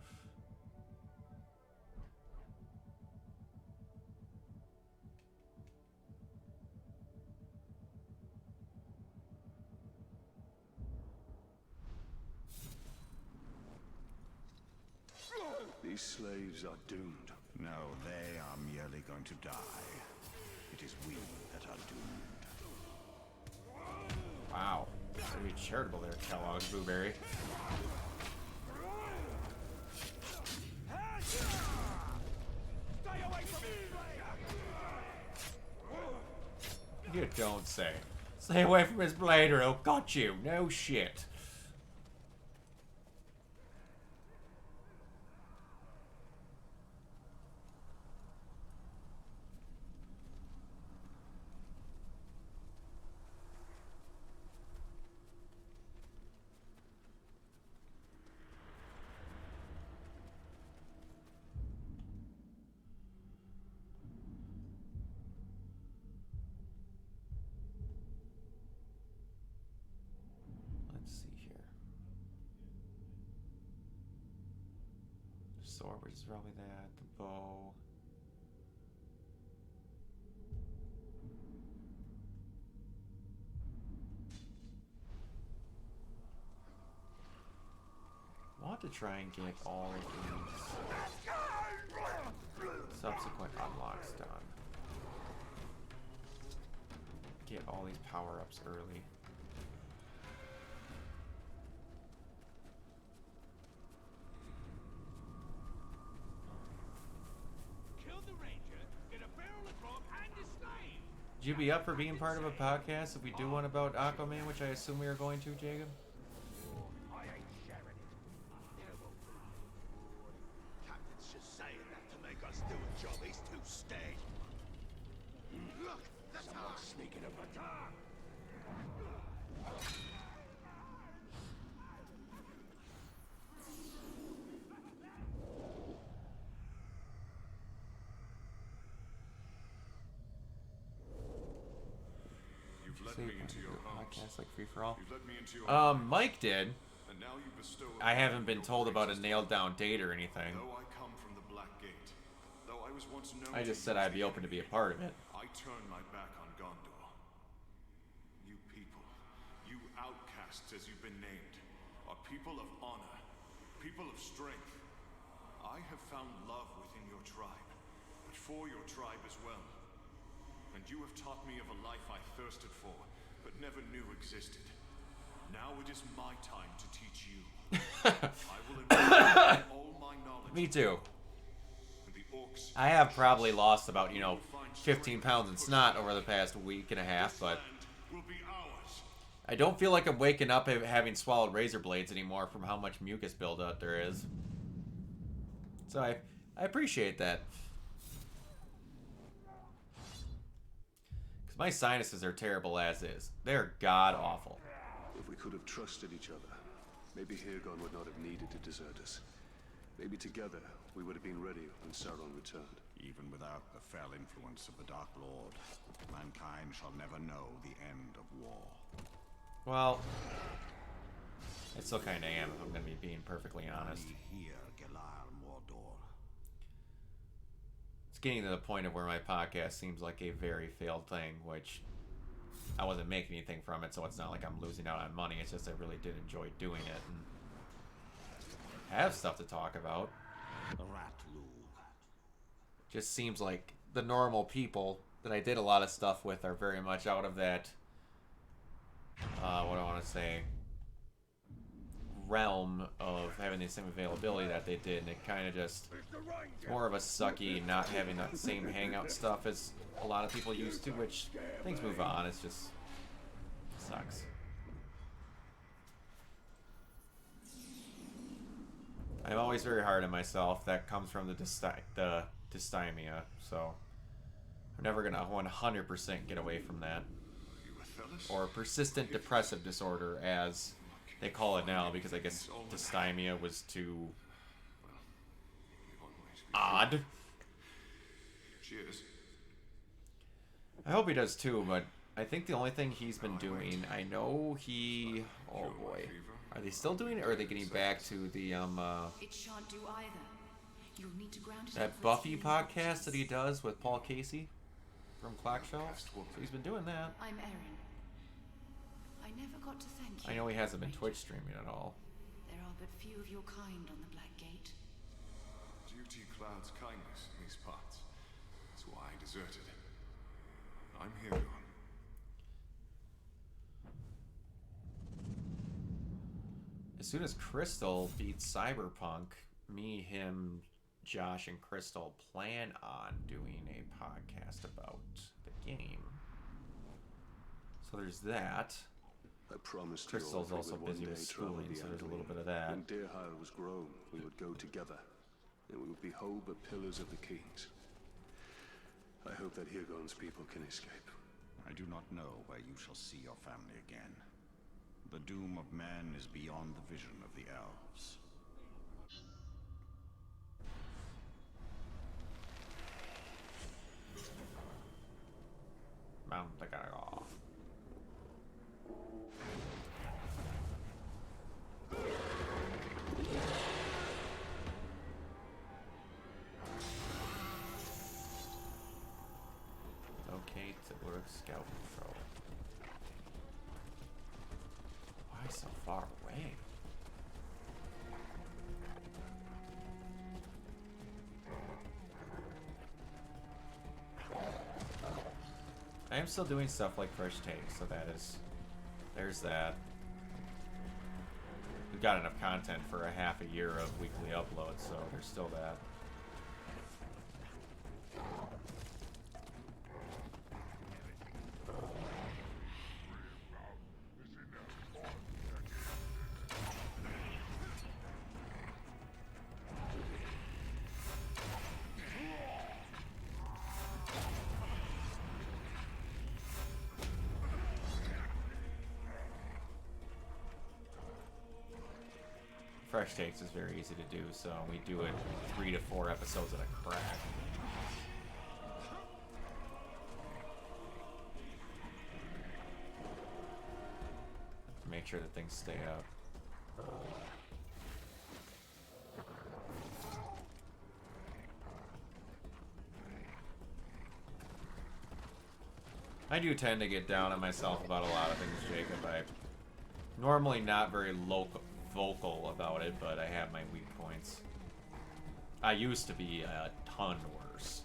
These slaves are doomed. No, they are merely going to die. It is we that are doomed. Wow. Very charitable there, Kellogg's Blueberry. Stay away from me! You don't say. Stay away from his blade or he'll got you. No shit. Let's see here. The sword, which is probably that. The bow. I want to try and get all of these subsequent unlocks done. Get all these power-ups early. Kill the ranger, get a barrel of grog and a slave! Would you be up for being part of a podcast if we do one about Aquaman, which I assume we are going to, Jacob? I ain't sharing it. There won't be. Captain's just saying that to make us do a job he's too stay. Look, that's how I'm sneaking a baton. You've let Say me you into can your do a homes. podcast like free for all. You've let me into your Mike did. And now you bestow I upon haven't me been your told about a greatest nailed down date or anything. Though I come from the Black Gate, though I was once known I just to said use I'd be the open to be a enemy, part of it. I turn my back on Gondor. You people, you outcasts as you've been named, are people of honor, people of strength. I have found love within your tribe, but for your tribe as well. And you have taught me of a life I thirsted for, but never knew existed. Now it is my time to teach you. I will impart all my knowledge. Me too. And the orcs I have probably lost about, 15 pounds in snot over the past week and a half, but will be ours. I don't feel like I'm waking up having swallowed razor blades anymore from how much mucus buildup there is. So I appreciate that. My sinuses are terrible as is. They're god-awful. If we could have trusted each other, maybe Hirgon would not have needed to desert us. Maybe together, we would have been ready when Sauron returned. Even without the fell influence of the Dark Lord, mankind shall never know the end of war. Well, I still kind of am, if I'm going to be being perfectly honest. Here, Galar Mordor. It's getting to the point of where my podcast seems like a very failed thing, which I wasn't making anything from it, so it's not like I'm losing out on money. It's just I really did enjoy doing it and have stuff to talk about. Just seems like the normal people that I did a lot of stuff with are very much out of that, what do I want to say, realm of having the same availability that they did, and it kind of just, it's more of a sucky, not having that same hangout stuff as a lot of people used to, which things move on. It's just sucks. I'm always very hard on myself. That comes from the dysthymia, so I'm never gonna 100% get away from that. Or persistent depressive disorder, as they call it now, because I guess dysthymia was too odd. Cheers. I hope he does too, but I think the only thing he's been doing, I know he, oh boy, are they still doing it, or are they getting back to the It shan't do either. You'll need to ground it that Buffy podcast that he does with Paul Casey from Clock Shelves? So he's been doing that. I'm Erin. I never got to thank you. I know he hasn't been Twitch streaming at all. There are but few of your kind on the Black Gate. Duty clouds kindness in these parts. That's why I deserted. I'm here, Don. As soon as Crystal beats Cyberpunk, me, him, Josh, and Crystal plan on doing a podcast about the game. So there's that. I promised Crystal's you all also we would one busy day with travel schooling, the so there's a little Anduin. bit of that. When Deerhire was grown, we would go together, and we would behold the pillars of the kings. I hope that Hirgon's people can escape. I do not know where you shall see your family again. The doom of men is beyond the vision of the elves. Mount the Gargoyle. Locate the Uruk Scout Patrol. Why so far away? I am still doing stuff like Fresh Takes, so there's that. We've got enough content for a half a year of weekly uploads, so there's still that. Fresh Takes is very easy to do, so we do it 3 to 4 episodes at a crack. Make sure that things stay up. I do tend to get down on myself about a lot of things, Jacob. I'm normally not very vocal about it, but I have my weak points. I used to be a ton worse.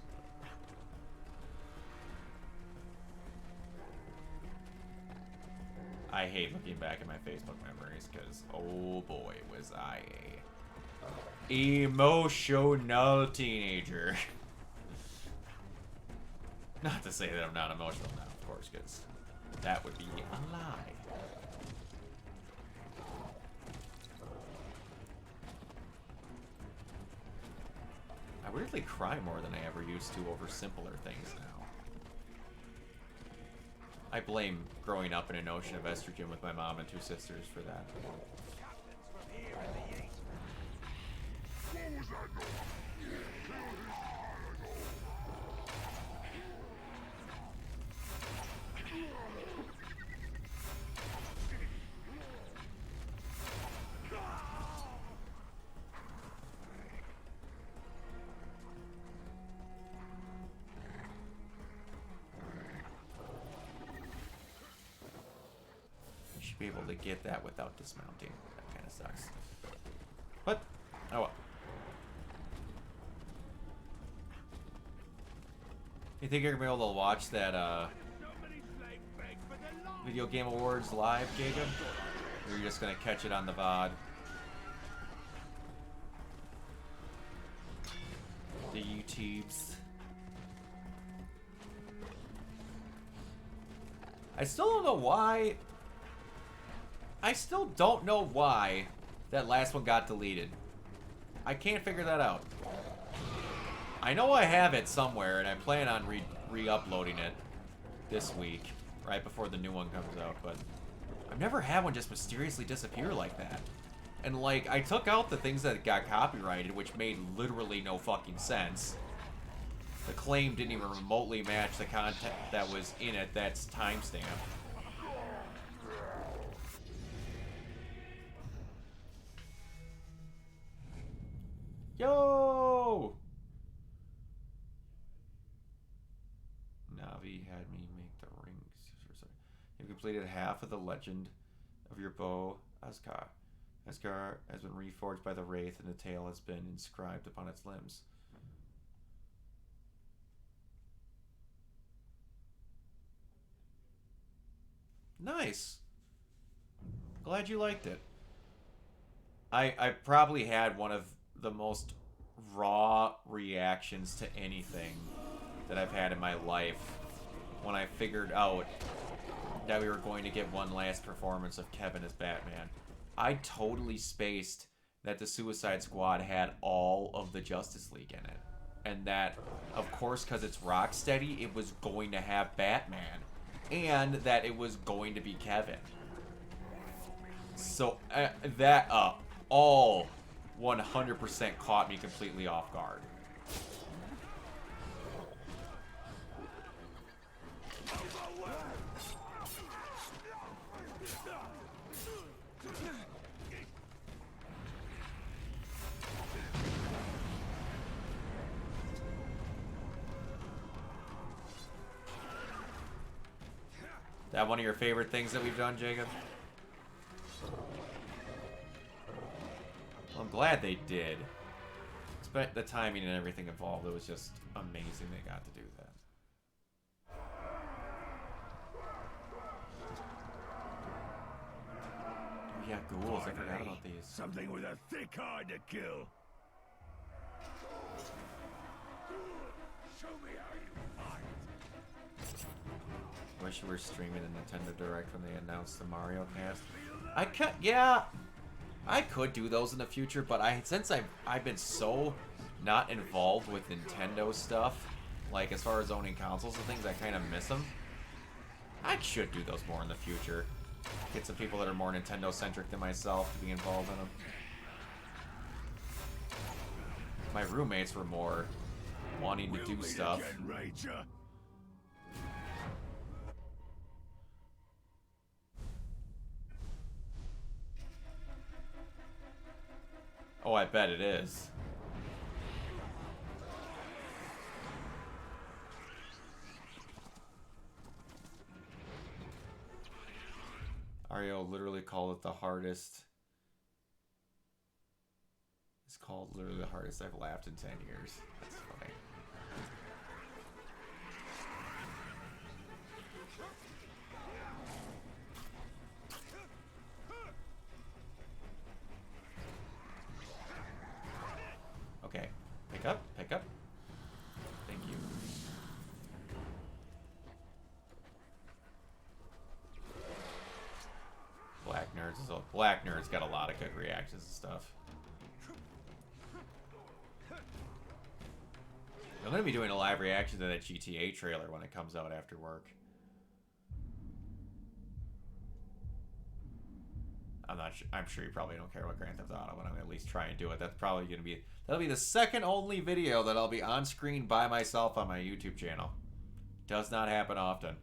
I hate looking back at my Facebook memories because, oh boy, was I a emotional teenager. Not to say that I'm not emotional now, of course, because that would be a lie. I weirdly cry more than I ever used to over simpler things now. I blame growing up in an ocean of estrogen with my mom and 2 sisters for that. Be able to get that without dismounting. That kind of sucks. But, oh well. You think you're gonna be able to watch that Video Game Awards live, Jacob? Or you're just gonna catch it on the VOD? The YouTubes. I still don't know why. I still don't know why that last one got deleted. I can't figure that out. I know I have it somewhere, and I plan on re-uploading it this week, right before the new one comes out, but I've never had one just mysteriously disappear like that. And, like, I took out the things that got copyrighted, which made literally no fucking sense. The claim didn't even remotely match the content that was in it that's timestamped. Yo! Navi had me make the rings. You've completed half of the legend of your bow, Askar. Askar has been reforged by the Wraith, and the tale has been inscribed upon its limbs. Nice. Glad you liked it. I probably had one of the most raw reactions to anything that I've had in my life when I figured out that we were going to get one last performance of Kevin as Batman. I totally spaced that the Suicide Squad had all of the Justice League in it. And that, of course, because it's Rocksteady, it was going to have Batman. And that it was going to be Kevin. So, that all 100% caught me completely off guard. That one of your favorite things that we've done, Jacob? Well, I'm glad they did. But the timing and everything involved, it was just amazing they got to do that. Oh yeah, ghouls, I forgot about these. Something with a thick hide to kill. Show me how you fight. Wish we were streaming the Nintendo Direct when they announced the Mario cast. I could do those in the future, but since I've been so not involved with Nintendo stuff, like as far as owning consoles and things, I kind of miss them. I should do those more in the future. Get some people that are more Nintendo centric than myself to be involved in them. My roommates were more wanting to do stuff. Oh, I bet it is. Ario literally called it the hardest. It's called literally the hardest I've laughed in 10 years. That's funny. Okay, pick up, pick up. Thank you. Black Nerd's got a lot of good reactions and stuff. I'm gonna be doing a live reaction to that GTA trailer when it comes out after work. I'm sure you probably don't care about Grand Theft Auto, but I'm gonna at least try and do it. That's probably gonna be that'll be the second only video that I'll be on screen by myself on my YouTube channel. Does not happen often.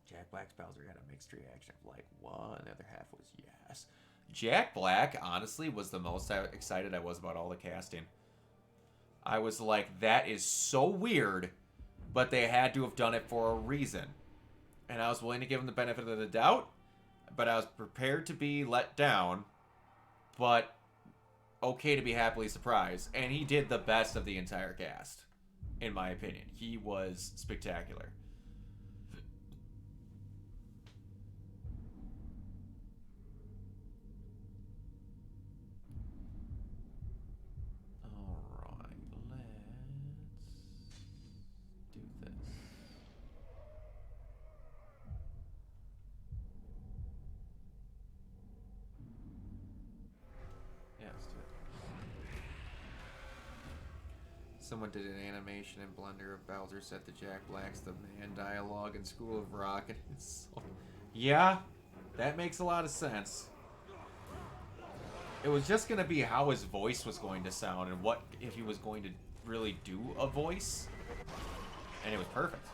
Jack Black's Bowser got a mixed reaction of like 1. The other half was yes. Jack Black, honestly, was the most excited I was about all the casting. I was like, that is so weird, but they had to have done it for a reason. And I was willing to give him the benefit of the doubt, but I was prepared to be let down, but okay to be happily surprised. And he did the best of the entire cast, in my opinion. He was spectacular. Someone did an animation in Blender of Bowser said to Jack Black's the man dialogue in School of Rock, and it's so... Yeah, that makes a lot of sense. It was just going to be how his voice was going to sound and what if he was going to really do a voice, and it was perfect.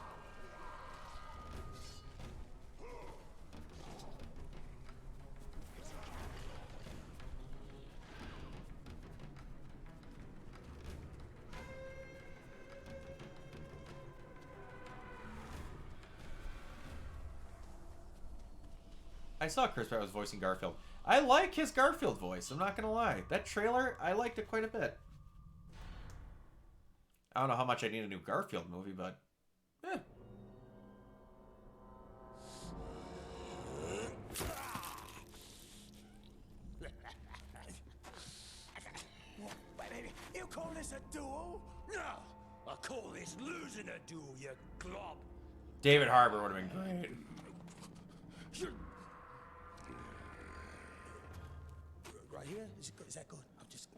I saw Chris Pratt was voicing Garfield. I like his Garfield voice, I'm not gonna lie. That trailer, I liked it quite a bit. I don't know how much I need a new Garfield movie, but eh. You call this a duel? No! I call this losing a duel, you glob! David Harbour would have been great. Right here? Is that good? I'm just...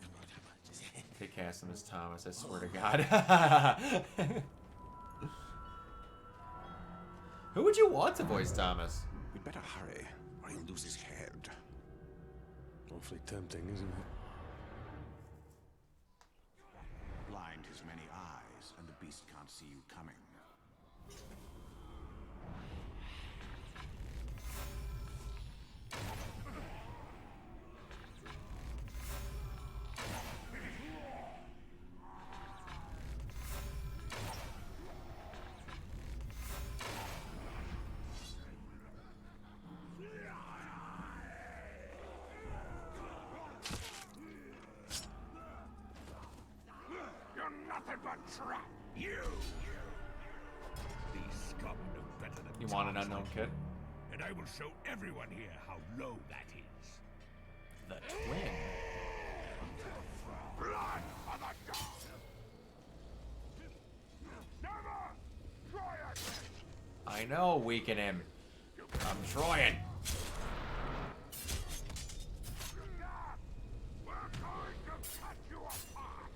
They cast him as Thomas, I swear to God. Who would you want to voice Thomas? We'd better hurry, or he'll lose his head. Awfully tempting, isn't it? Blind his many eyes, and the beast can't see you coming. You want an unknown kid? And I will show everyone here how low that is. The twin. Blood of the dog! Never try it! I know, weaken him. I'm trying. We're going to cut you apart!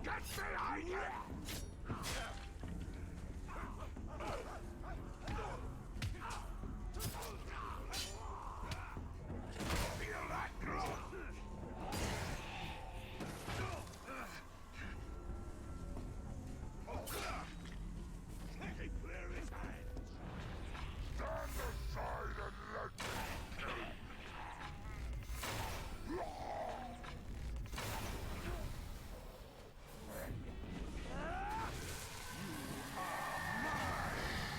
Get behind here! Feel that growth? Keep clear his hands. Stand aside and let me kill him.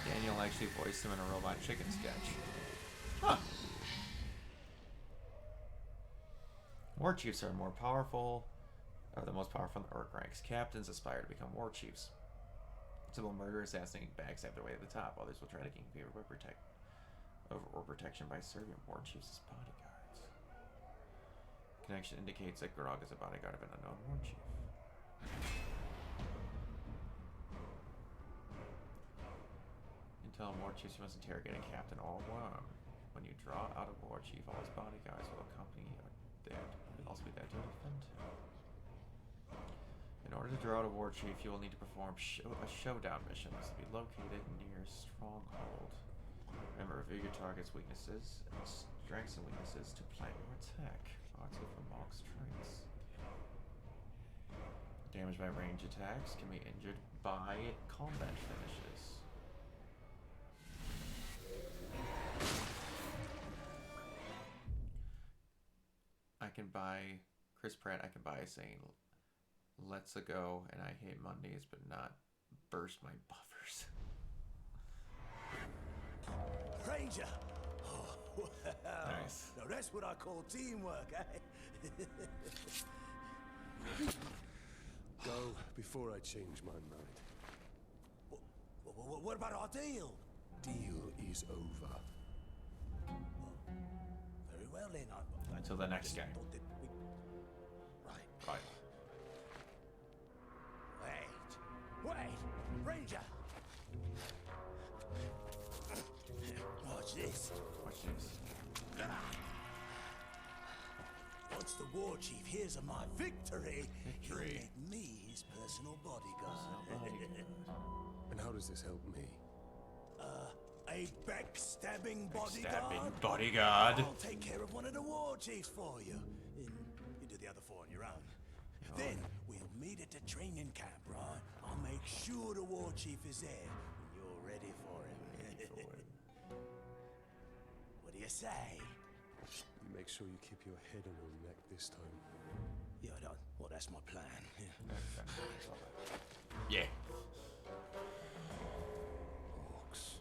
Daniel actually voiced him in a Robot Chicken sketch. Huh. War chiefs are more powerful, are the most powerful in the orc ranks. Captains aspire to become war chiefs. Some will murder, assassinate, and backstab their way to the top. Others will try to gain favor by protection by serving war chiefs as bodyguards. Connection indicates that Grog is a bodyguard of an unknown war chief. Intel war chiefs, you must interrogate a captain or worm. When you draw out a war chief, all his bodyguards will accompany you there. Will also be there to defend him. In order to draw out a war chief, you will need to perform a showdown mission. This will be located near Stronghold. Remember, review your target's weaknesses and strengths and weaknesses to plan your attack. Arts from Monk's traits. Damage by range attacks can be injured by combat finishes. I can buy Chris Pratt. I can buy saying "Let's a go," and I hate Mondays, but not burst my buffers. Ranger! Oh, wow. Nice. Now that's what I call teamwork, eh? Go before I change my mind. What about our deal? Deal is over. Very well then. Until the next guy. Right. Right. Wait! Ranger! Watch this. Watch this. Once the war chief hears of my victory, he'll make me his personal bodyguard. And how does this help me? A backstabbing bodyguard? Backstabbing bodyguard. I'll take care of one of the war chiefs for you. And you do the other four on your own. Then we'll meet at the training camp, right? I'll make sure the war chief is there when you're ready for him. What do you say? You make sure you keep your head on your neck this time. Yeah, I don't. Well, that's my plan. Yeah. Orcs.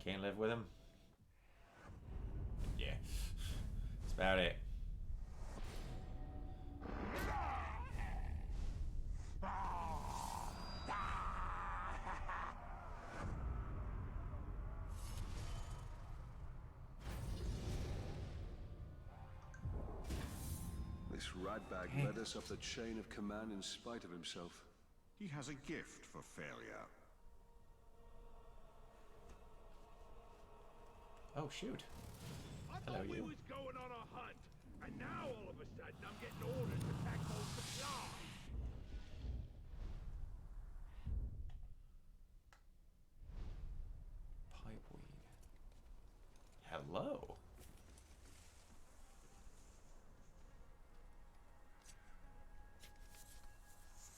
Can't live with him. Yeah. That's about it. This ratbag led us up the chain of command in spite of himself. He has a gift for failure. Oh, shoot. I Hello, thought we you. was going on a hunt, and now all of a sudden I'm getting orders to pack more supplies. Pipeweed. Hello.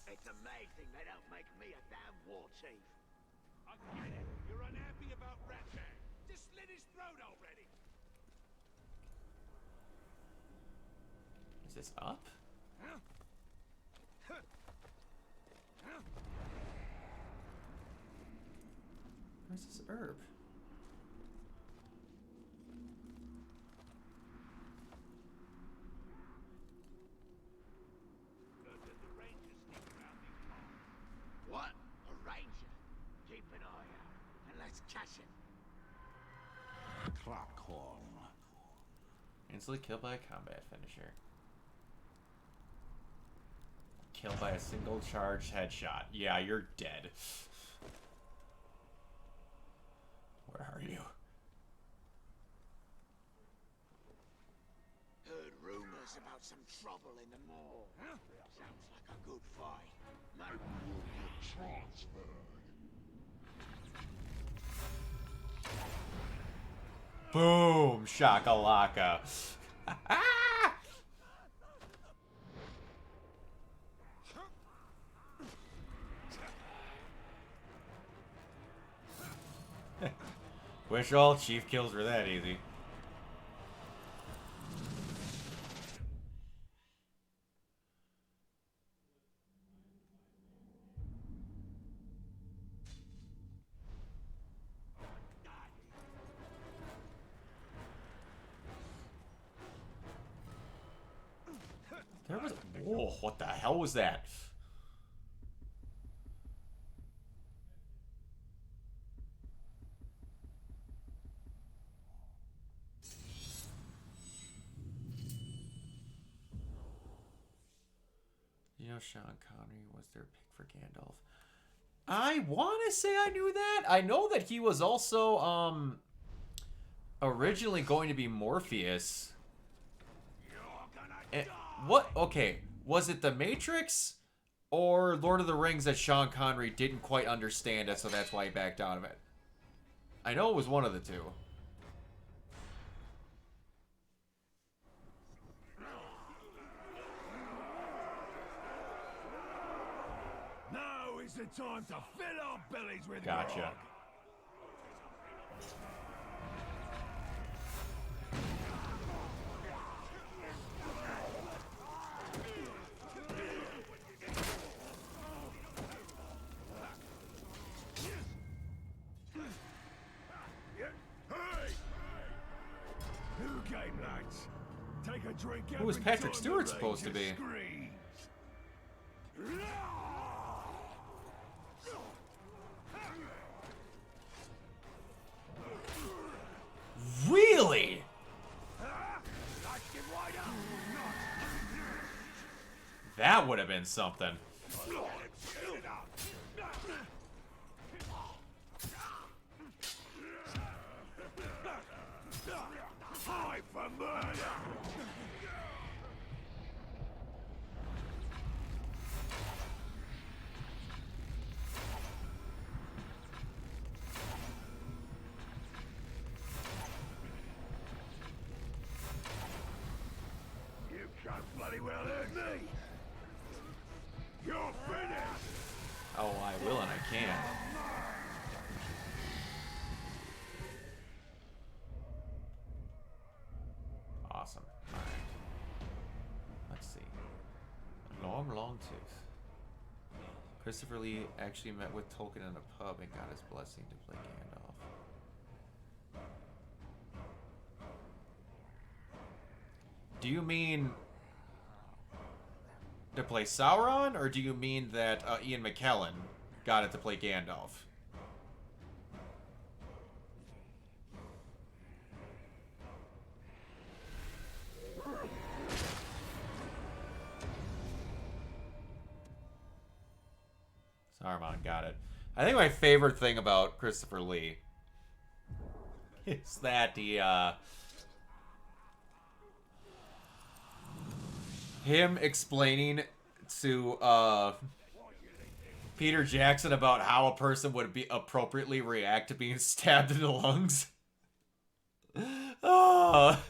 It's amazing they don't make me a damn war chief. I get it. You're unhappy about Ratman. Just slit his throat already. Is this up? Where's this herb? What? A ranger? Keep an eye out, and let's catch him. Clackhorn. Instantly killed by a combat finisher. Killed by a single charged headshot. Yeah, you're dead. Where are you? Heard rumors about some trouble in the mall. Sounds like a good fight. Maybe you'll get transferred. Boom! Shakalaka. Wish all chief kills were that easy. what the hell was that? You know, Sean Connery was their pick for Gandalf. I want to say I knew that. I know that he was also originally going to be Morpheus. What? Okay, was it The Matrix or Lord of the Rings that Sean Connery didn't quite understand it, so that's why he backed out of it? I know it was one of the two. Now is the time to fill our bellies with Gotcha. grog. New game, lads. Take a drink. Who was every Patrick time Stewart the supposed to Ranger be? screams. Really? That would have been something. High for murder. You can't bloody well hurt me. You're finished. Oh, I will and I can. Awesome. All right. Let's see. Long, long tooth. Christopher Lee actually met with Tolkien in a pub and got his blessing to play Gandalf. Do you mean to play Sauron, or do you mean that Ian McKellen got it to play Gandalf? Saruman got it. I think my favorite thing about Christopher Lee is that him explaining to Peter Jackson about how a person would be appropriately react to being stabbed in the lungs. Oh,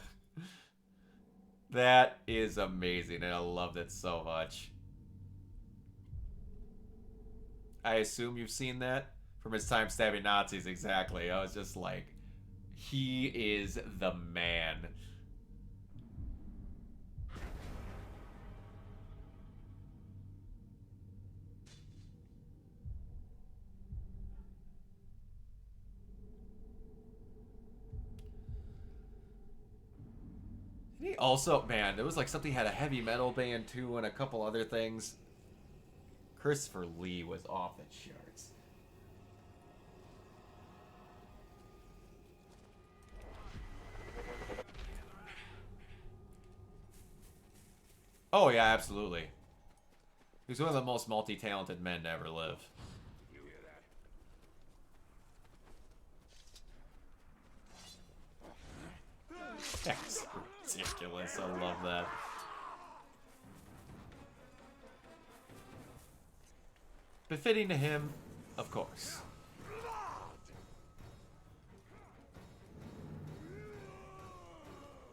that is amazing, and I loved it so much. I assume you've seen that from his time stabbing Nazis. Exactly. I was just like, he is the man. He also, man, there was like something, he had a heavy metal band too and a couple other things. Christopher Lee was off the charts. Oh yeah, absolutely. He's one of the most multi-talented men to ever live. That's ridiculous. I love that. Befitting to him, of course.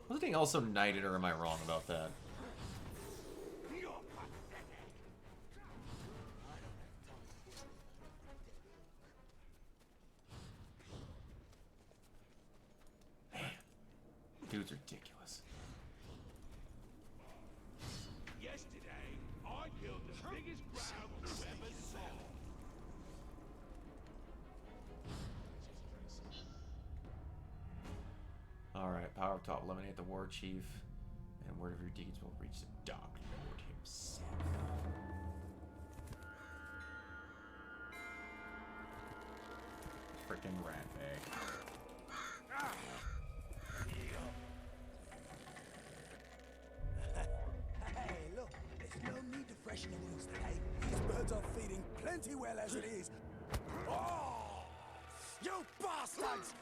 Wasn't he also knighted, or am I wrong about that? Man, dude's ridiculous. Yesterday, I killed the biggest crowd you ever saw. Alright, power of top. Eliminate the war chief, and word of your deeds will reach the Dark Lord himself. freaking rat bag. Hey, look, there's no need to freshen the wounds today. These birds are feeding plenty well as it is. Oh! You bastards!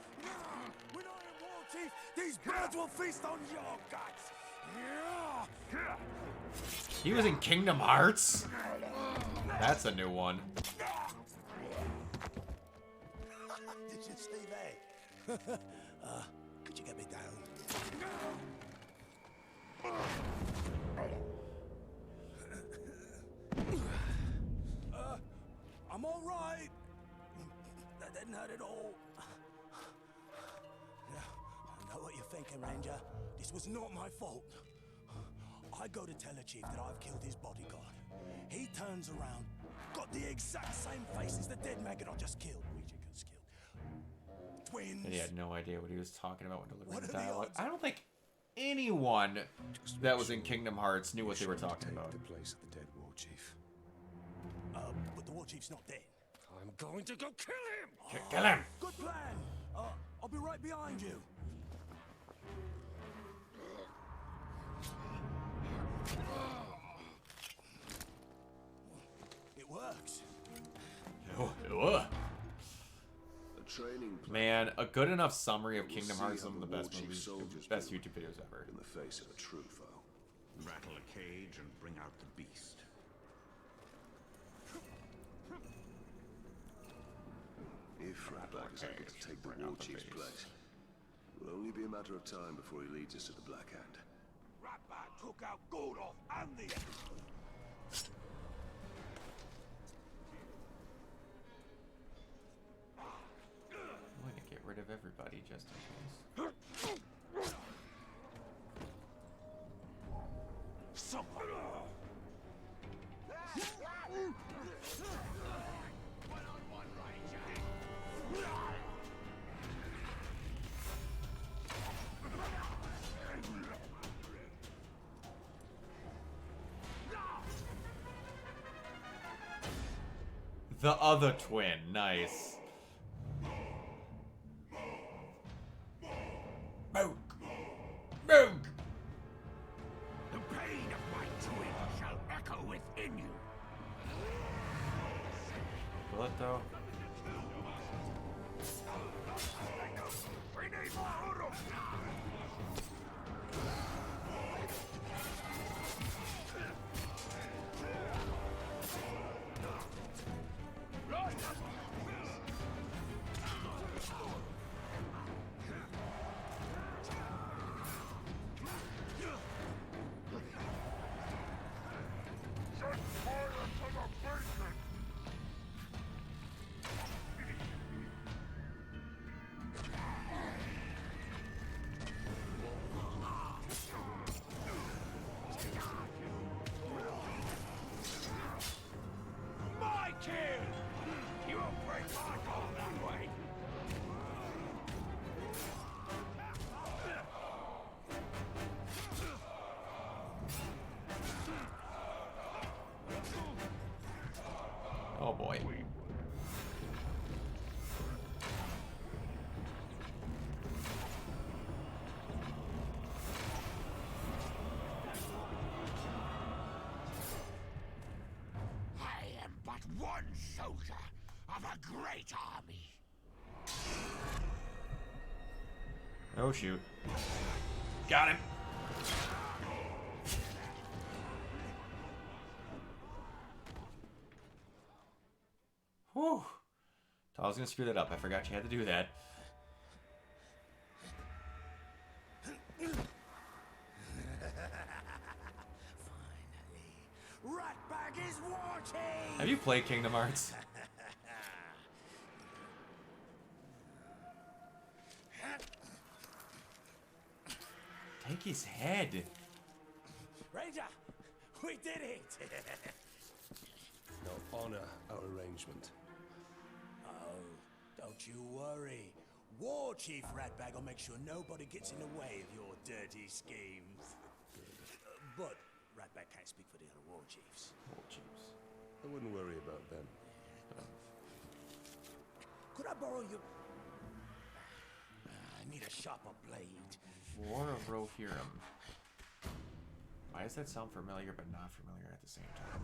When I am war chief, these birds will feast on your guts! He was in Kingdom Hearts? That's a new one. Did you see that? Could you get me down? I'm all right. That didn't hurt at all. I know what you're thinking, Ranger. This was not my fault. I go to tell the chief that I've killed his bodyguard. He turns around, got the exact same face as the dead maggot I just killed. Regicus killed. Twins. And he had no idea what he was talking about when delivering What the are the dialogue. odds? I don't think anyone that was in Kingdom Hearts knew what they were talking about. The place of the dead war chief. But the war chief's not dead. I'm going to go kill him! Kill him! Good plan. I'll be right behind you. It works. A training plan Man, a good enough summary of Kingdom see Hearts is how one of the the best war chief movies, soldiers best do YouTube videos ever. in the face of a true foe. Rattle a cage and bring out the beast. If Ratbag is able to take the war chief's place, it will only be a matter of time before he leads us to the Black Hand. Ratbag took out Mordor and the I'm going to get rid of everybody just in case. The other twin, nice. Moog! Moog! The pain of my twin shall echo within you. Will it though? We need more Uruk. My kill! You won't break my fall that way. Oh boy. I am but one soldier of a great army. Oh shoot. Got him. Whew. I was gonna screw that up. I forgot you had to do that. Ratbag is watching! Have you played Kingdom Hearts? Take his head. Ranger, we did it! Now honor our arrangement. Oh, don't you worry. War Chief Ratbag will make sure nobody gets in the way of your dirty schemes. But Ratbag can't speak for the other war chiefs. War chiefs. I wouldn't worry about them. Could I borrow need a sharper blade. War of Rohirrim. Why does that sound familiar but not familiar at the same time?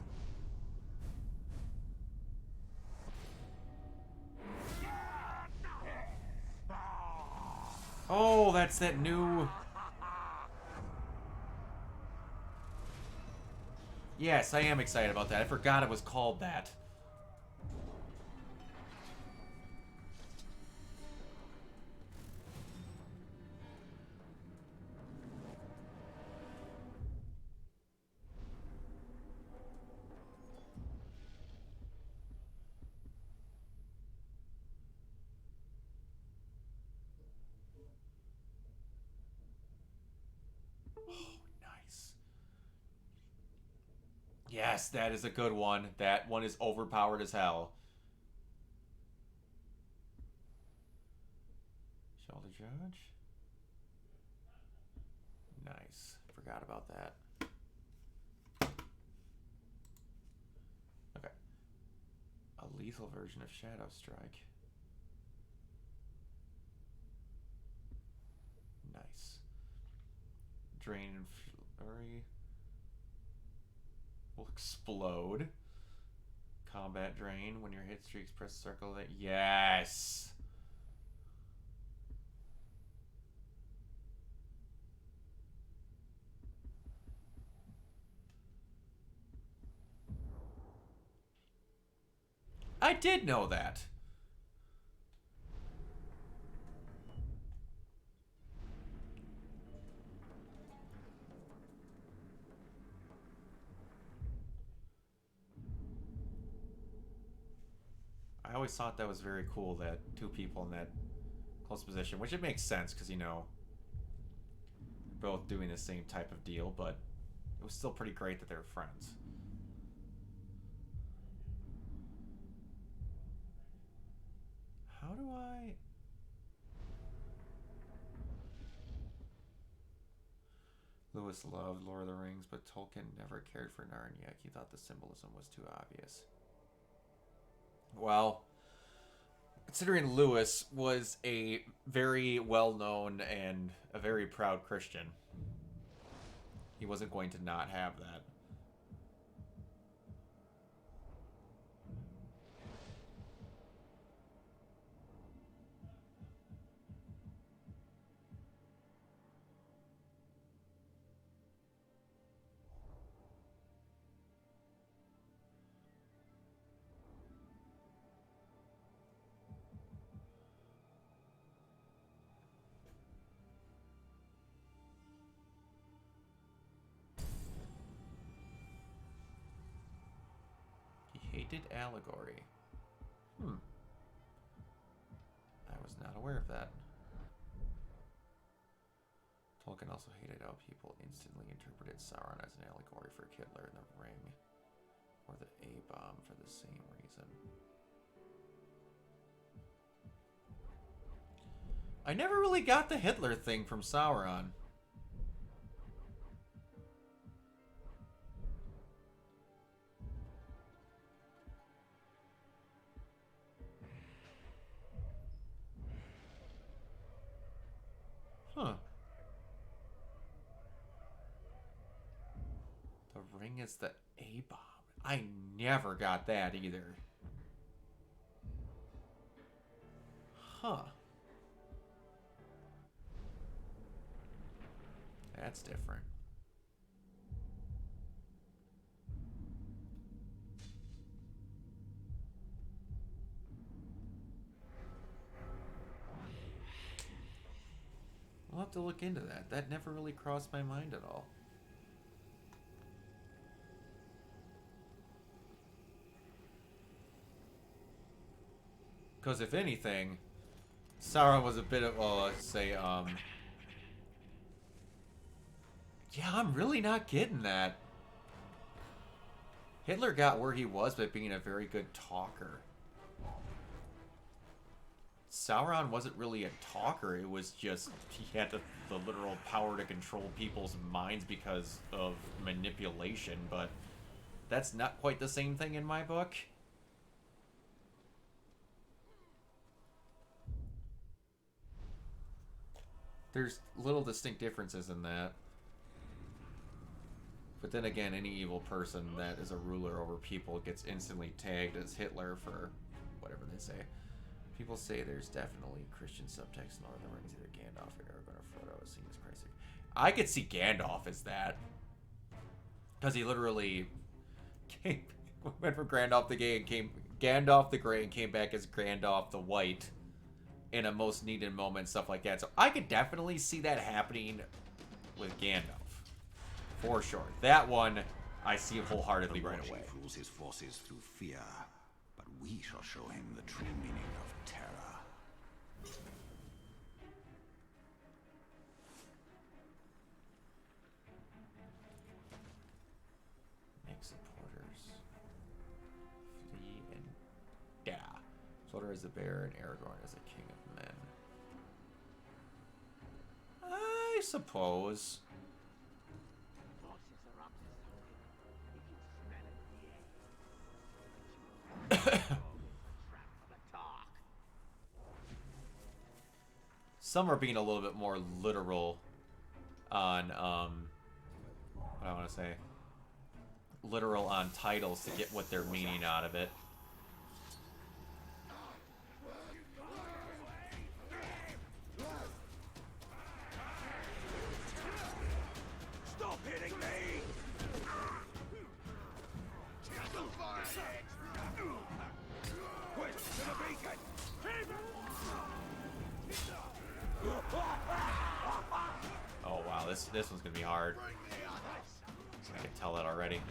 Oh, that's that new... Yes, I am excited about that. I forgot it was called that. Nice. Yes, that is a good one. That one is overpowered as hell. Shoulder Judge. Nice. Forgot about that. Okay. A lethal version of Shadow Strike. Nice. Drain and Flurry will explode. Combat Drain. When your hit streaks, press circle that. Yes! I did know that. I always thought that was very cool that two people in that close position, which it makes sense because, you know, both doing the same type of deal, but it was still pretty great that they were friends. How do I... Lewis loved Lord of the Rings, but Tolkien never cared for Narnia. He thought the symbolism was too obvious. Well, considering Lewis was a very well-known and a very proud Christian, he wasn't going to not have that. Hated allegory. I was not aware of that. Tolkien also hated how people instantly interpreted Sauron as an allegory for Hitler in the Ring, or the A-bomb for the same reason. I never really got the Hitler thing from Sauron. Huh. The Ring is the A-bomb. I never got that either. Huh. That's different. I'll have to look into that. That never really crossed my mind at all. Because if anything, Sauron was a bit of, well, let's say, yeah, I'm really not getting that. Hitler got where he was by being a very good talker. Sauron wasn't really a talker, it was just, he had the literal power to control people's minds because of manipulation, but that's not quite the same thing in my book. there's little distinct differences in that. But then again, any evil person that is a ruler over people gets instantly tagged as Hitler for whatever they say. People say there's definitely Christian subtext in Lord of the Rings, either Gandalf or Aragorn or Frodo is seen as Christ. I could see Gandalf as that. Because he literally went from Gandalf the Grey and came back as Gandalf the White in a most needed moment, stuff like that. So I could definitely see that happening with Gandalf. For sure. That one, I see wholeheartedly right away. He rules his forces through fear, but we shall show him the true meaning of terror. Make supporters flee and die. Sodor is the bear and Aragorn is the king of men. I suppose. Some are being a little bit more literal on, what I want to say, literal on titles to get what they're meaning out of it. Stop hitting me! Quick, to the beacon! Oh wow, this one's gonna be hard. I can tell that already.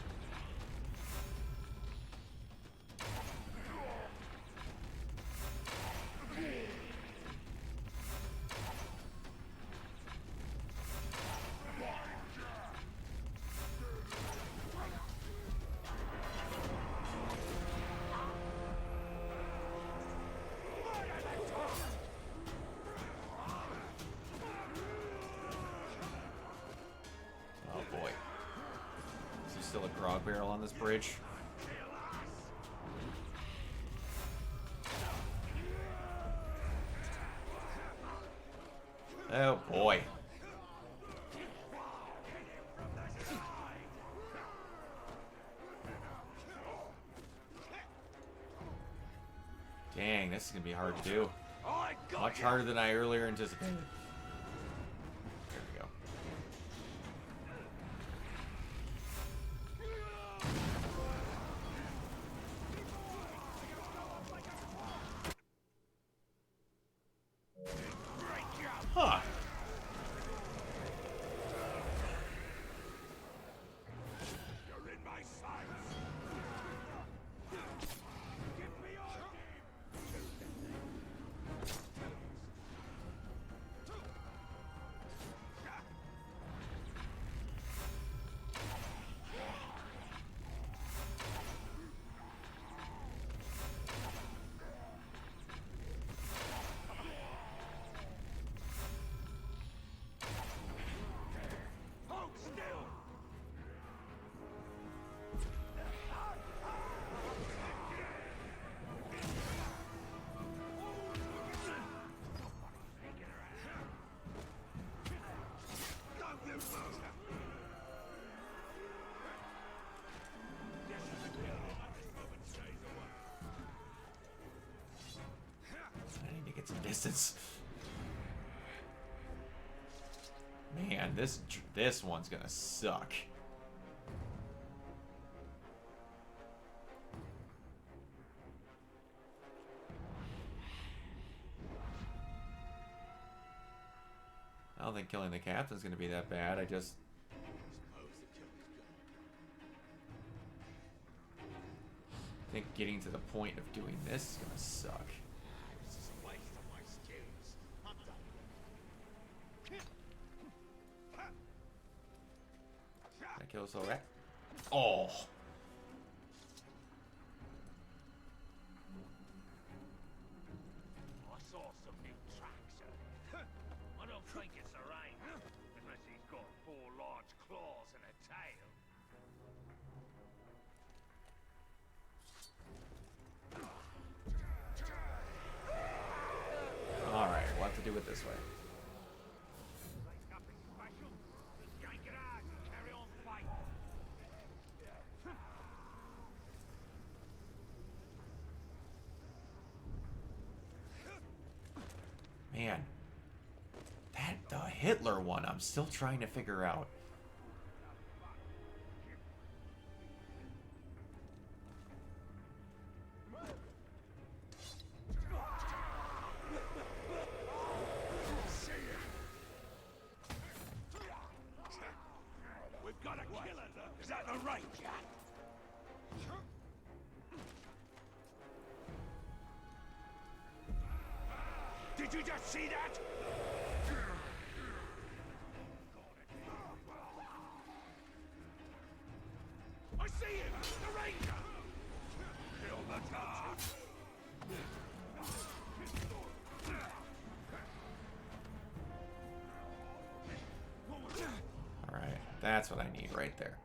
Still a grog barrel on this bridge. Oh boy. Dang, this is gonna be hard to do. Much harder than I earlier anticipated. There we go. Huh. You're in my sights. Give me your hold still. Don't you move. I need to get some distance. Man, this one's gonna suck. I don't think killing the captain's gonna be that bad. I just think getting to the point of doing this is gonna suck. This is a waste of my skills. I'm done. Can I kill this little rat? Oh! I saw some new tracks. I don't think it's a rain, unless he's got 4 large claws and a tail. Alright, we'll have to do it this way. Man, the Hitler one, I'm still trying to figure out. We've got a killer. Is that the right, Jack? Did you just see that? I see him! The Ranger! Kill the guard! Alright, that's what I need right there.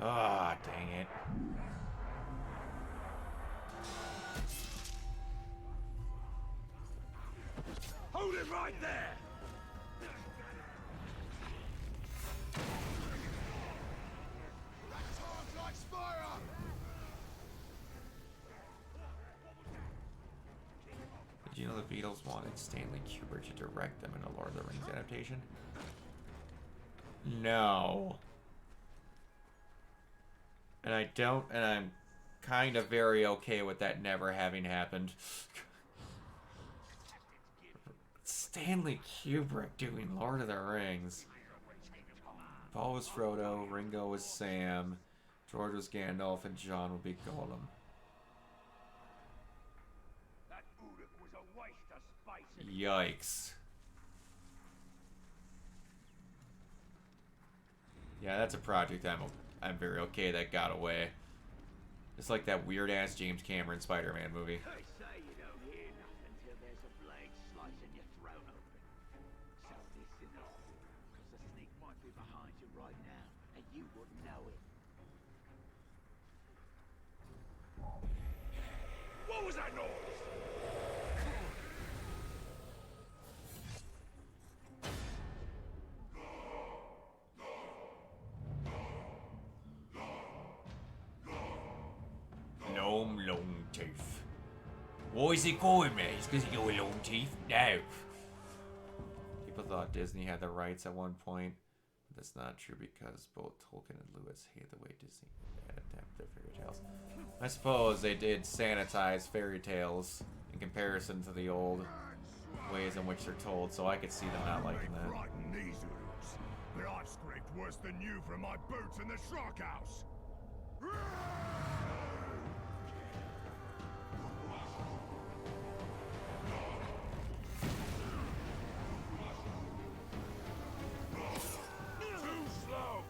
Ah, dang it. Hold it right there! Did you know the Beatles wanted Stanley Kubrick to direct them in a Lord of the Rings adaptation? No. And I'm kind of very okay with that never having happened. Stanley Kubrick doing Lord of the Rings. Paul was Frodo, Ringo was Sam, George was Gandalf, and John would be Gollum. Yikes. Yeah, that's a project I'm very okay that got away. It's like that weird ass James Cameron Spider-Man movie. They say you don't hear nothing till there's a blade slicing your throat open. So listen up, because the snake might be behind you right now, and you wouldn't know it. What was that noise? Long teeth. Why is he calling me? It's because he got long teeth? No. People thought Disney had the rights at one point. But that's not true because both Tolkien and Lewis hate the way Disney adapt their fairy tales. I suppose they did sanitize fairy tales in comparison to the old ways in which they're told, so I could see them not liking that. Frighten these hooves, but I've scraped worse than you from my boots in the Shrug House. Too slow.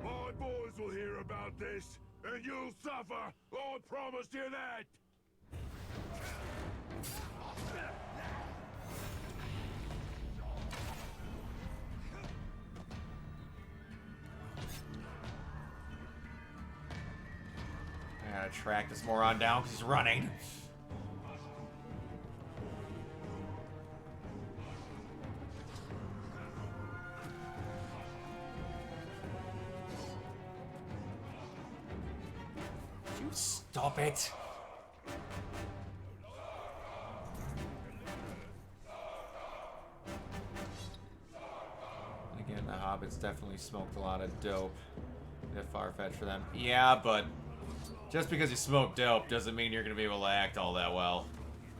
My boys will hear about this, and you'll suffer. I promise you that. I gotta track this moron down because he's running. You stop it. And again, the Hobbits definitely smoked a lot of dope. Bit far-fetched for them. Yeah, but just because you smoke dope doesn't mean you're gonna be able to act all that well.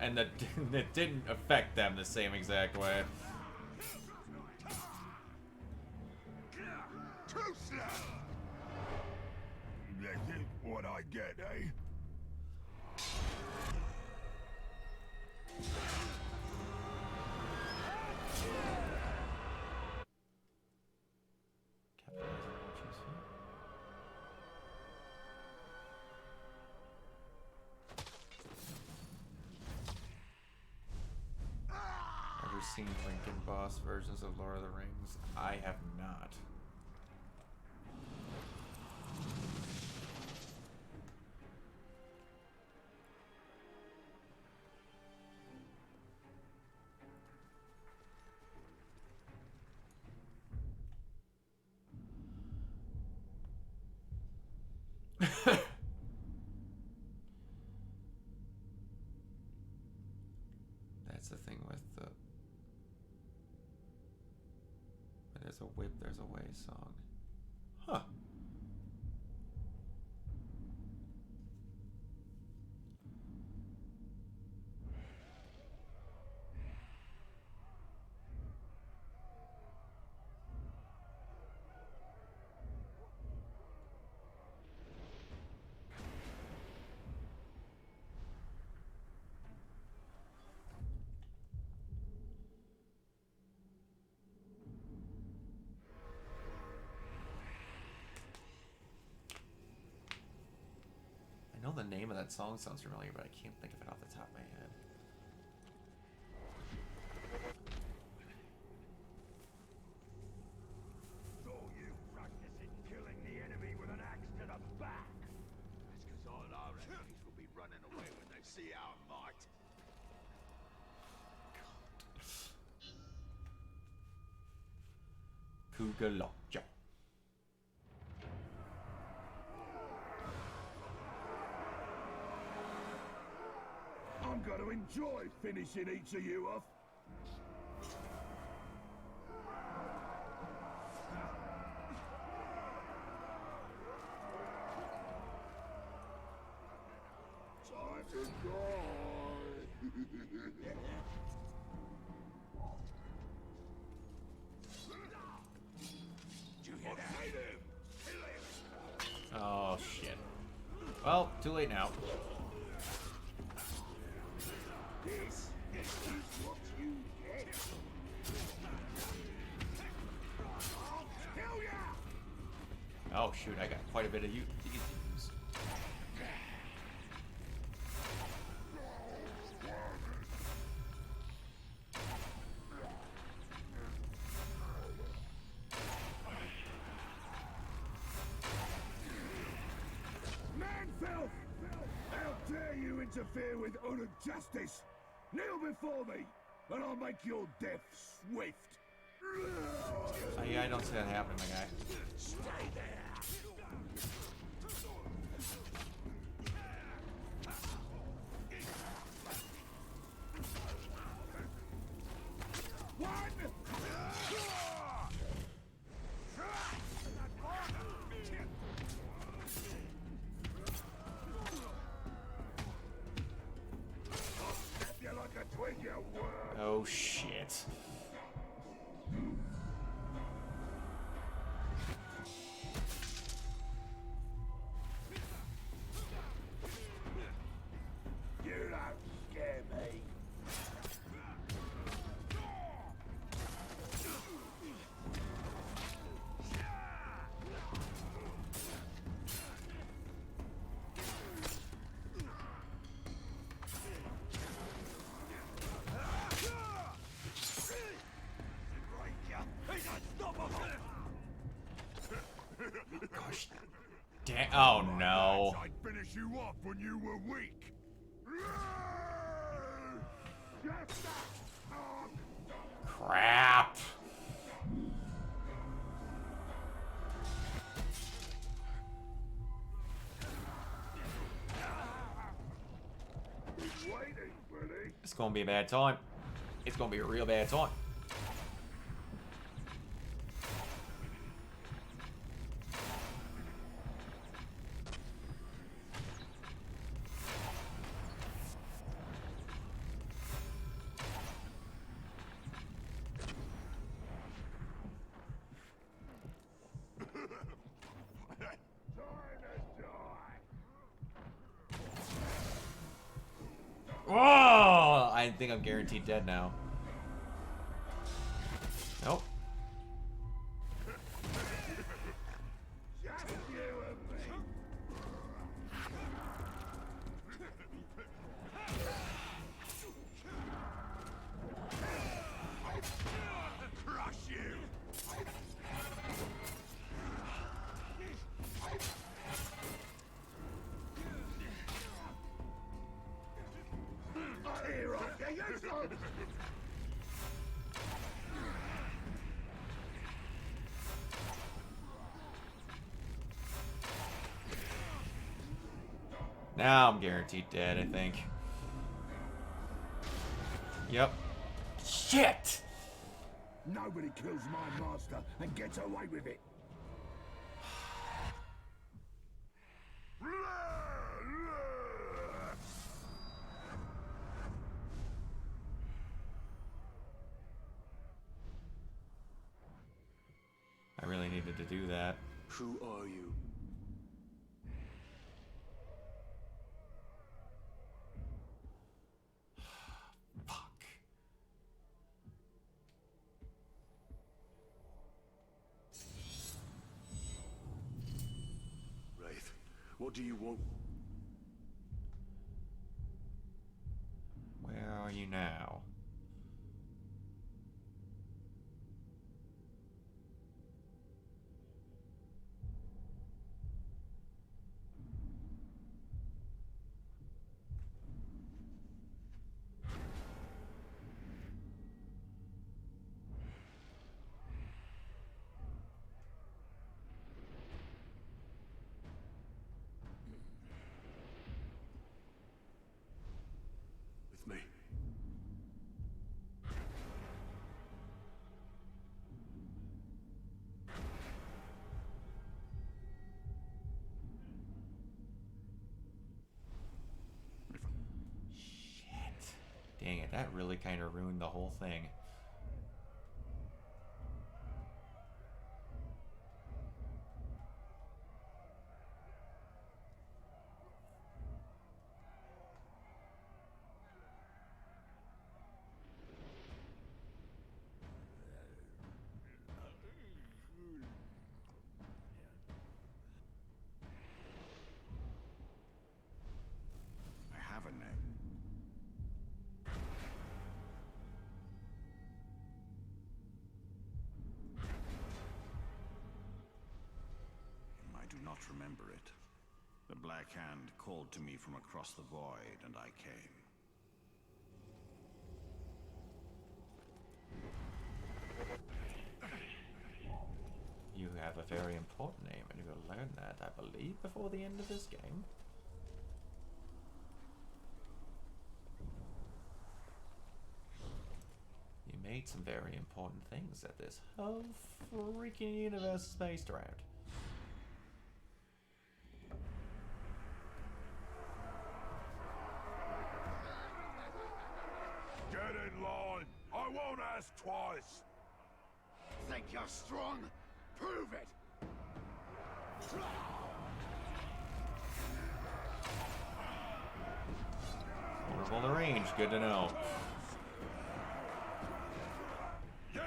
And that it didn't affect them the same exact way. Too slow. That's it, what I get, eh? Ever seen Lincoln Boss versions of Lord of the Rings? I have not. That's the thing with the... There's a whip, there's a way song. Huh. I know the name of that song sounds familiar, but I can't think of it off the top of my head. So you practicing killing the enemy with an axe to the back? That's because all our enemies will be running away when they see our might. Kugalokja. I'm going to enjoy finishing each of you off. Time to die. Did you hear that? Oh, shit. Well, too late now. This is what you get. I'll kill ya! Oh, shoot, I got quite a bit of you to use. Man-filth! How dare you interfere with utter justice? Kneel before me, and I'll make your death swift. Oh, yeah, I don't see that happening, my guy. Stay there. Oh, shit. You don't scare me. Gosh. Oh, no. I'd finish you off when you were weak. Crap. It's gonna be a bad time. It's gonna be a real bad time. Oh, I think I'm guaranteed dead now. Nope. Crush you. Now I'm guaranteed dead, I think. Yep. Shit! Nobody kills my master and gets away with it. I really needed to do that. Who are you? Fuck. Wraith, what do you want? Where are you now? With me. Shit. Dang it, that really kind of ruined the whole thing. I have a name. I do not remember it. The Black Hand called to me from across the void, and I came. You have a very important name, and you will learn that, I believe, before the end of this game. You made some very important things that this whole freaking universe is based around. Get in line. I won't ask twice. Think you're strong? Prove it. Vulnerable to range, good to know. You!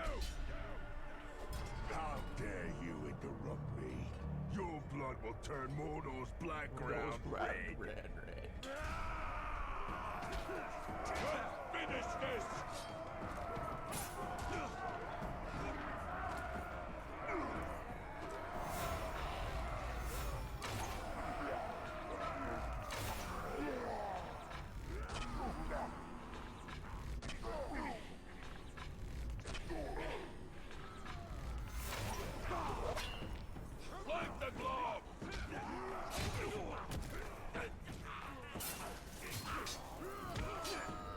How dare you interrupt me? Your blood will turn Mordor's background red. Let's finish this! Flank the glove!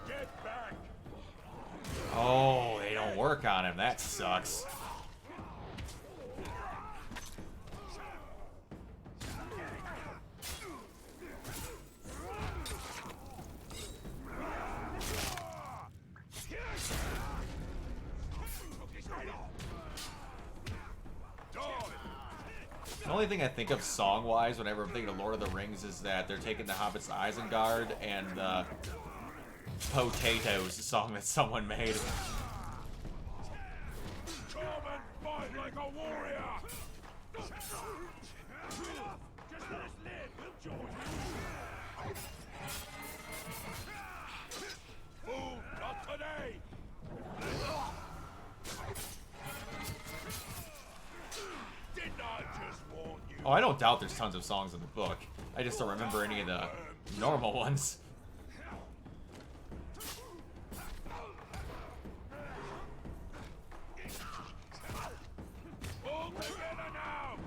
Get back! Oh, they don't work on him. That sucks. The only thing I think of song-wise whenever I'm thinking of Lord of the Rings is that they're taking the Hobbits to Isengard and the Potatoes song that someone made. Come and fight like a warrior! Just let us live, we'll join you! Fool, not today! Didn't I just warn you? Oh, I don't doubt there's tons of songs in the book. I just don't remember any of the normal ones. All together now!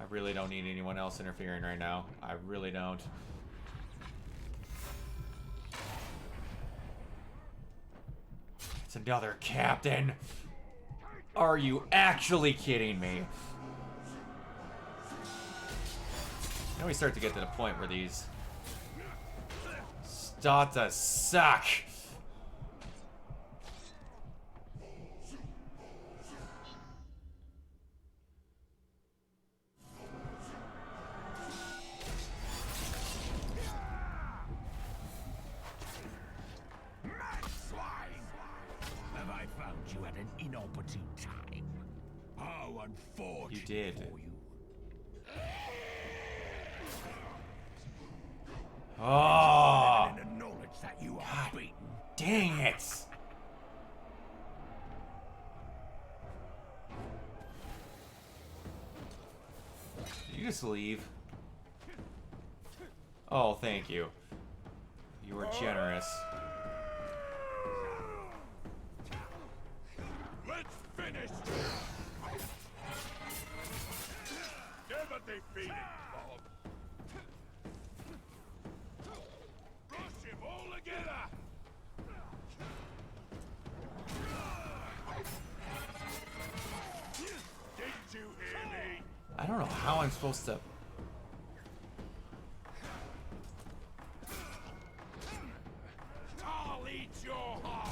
really don't need anyone else interfering right now. I really don't. It's another captain. Are you actually kidding me? Now we start to get to the point where these start to suck. Have I found you at an inopportune time? How unfortunate You did. for you. Oh, In the knowledge that you are God beaten. dang it. Did you just leave? Oh, thank you. You were generous. Let's finish! Never defeated, Bob. Rush him all together! Didn't you hear me? I don't know how I'm supposed to... I'll eat your heart!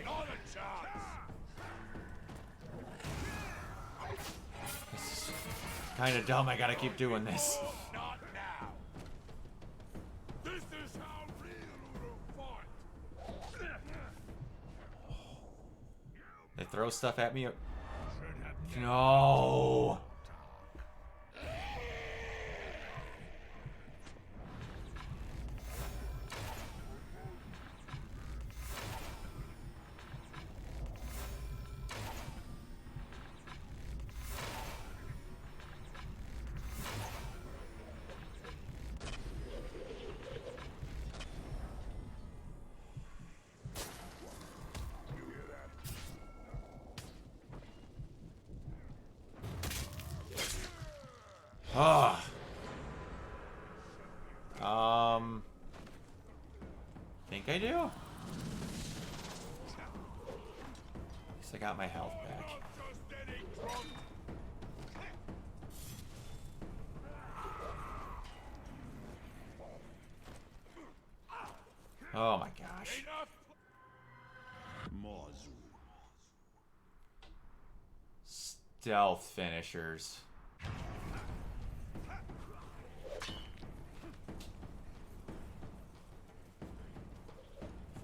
Not a chance! This is kind of dumb. I gotta keep doing this. Not now! This is how real Uruk fight! They throw stuff at me. No. Ah. Think I do? At least I got my health back. Oh my gosh. Stealth finishers.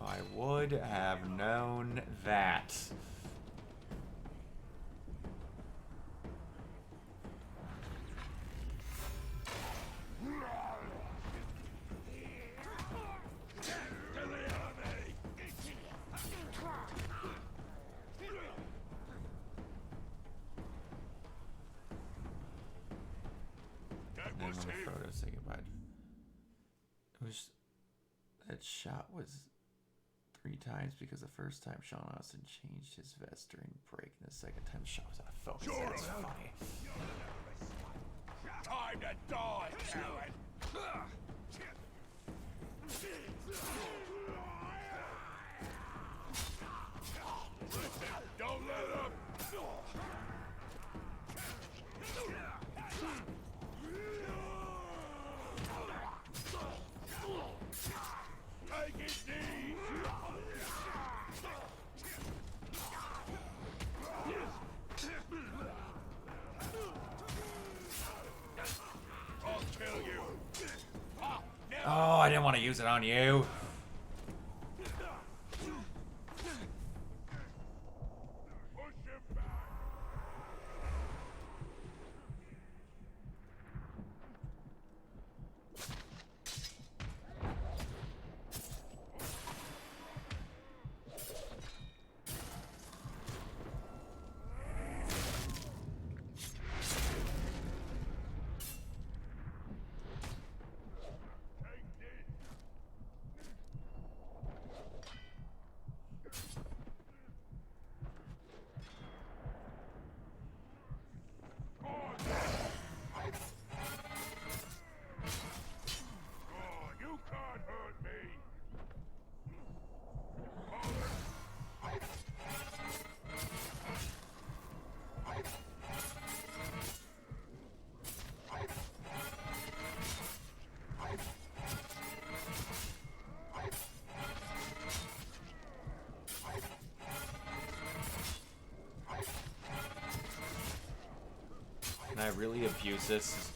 I would have known that. And then when Frodo say goodbye. It was... That shot was 3 times because the first time Sean Austin changed his vest during break, and the second time the shot was out of focus. That's funny. Time to die, coward! Don't let up! Take his knees! I'll kill you! Oh, I didn't want to use it on you. really abuse this?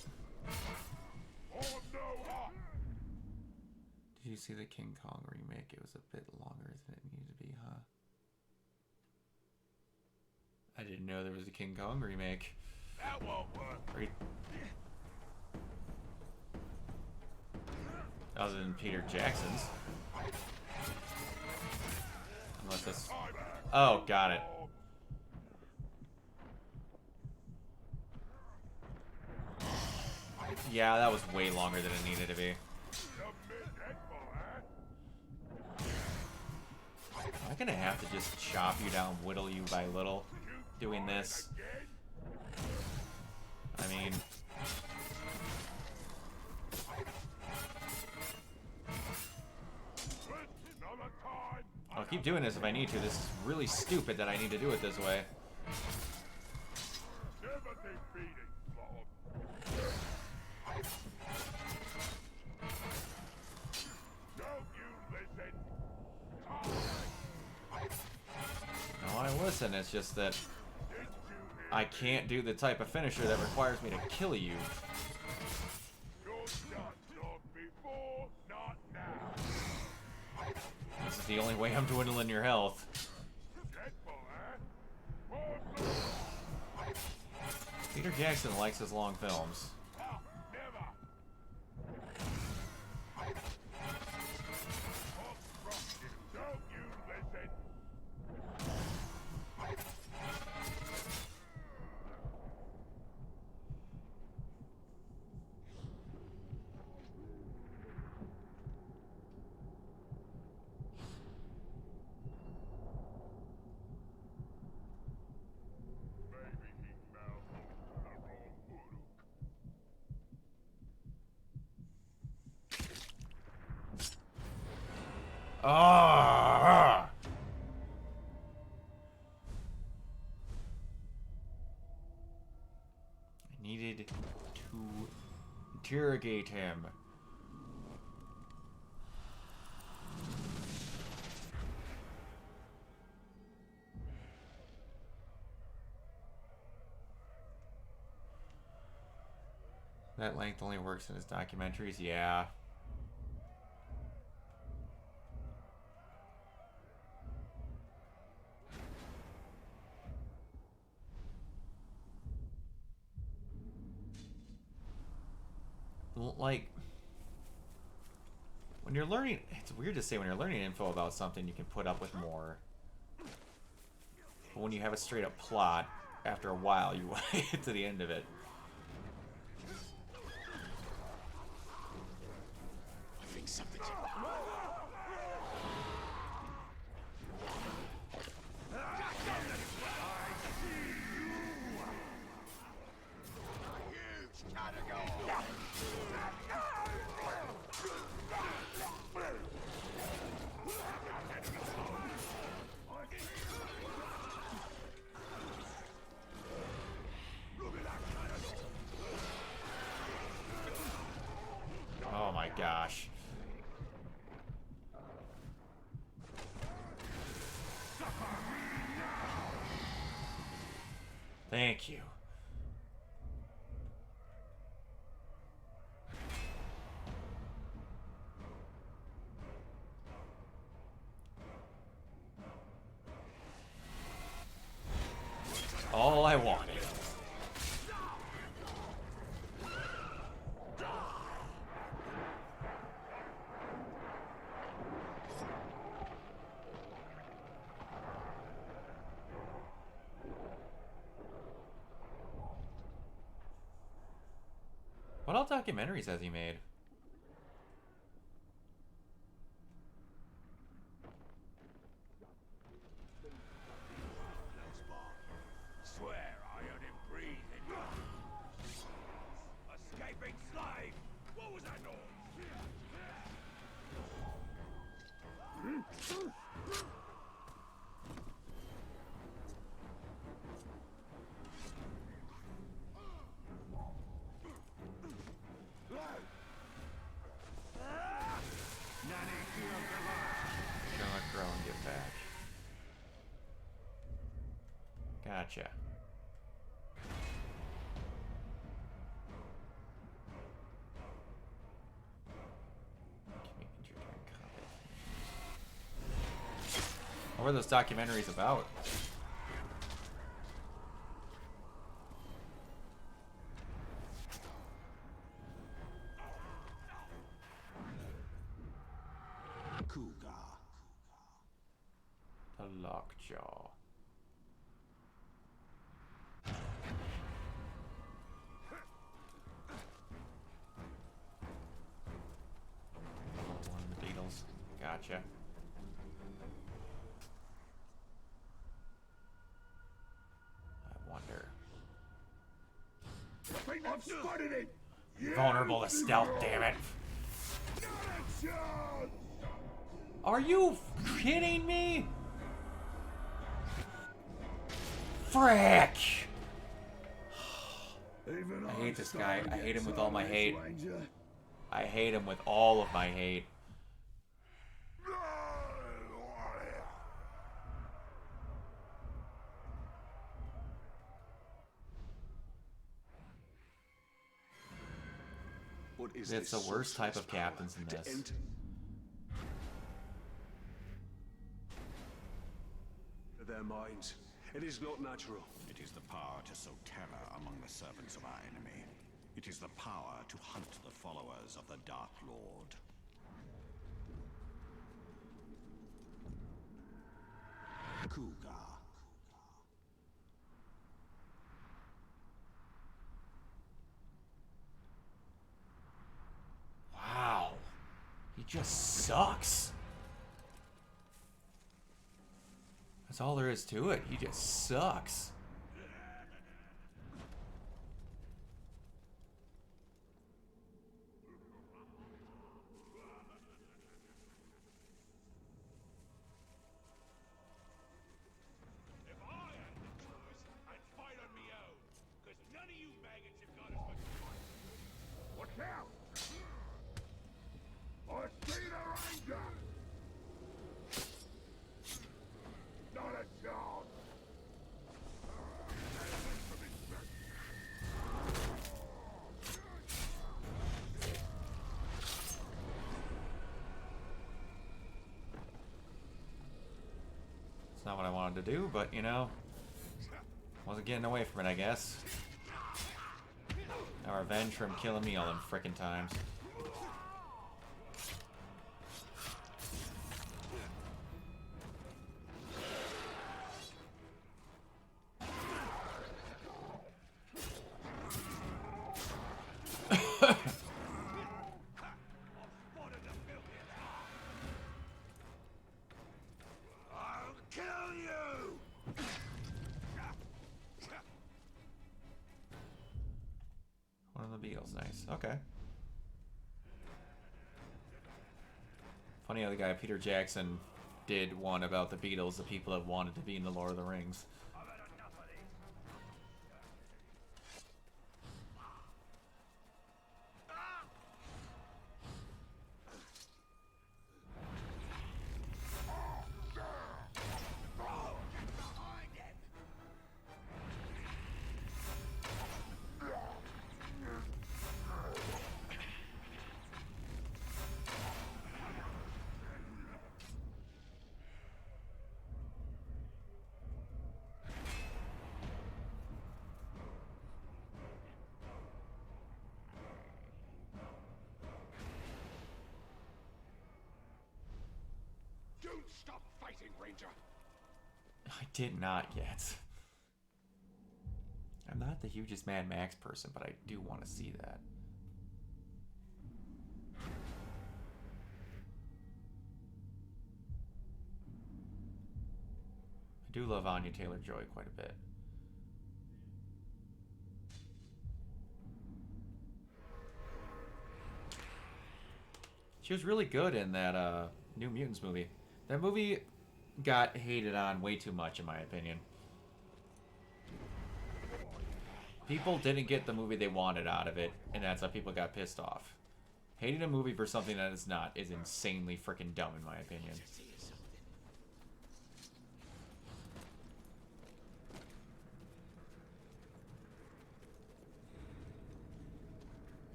Did you see the King Kong remake? It was a bit longer than it needed to be, huh? I didn't know there was a King Kong remake. That won't work. Other than Peter Jackson's. Unless that's... Oh, got it. Yeah, that was way longer than it needed to be. Am I gonna have to just chop you down, whittle you by little, doing this? I mean... I'll keep doing this if I need to. This is really stupid that I need to do it this way. No, I listen. It's just that I can't do the type of finisher that requires me to kill you. This is the only way I'm dwindling your health. Peter Jackson likes his long films. Ah! I needed to interrogate him. That length only works in his documentaries, yeah. Like, when you're learning, it's weird to say when you're learning info about something, you can put up with more. But when you have a straight up plot, after a while, you want to get to the end of it. I think something's... Oh my gosh. Thank you. All I wanted. What all documentaries has he made? Swear I heard him breathing. Escaping slave! What was that noise? Gonna grow and get back. Gotcha. What were those documentaries about? Cougar. The Lockjaw. One of the Beatles. Gotcha. I wonder. I've spotted it! Vulnerable to stealth, damn it. Are you kidding me? Frick! I hate this guy. I hate him with all my hate. I hate him with all of my hate. It's the worst type of captains in this. Their minds. It is not natural. It is the power to sow terror among the servants of our enemy. It is the power to hunt the followers of the Dark Lord. Cougar. Wow. He just sucks. That's all there is to it. He just sucks. It's not what I wanted to do, but you know, wasn't getting away from it, I guess. Now revenge for him killing me all them frickin' times. One of the Beatles, nice. Okay. Funny how the guy Peter Jackson did one about the Beatles, the people that wanted to be in the Lord of the Rings. Don't stop fighting, Ranger! I did not yet. I'm not the hugest Mad Max person, but I do want to see that. I do love Anya Taylor-Joy quite a bit. She was really good in that New Mutants movie. That movie got hated on way too much, in my opinion. People didn't get the movie they wanted out of it, and that's how people got pissed off. Hating a movie for something that it's not is insanely freaking dumb, in my opinion.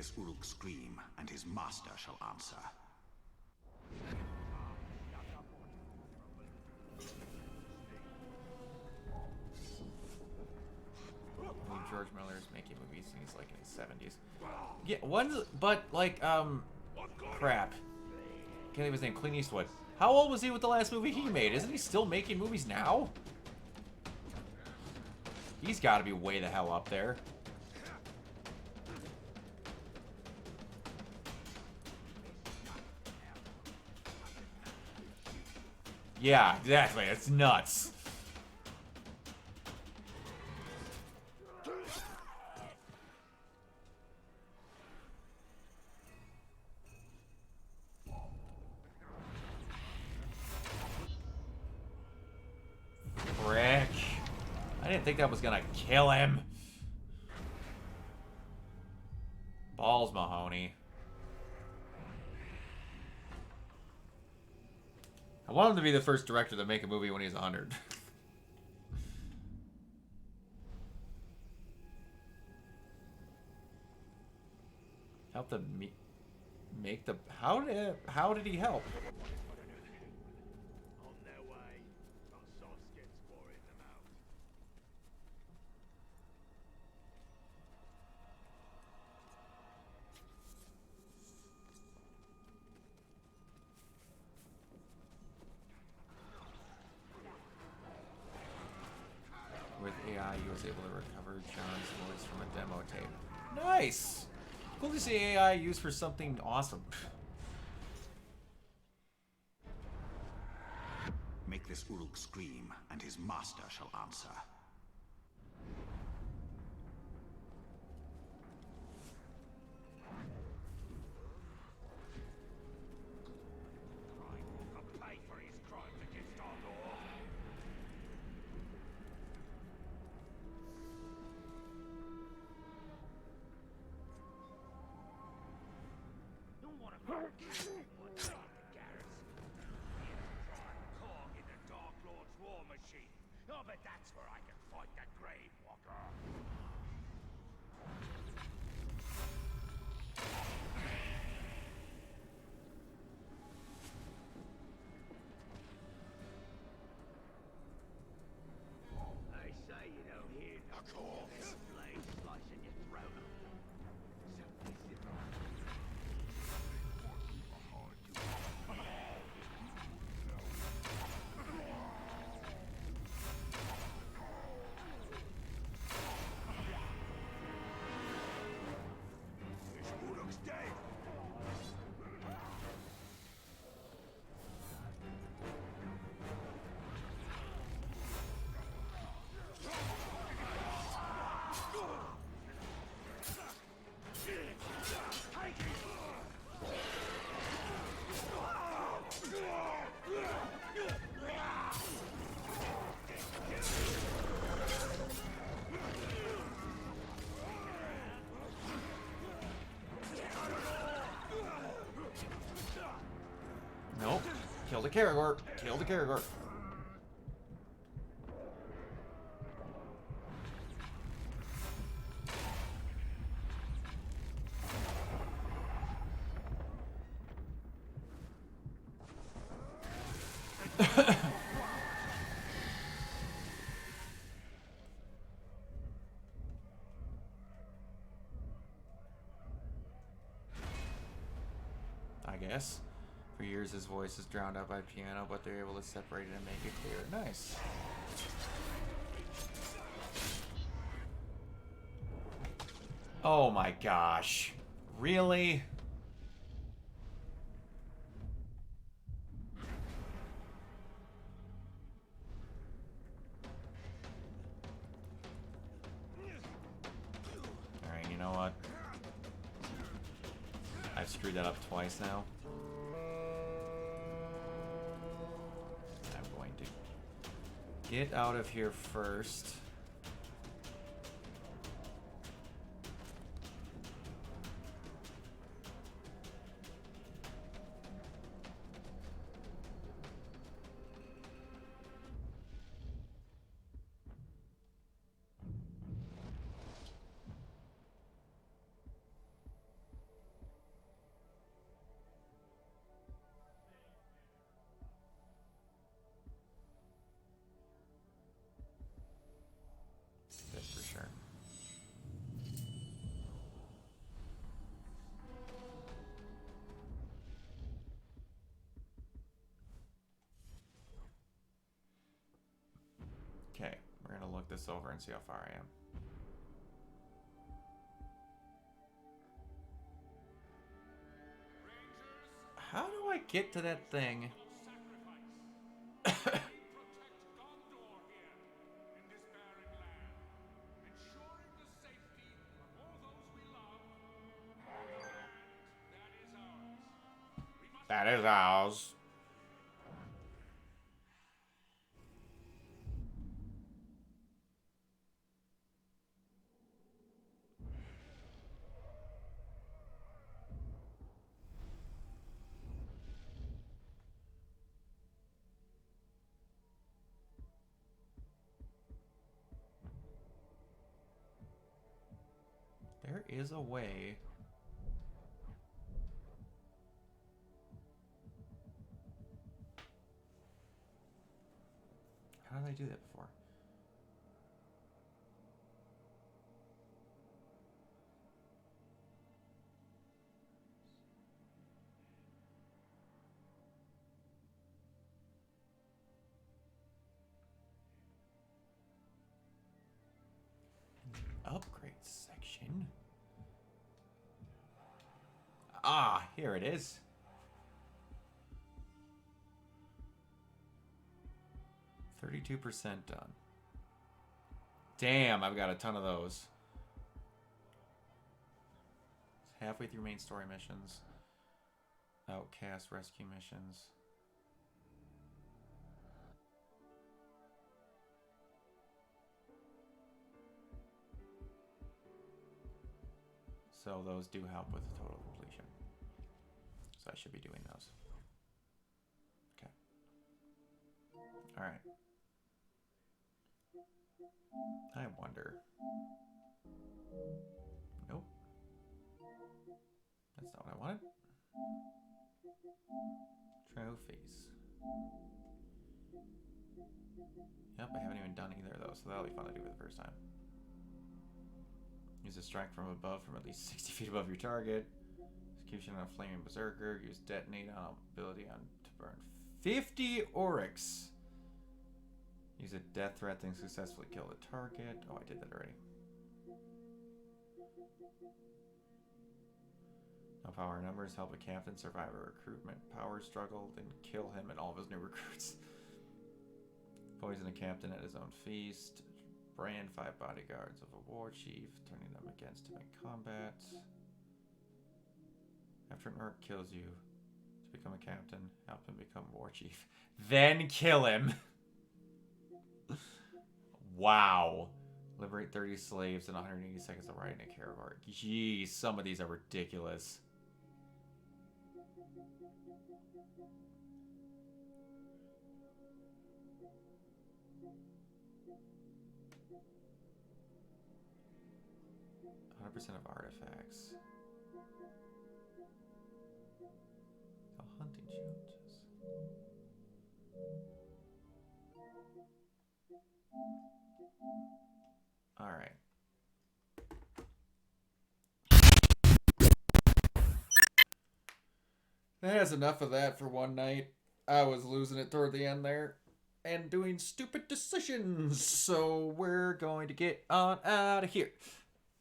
this Uruk scream, and his master shall answer. George Miller's making movies and he's like in his 70s. Yeah, one's, but like, crap. Can't think of his name, Clint Eastwood. How old was he with the last movie he made? Isn't he still making movies now? He's got to be way the hell up there. Yeah, exactly. It's nuts. Frick. I didn't think that was gonna kill him. Balls, Mahoney. I want him to be the first director to make a movie when he's 100. Help the make the how did he help? On their way. Got soft skins pouring them out. With AI, he was able to recover John's voice from a demo tape. Nice! Cool to see AI used for something awesome. Make this Uruk scream, and his master shall answer. Pay for his crimes against our law. Don't want to one day in the garrison. Cog in the Dark Lord's war machine. Oh, but that's where I can fight the Grave Walker. They say you don't hear the corpse blade slicing your throat. So this is Uruk's dead. Nope. Kill the Caragor. Kill the Caragor. I guess. For years his voice is drowned out by piano, but they're able to separate it and make it clear. Nice. Oh my gosh. Really? Alright, you know what? I've screwed that up twice now. I'm going to get out of here first. look this over and see how far I am. How do I get to that thing? That is ours. There is a way. How did I do that before? Upgrade section. Ah, here it is. %32 done. Damn, I've got a ton of those. Halfway through main story missions. Outcast rescue missions. So those do help with the total completion. So I should be doing those. Okay. Alright. I wonder. Nope. That's not what I wanted. Trophies. Yep, I haven't even done either of those, so that'll be fun to do for the first time. Use a strike from above from at least 60 feet above your target. Execution on a flaming berserker. Use detonate on ability on to burn 50 oryx. Use a death threat thing successfully kill the target. Oh, I did that already. No power numbers. Help a captain survive a recruitment power struggle. Then kill him and all of his new recruits. Poison a captain at his own feast. Brand 5 bodyguards of a war chief, turning them against him in combat. After an orc kills you, to become a captain, help him become war chief. Then kill him! Wow. Liberate 30 slaves in 180 seconds of riding a caravan. Jeez, some of these are ridiculous. % of artifacts. Oh, hunting challenges. All right. That's enough of that for one night. I was losing it toward the end there and doing stupid decisions. So we're going to get on out of here.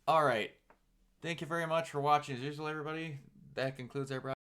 All right. Thank you very much for watching as usual, everybody. That concludes our broadcast.